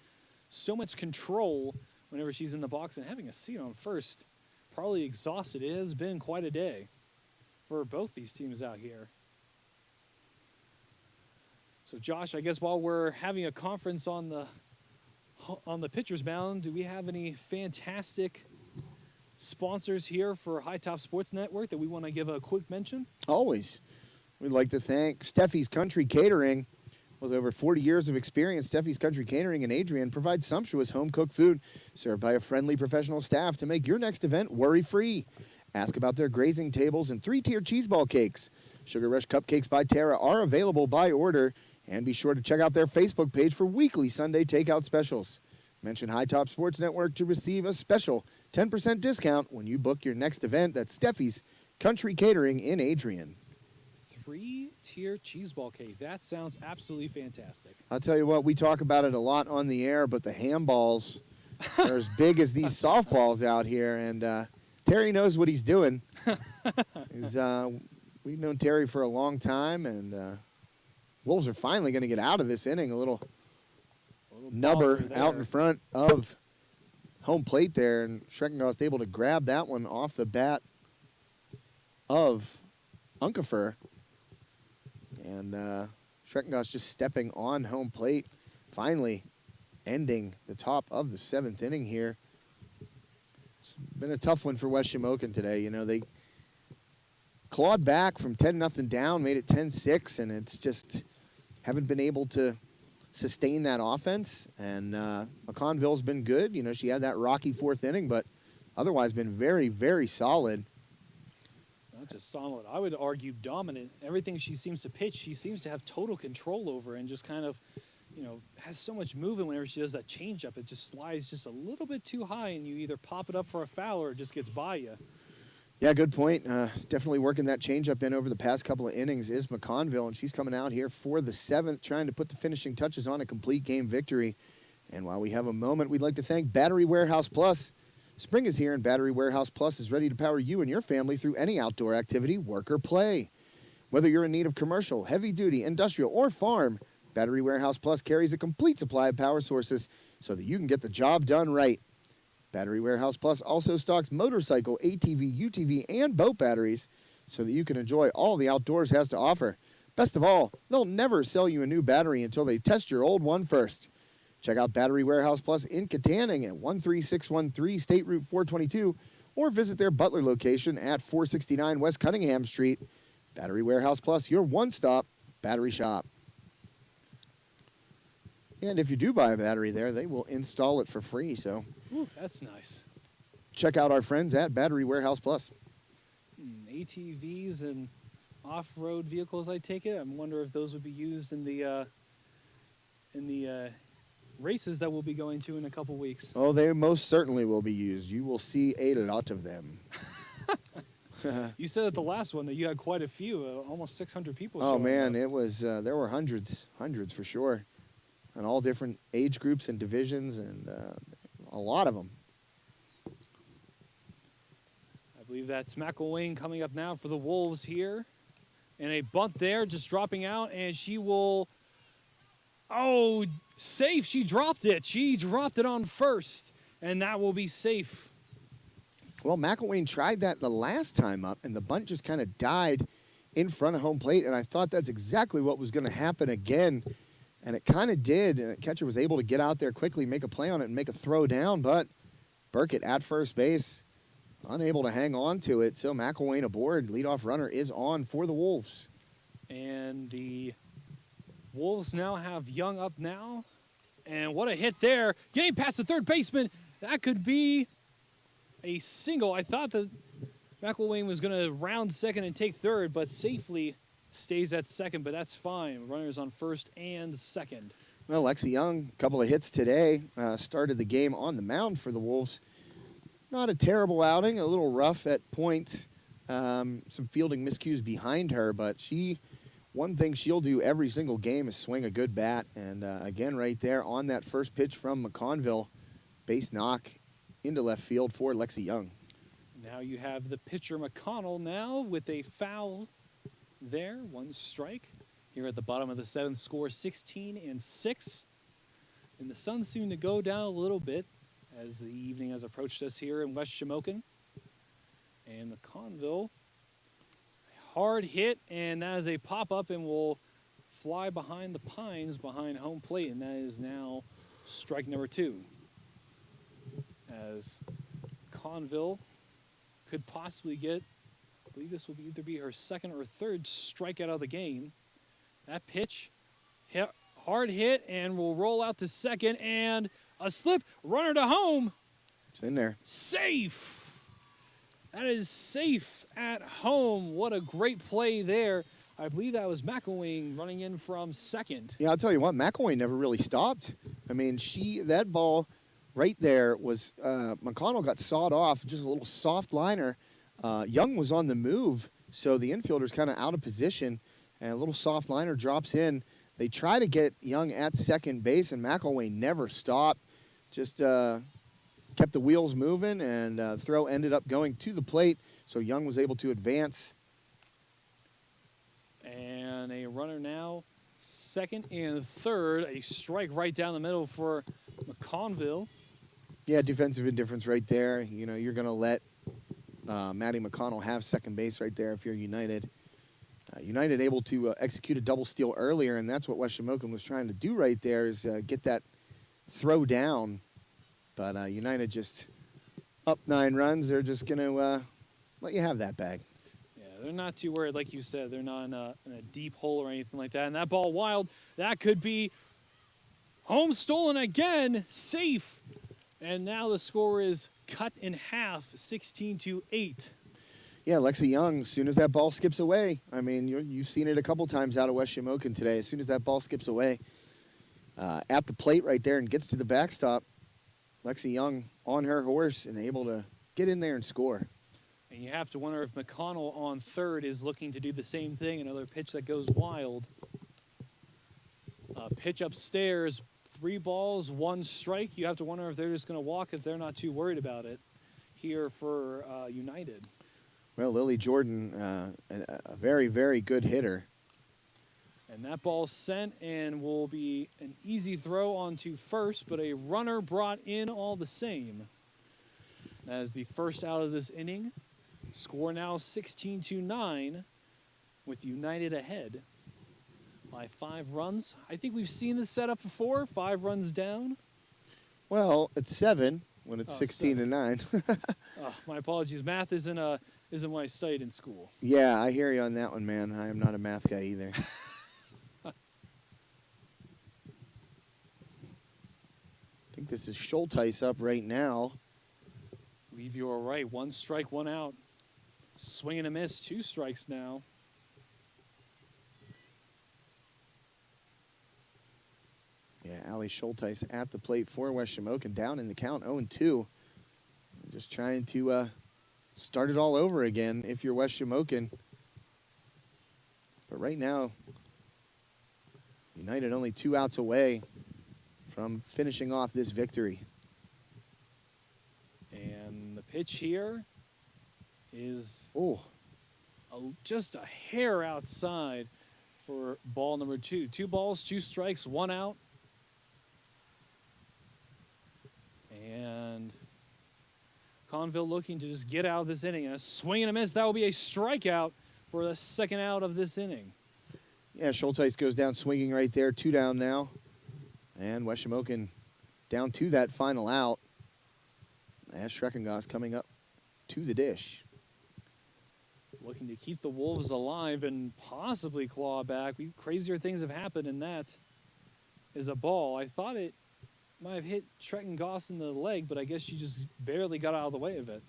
so much control whenever she's in the box. And having a seat on first, probably exhausted. It has been quite a day for both these teams out here. So, Josh, I guess while we're having a conference on the pitcher's mound, do we have any fantastic sponsors here for High Top Sports Network that we want to give a quick mention? Always. We'd like to thank Steffi's Country Catering. With over 40 years of experience, Steffi's Country Catering in Adrian provides sumptuous home-cooked food served by a friendly professional staff to make your next event worry-free. Ask about their grazing tables and 3-tier cheeseball cakes. Sugar Rush Cupcakes by Tara are available by order. And be sure to check out their Facebook page for weekly Sunday takeout specials. Mention High Top Sports Network to receive a special 10% discount when you book your next event at Steffi's Country Catering in Adrian. 3-tier cheeseball cake. That sounds absolutely fantastic. I'll tell you what, we talk about it a lot on the air, but the handballs are as big as these softballs out here. And Terry knows what he's doing. We've known Terry for a long time, and Wolves are finally going to get out of this inning. A little nubber out in front of home plate there, and Schreckengost able to grab that one off the bat of Untifer. And Schreckengost just stepping on home plate, finally ending the top of the 7th inning here. It's been a tough one for West Shamokin today. You know, they clawed back from 10-0 down, made it 10-6, and it's just haven't been able to sustain that offense. And McConville's been good. You know, she had that rocky 4th inning, but otherwise been very, very solid. Not just solid. I would argue dominant. Everything she seems to pitch, she seems to have total control over, and just kind of, you know, has so much movement whenever she does that changeup. It just slides just a little bit too high, and you either pop it up for a foul or it just gets by you. Yeah, good point. Definitely working that changeup in over the past couple of innings is McConville, and she's coming out here for the 7th, trying to put the finishing touches on a complete game victory. And while we have a moment, we'd like to thank Battery Warehouse Plus. Spring is here, and Battery Warehouse Plus is ready to power you and your family through any outdoor activity, work, or play. Whether you're in need of commercial, heavy-duty, industrial, or farm, Battery Warehouse Plus carries a complete supply of power sources so that you can get the job done right. Battery Warehouse Plus also stocks motorcycle, ATV, UTV, and boat batteries so that you can enjoy all the outdoors has to offer. Best of all, they'll never sell you a new battery until they test your old one first. Check out Battery Warehouse Plus in Katanning at 13613 State Route 422 or visit their Butler location at 469 West Cunningham Street. Battery Warehouse Plus, your one-stop battery shop. And if you do buy a battery there, they will install it for free. So Ooh, that's nice. check out our friends at Battery Warehouse Plus. ATVs and off-road vehicles, I take it. I wonder if those would be used in the races that we'll be going to in a couple weeks. Oh, they most certainly will be used. You will see a lot of them. You said at the last one that you had quite a few, almost 600 people. Oh, showing man, up. it was, there were hundreds for sure. And all different age groups and divisions, and a lot of them. I believe that's McElwain coming up now for the Wolves here. And a bunt there, just dropping out, and she will, oh, safe. She dropped it. She dropped it on first, and that will be safe. Well, McElwain tried that the last time up, and the bunt just kind of died in front of home plate, and I thought that's exactly what was going to happen again. And it kind of did, and the catcher was able to get out there quickly, make a play on it, and make a throw down, but Burkett at first base, unable to hang on to it. So McElwain aboard. Leadoff runner is on for the Wolves. And the Wolves now have Young up now. And what a hit there. Getting past the third baseman. That could be a single. I thought that McElwain was going to round second and take third, but safely stays at second, but that's fine. Runners on first and second. Well, Lexi Young, a couple of hits today, started the game on the mound for the Wolves. Not a terrible outing, a little rough at points. Some fielding miscues behind her, but one thing she'll do every single game is swing a good bat. And again, right there on that first pitch from McConville, Base knock into left field for Lexi Young. Now you have the pitcher McConnell now with a foul there. 1 strike. Here at the bottom of the 7th, score 16-6. And the sun soon to go down a little bit as the evening has approached us here in West Shamokin. And McConnville, hard hit, and that is a pop-up and will fly behind the pines behind home plate, and that is now strike number 2. As Conville could possibly get, I believe this will either be her 2nd or 3rd strikeout of the game. That pitch, hard hit, and will roll out to 2nd, and a slip, runner to home. It's in there. Safe. That is safe at home. What a great play there. I believe that was McElwain running in from 2nd. Yeah, I'll tell you what, McElwain never really stopped. I mean, that ball right there was, McConnell got sawed off, just a little soft liner. Young was on the move, so the infielder's kind of out of position, and a little soft liner drops in. They try to get Young at second base, and McElwain never stopped. Just kept the wheels moving, and throw ended up going to the plate, so Young was able to advance. And a runner now, 2nd and 3rd. A strike right down the middle for McConnville. Yeah, defensive indifference right there. You know, you're going to let Maddie Mcconnell have second base right there if you're United. United able to execute a double steal earlier, and that's what West Shamokin was trying to do right there, is get that throw down. But United just up 9 runs. They're just going to let you have that bag. Yeah, they're not too worried. Like you said, they're not in a deep hole or anything like that. And that ball wild, that could be home stolen again, safe. And now the score is cut in half, 16-8. Yeah, Lexi Young, as soon as that ball skips away, I mean, you've seen it a couple times out of West Shamokin today. As soon as that ball skips away, at the plate right there and gets to the backstop, Lexi Young on her horse and able to get in there and score. And you have to wonder if McConnell on 3rd is looking to do the same thing. Another pitch that goes wild. Pitch upstairs, 3 balls, 1 strike. You have to wonder if they're just going to walk if they're not too worried about it here for United. Well, Lily Jordan, a very, very good hitter. And that ball sent and will be an easy throw onto 1st, but a runner brought in all the same. As the first out of this inning. Score now 16-9 with United ahead by 5 runs. I think we've seen this setup before, 5 runs down. Well, it's 7 when it's 16-9. My apologies. Math isn't what I studied in school. Yeah, I hear you on that one, man. I am not a math guy either. I think this is Schulteis up right now. I believe you are right. 1 strike, 1 out. Swing and a miss. 2 strikes now. Yeah, Ali Schulteis at the plate for West Shamokin, down in the count, 0-2. Just trying to start it all over again if you're West Shamokin. But right now, United only 2 outs away from finishing off this victory. And the pitch here is Oh, just a hair outside for ball number 2. 2 balls, 2 strikes, 1 out. And Conville looking to just get out of this inning. And a swing and a miss. That will be a strikeout for the 2nd out of this inning. yeah, Schulteis goes down swinging right there, 2 down now. And West Shamokin down to that final out. As Schreckengoss coming up to the dish. Looking to keep the Wolves alive and possibly claw back. Crazier things have happened, and that is a ball. I thought it might have hit Schreckengoss in the leg, but I guess she just barely got out of the way of it.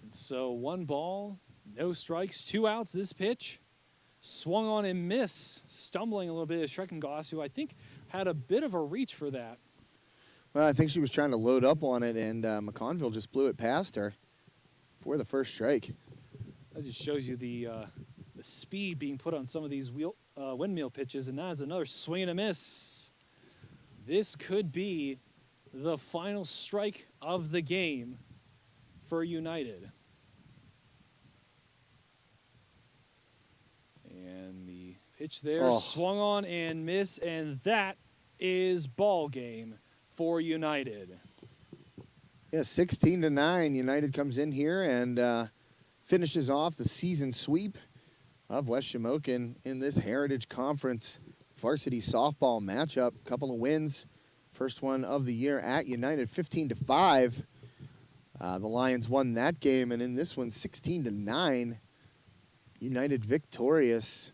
And so 1 ball, no strikes, 2 outs. This pitch swung on and miss, stumbling a little bit at Schreckengoss, who I think had a bit of a reach for that. Well, I think she was trying to load up on it, and McConville just blew it past her for the first strike. That just shows you the speed being put on some of these windmill pitches, and that is another swing and a miss. This could be the final strike of the game for United. And the pitch there swung on and missed, and that is ball game for United. Yeah, 16-9. United comes in here and finishes off the season sweep of West Shamokin in this Heritage Conference varsity softball matchup. Couple of wins. First one of the year at United, 15-5. The Lions won that game, and in this one, 16-9. United victorious.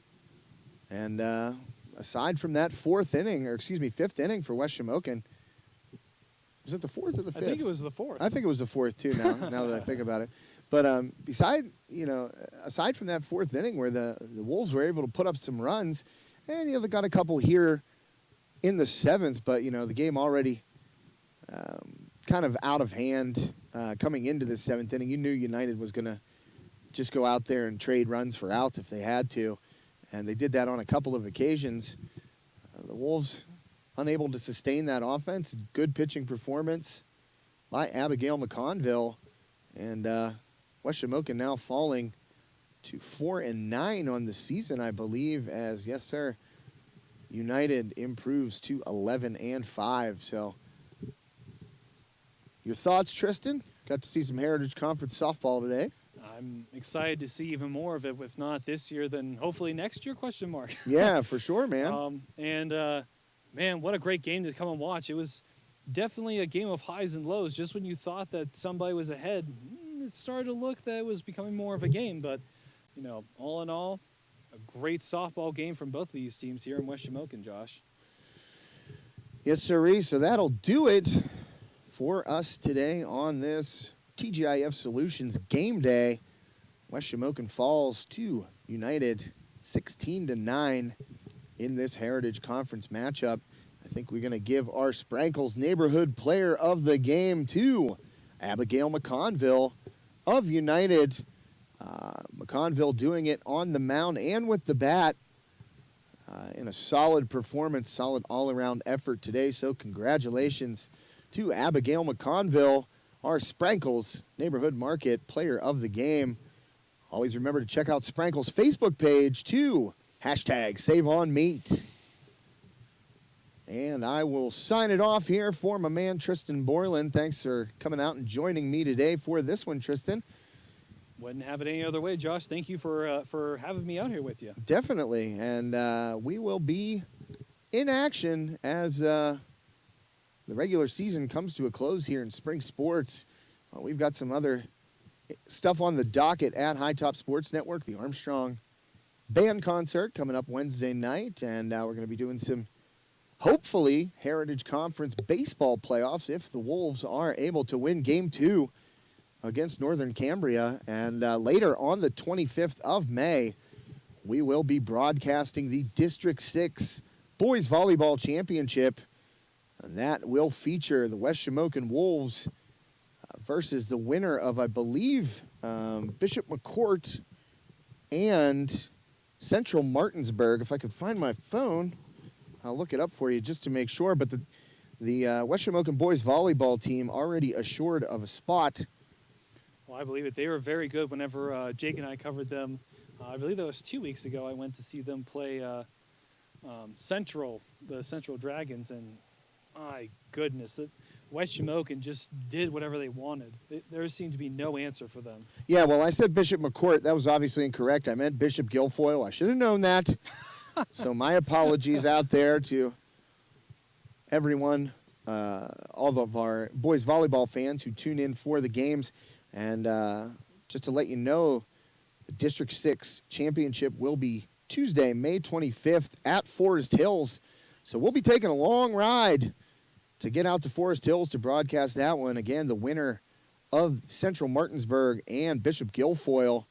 And aside from that fifth inning for West Shamokin. Was it the fourth or the fifth? I think it was the fourth. I think it was the fourth too now that I think about it. But aside from that fourth inning where the Wolves were able to put up some runs, and they got a couple here in the seventh, but the game already kind of out of hand coming into the seventh inning. You knew United was going to just go out there and trade runs for outs if they had to, and they did that on a couple of occasions. The Wolves unable to sustain that offense. Good pitching performance by Abigail Mcconville, and West Shamokin now falling to 4-9 on the season, I believe, as yes, sir, United improves to 11-5. So, your thoughts, Tristan? Got to see some Heritage Conference softball today. I'm excited to see even more of it. If not this year, then hopefully next year? ? Yeah, for sure, man. Man, what a great game to come and watch. It was definitely a game of highs and lows. Just when you thought that somebody was ahead, it started to look that it was becoming more of a game. But, all in all, a great softball game from both of these teams here in West Shamokin, Josh. Yes, sirree. So that'll do it for us today on this TGIF Solutions Game Day. West Shamokin falls to United 16-9 in this Heritage Conference matchup. I think we're going to give our Sprankles Neighborhood Player of the Game to Abigail Mcconville of United. McConville doing it on the mound and with the bat in a solid performance, solid all-around effort today. So congratulations to Abigail McConville, our Sprankles Neighborhood Market Player of the Game. Always remember to check out Sprankles' Facebook page too. #SaveOnMeat. And I will sign it off here for my man Tristan Borland. Thanks for coming out and joining me today for this one, Tristan. Wouldn't have it any other way, Josh. Thank you for having me out here with you. Definitely. And we will be in action as the regular season comes to a close here in spring sports. We've got some other stuff on the docket at High Top Sports Network, the Armstrong Band concert coming up Wednesday night, and we're going to be doing some, hopefully, Heritage Conference baseball playoffs if the Wolves are able to win Game 2 against Northern Cambria. And later on the 25th of May, we will be broadcasting the District 6 Boys Volleyball Championship. And that will feature the West Shamokin Wolves versus the winner of, I believe, Bishop McCourt and Central Martinsburg. If I could find my phone, I'll look it up for you just to make sure. But the West Shamokin boys volleyball team already assured of a spot. Well, I believe it. They were very good whenever Jake and I covered them. I believe that was 2 weeks ago. I went to see them play the Central Dragons, and my goodness, West Shamokin just did whatever they wanted. There seemed to be no answer for them. Yeah, well, I said Bishop McCourt. That was obviously incorrect. I meant Bishop Guilfoyle. I should have known that. So my apologies out there to everyone, all of our boys volleyball fans who tune in for the games. And just to let you know, the District 6 Championship will be Tuesday, May 25th at Forest Hills. So we'll be taking a long ride to get out to Forest Hills to broadcast that one. Again, the winner of Central Martinsburg and Bishop Guilfoyle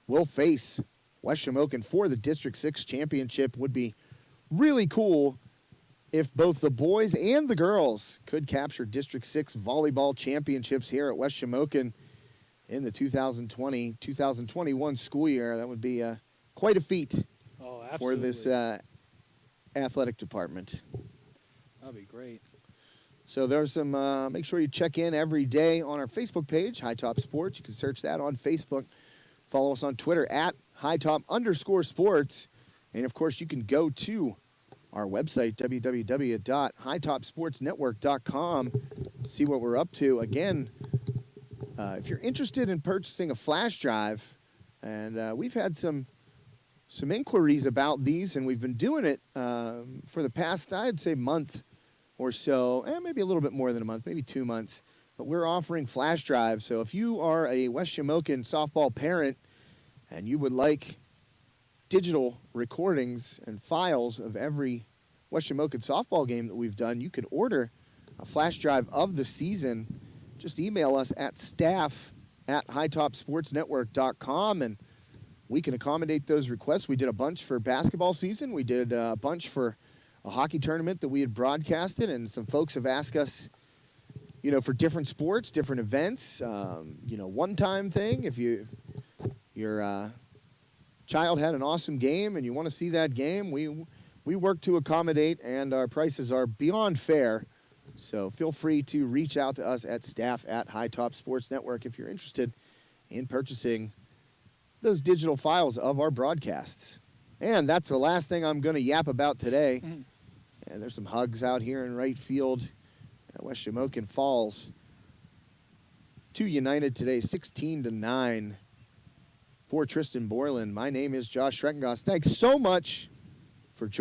will face West Shamokin for the District 6 Championship. Would be really cool if both the boys and the girls could capture District 6 volleyball championships here at West Shamokin in the 2020-2021 school year. That would be quite a feat Oh, for absolutely. this athletic department. That'd be great. So there's some, make sure you check in every day on our Facebook page, High Top Sports. You can search that on Facebook. Follow us on Twitter at HighTop_sports. And, of course, you can go to our website, www.hightopsportsnetwork.com, see what we're up to. Again, if you're interested in purchasing a flash drive, and we've had some inquiries about these, and we've been doing it for the past, I'd say, month or so, maybe a little bit more than a month, maybe 2 months. But we're offering flash drives. So if you are a West Shamokin softball parent and you would like digital recordings and files of every West Shamokin softball game that we've done, you could order a flash drive of the season. Just email us at staff@hightopsportsnetwork.com, and we can accommodate those requests. We did a bunch for basketball season. We did a bunch for a hockey tournament that we had broadcasted, and some folks have asked us, for different sports, different events, one-time thing. If your child had an awesome game and you want to see that game, we work to accommodate, and our prices are beyond fair. So feel free to reach out to us at staff@hightopsportsnetwork if you're interested in purchasing those digital files of our broadcasts. And that's the last thing I'm going to yap about today. Mhm. And there's some hugs out here in right field at West Shamokin Falls. 2 United today, 16-9 for Tristan Borland. My name is Josh Schreckengoss. Thanks so much for joining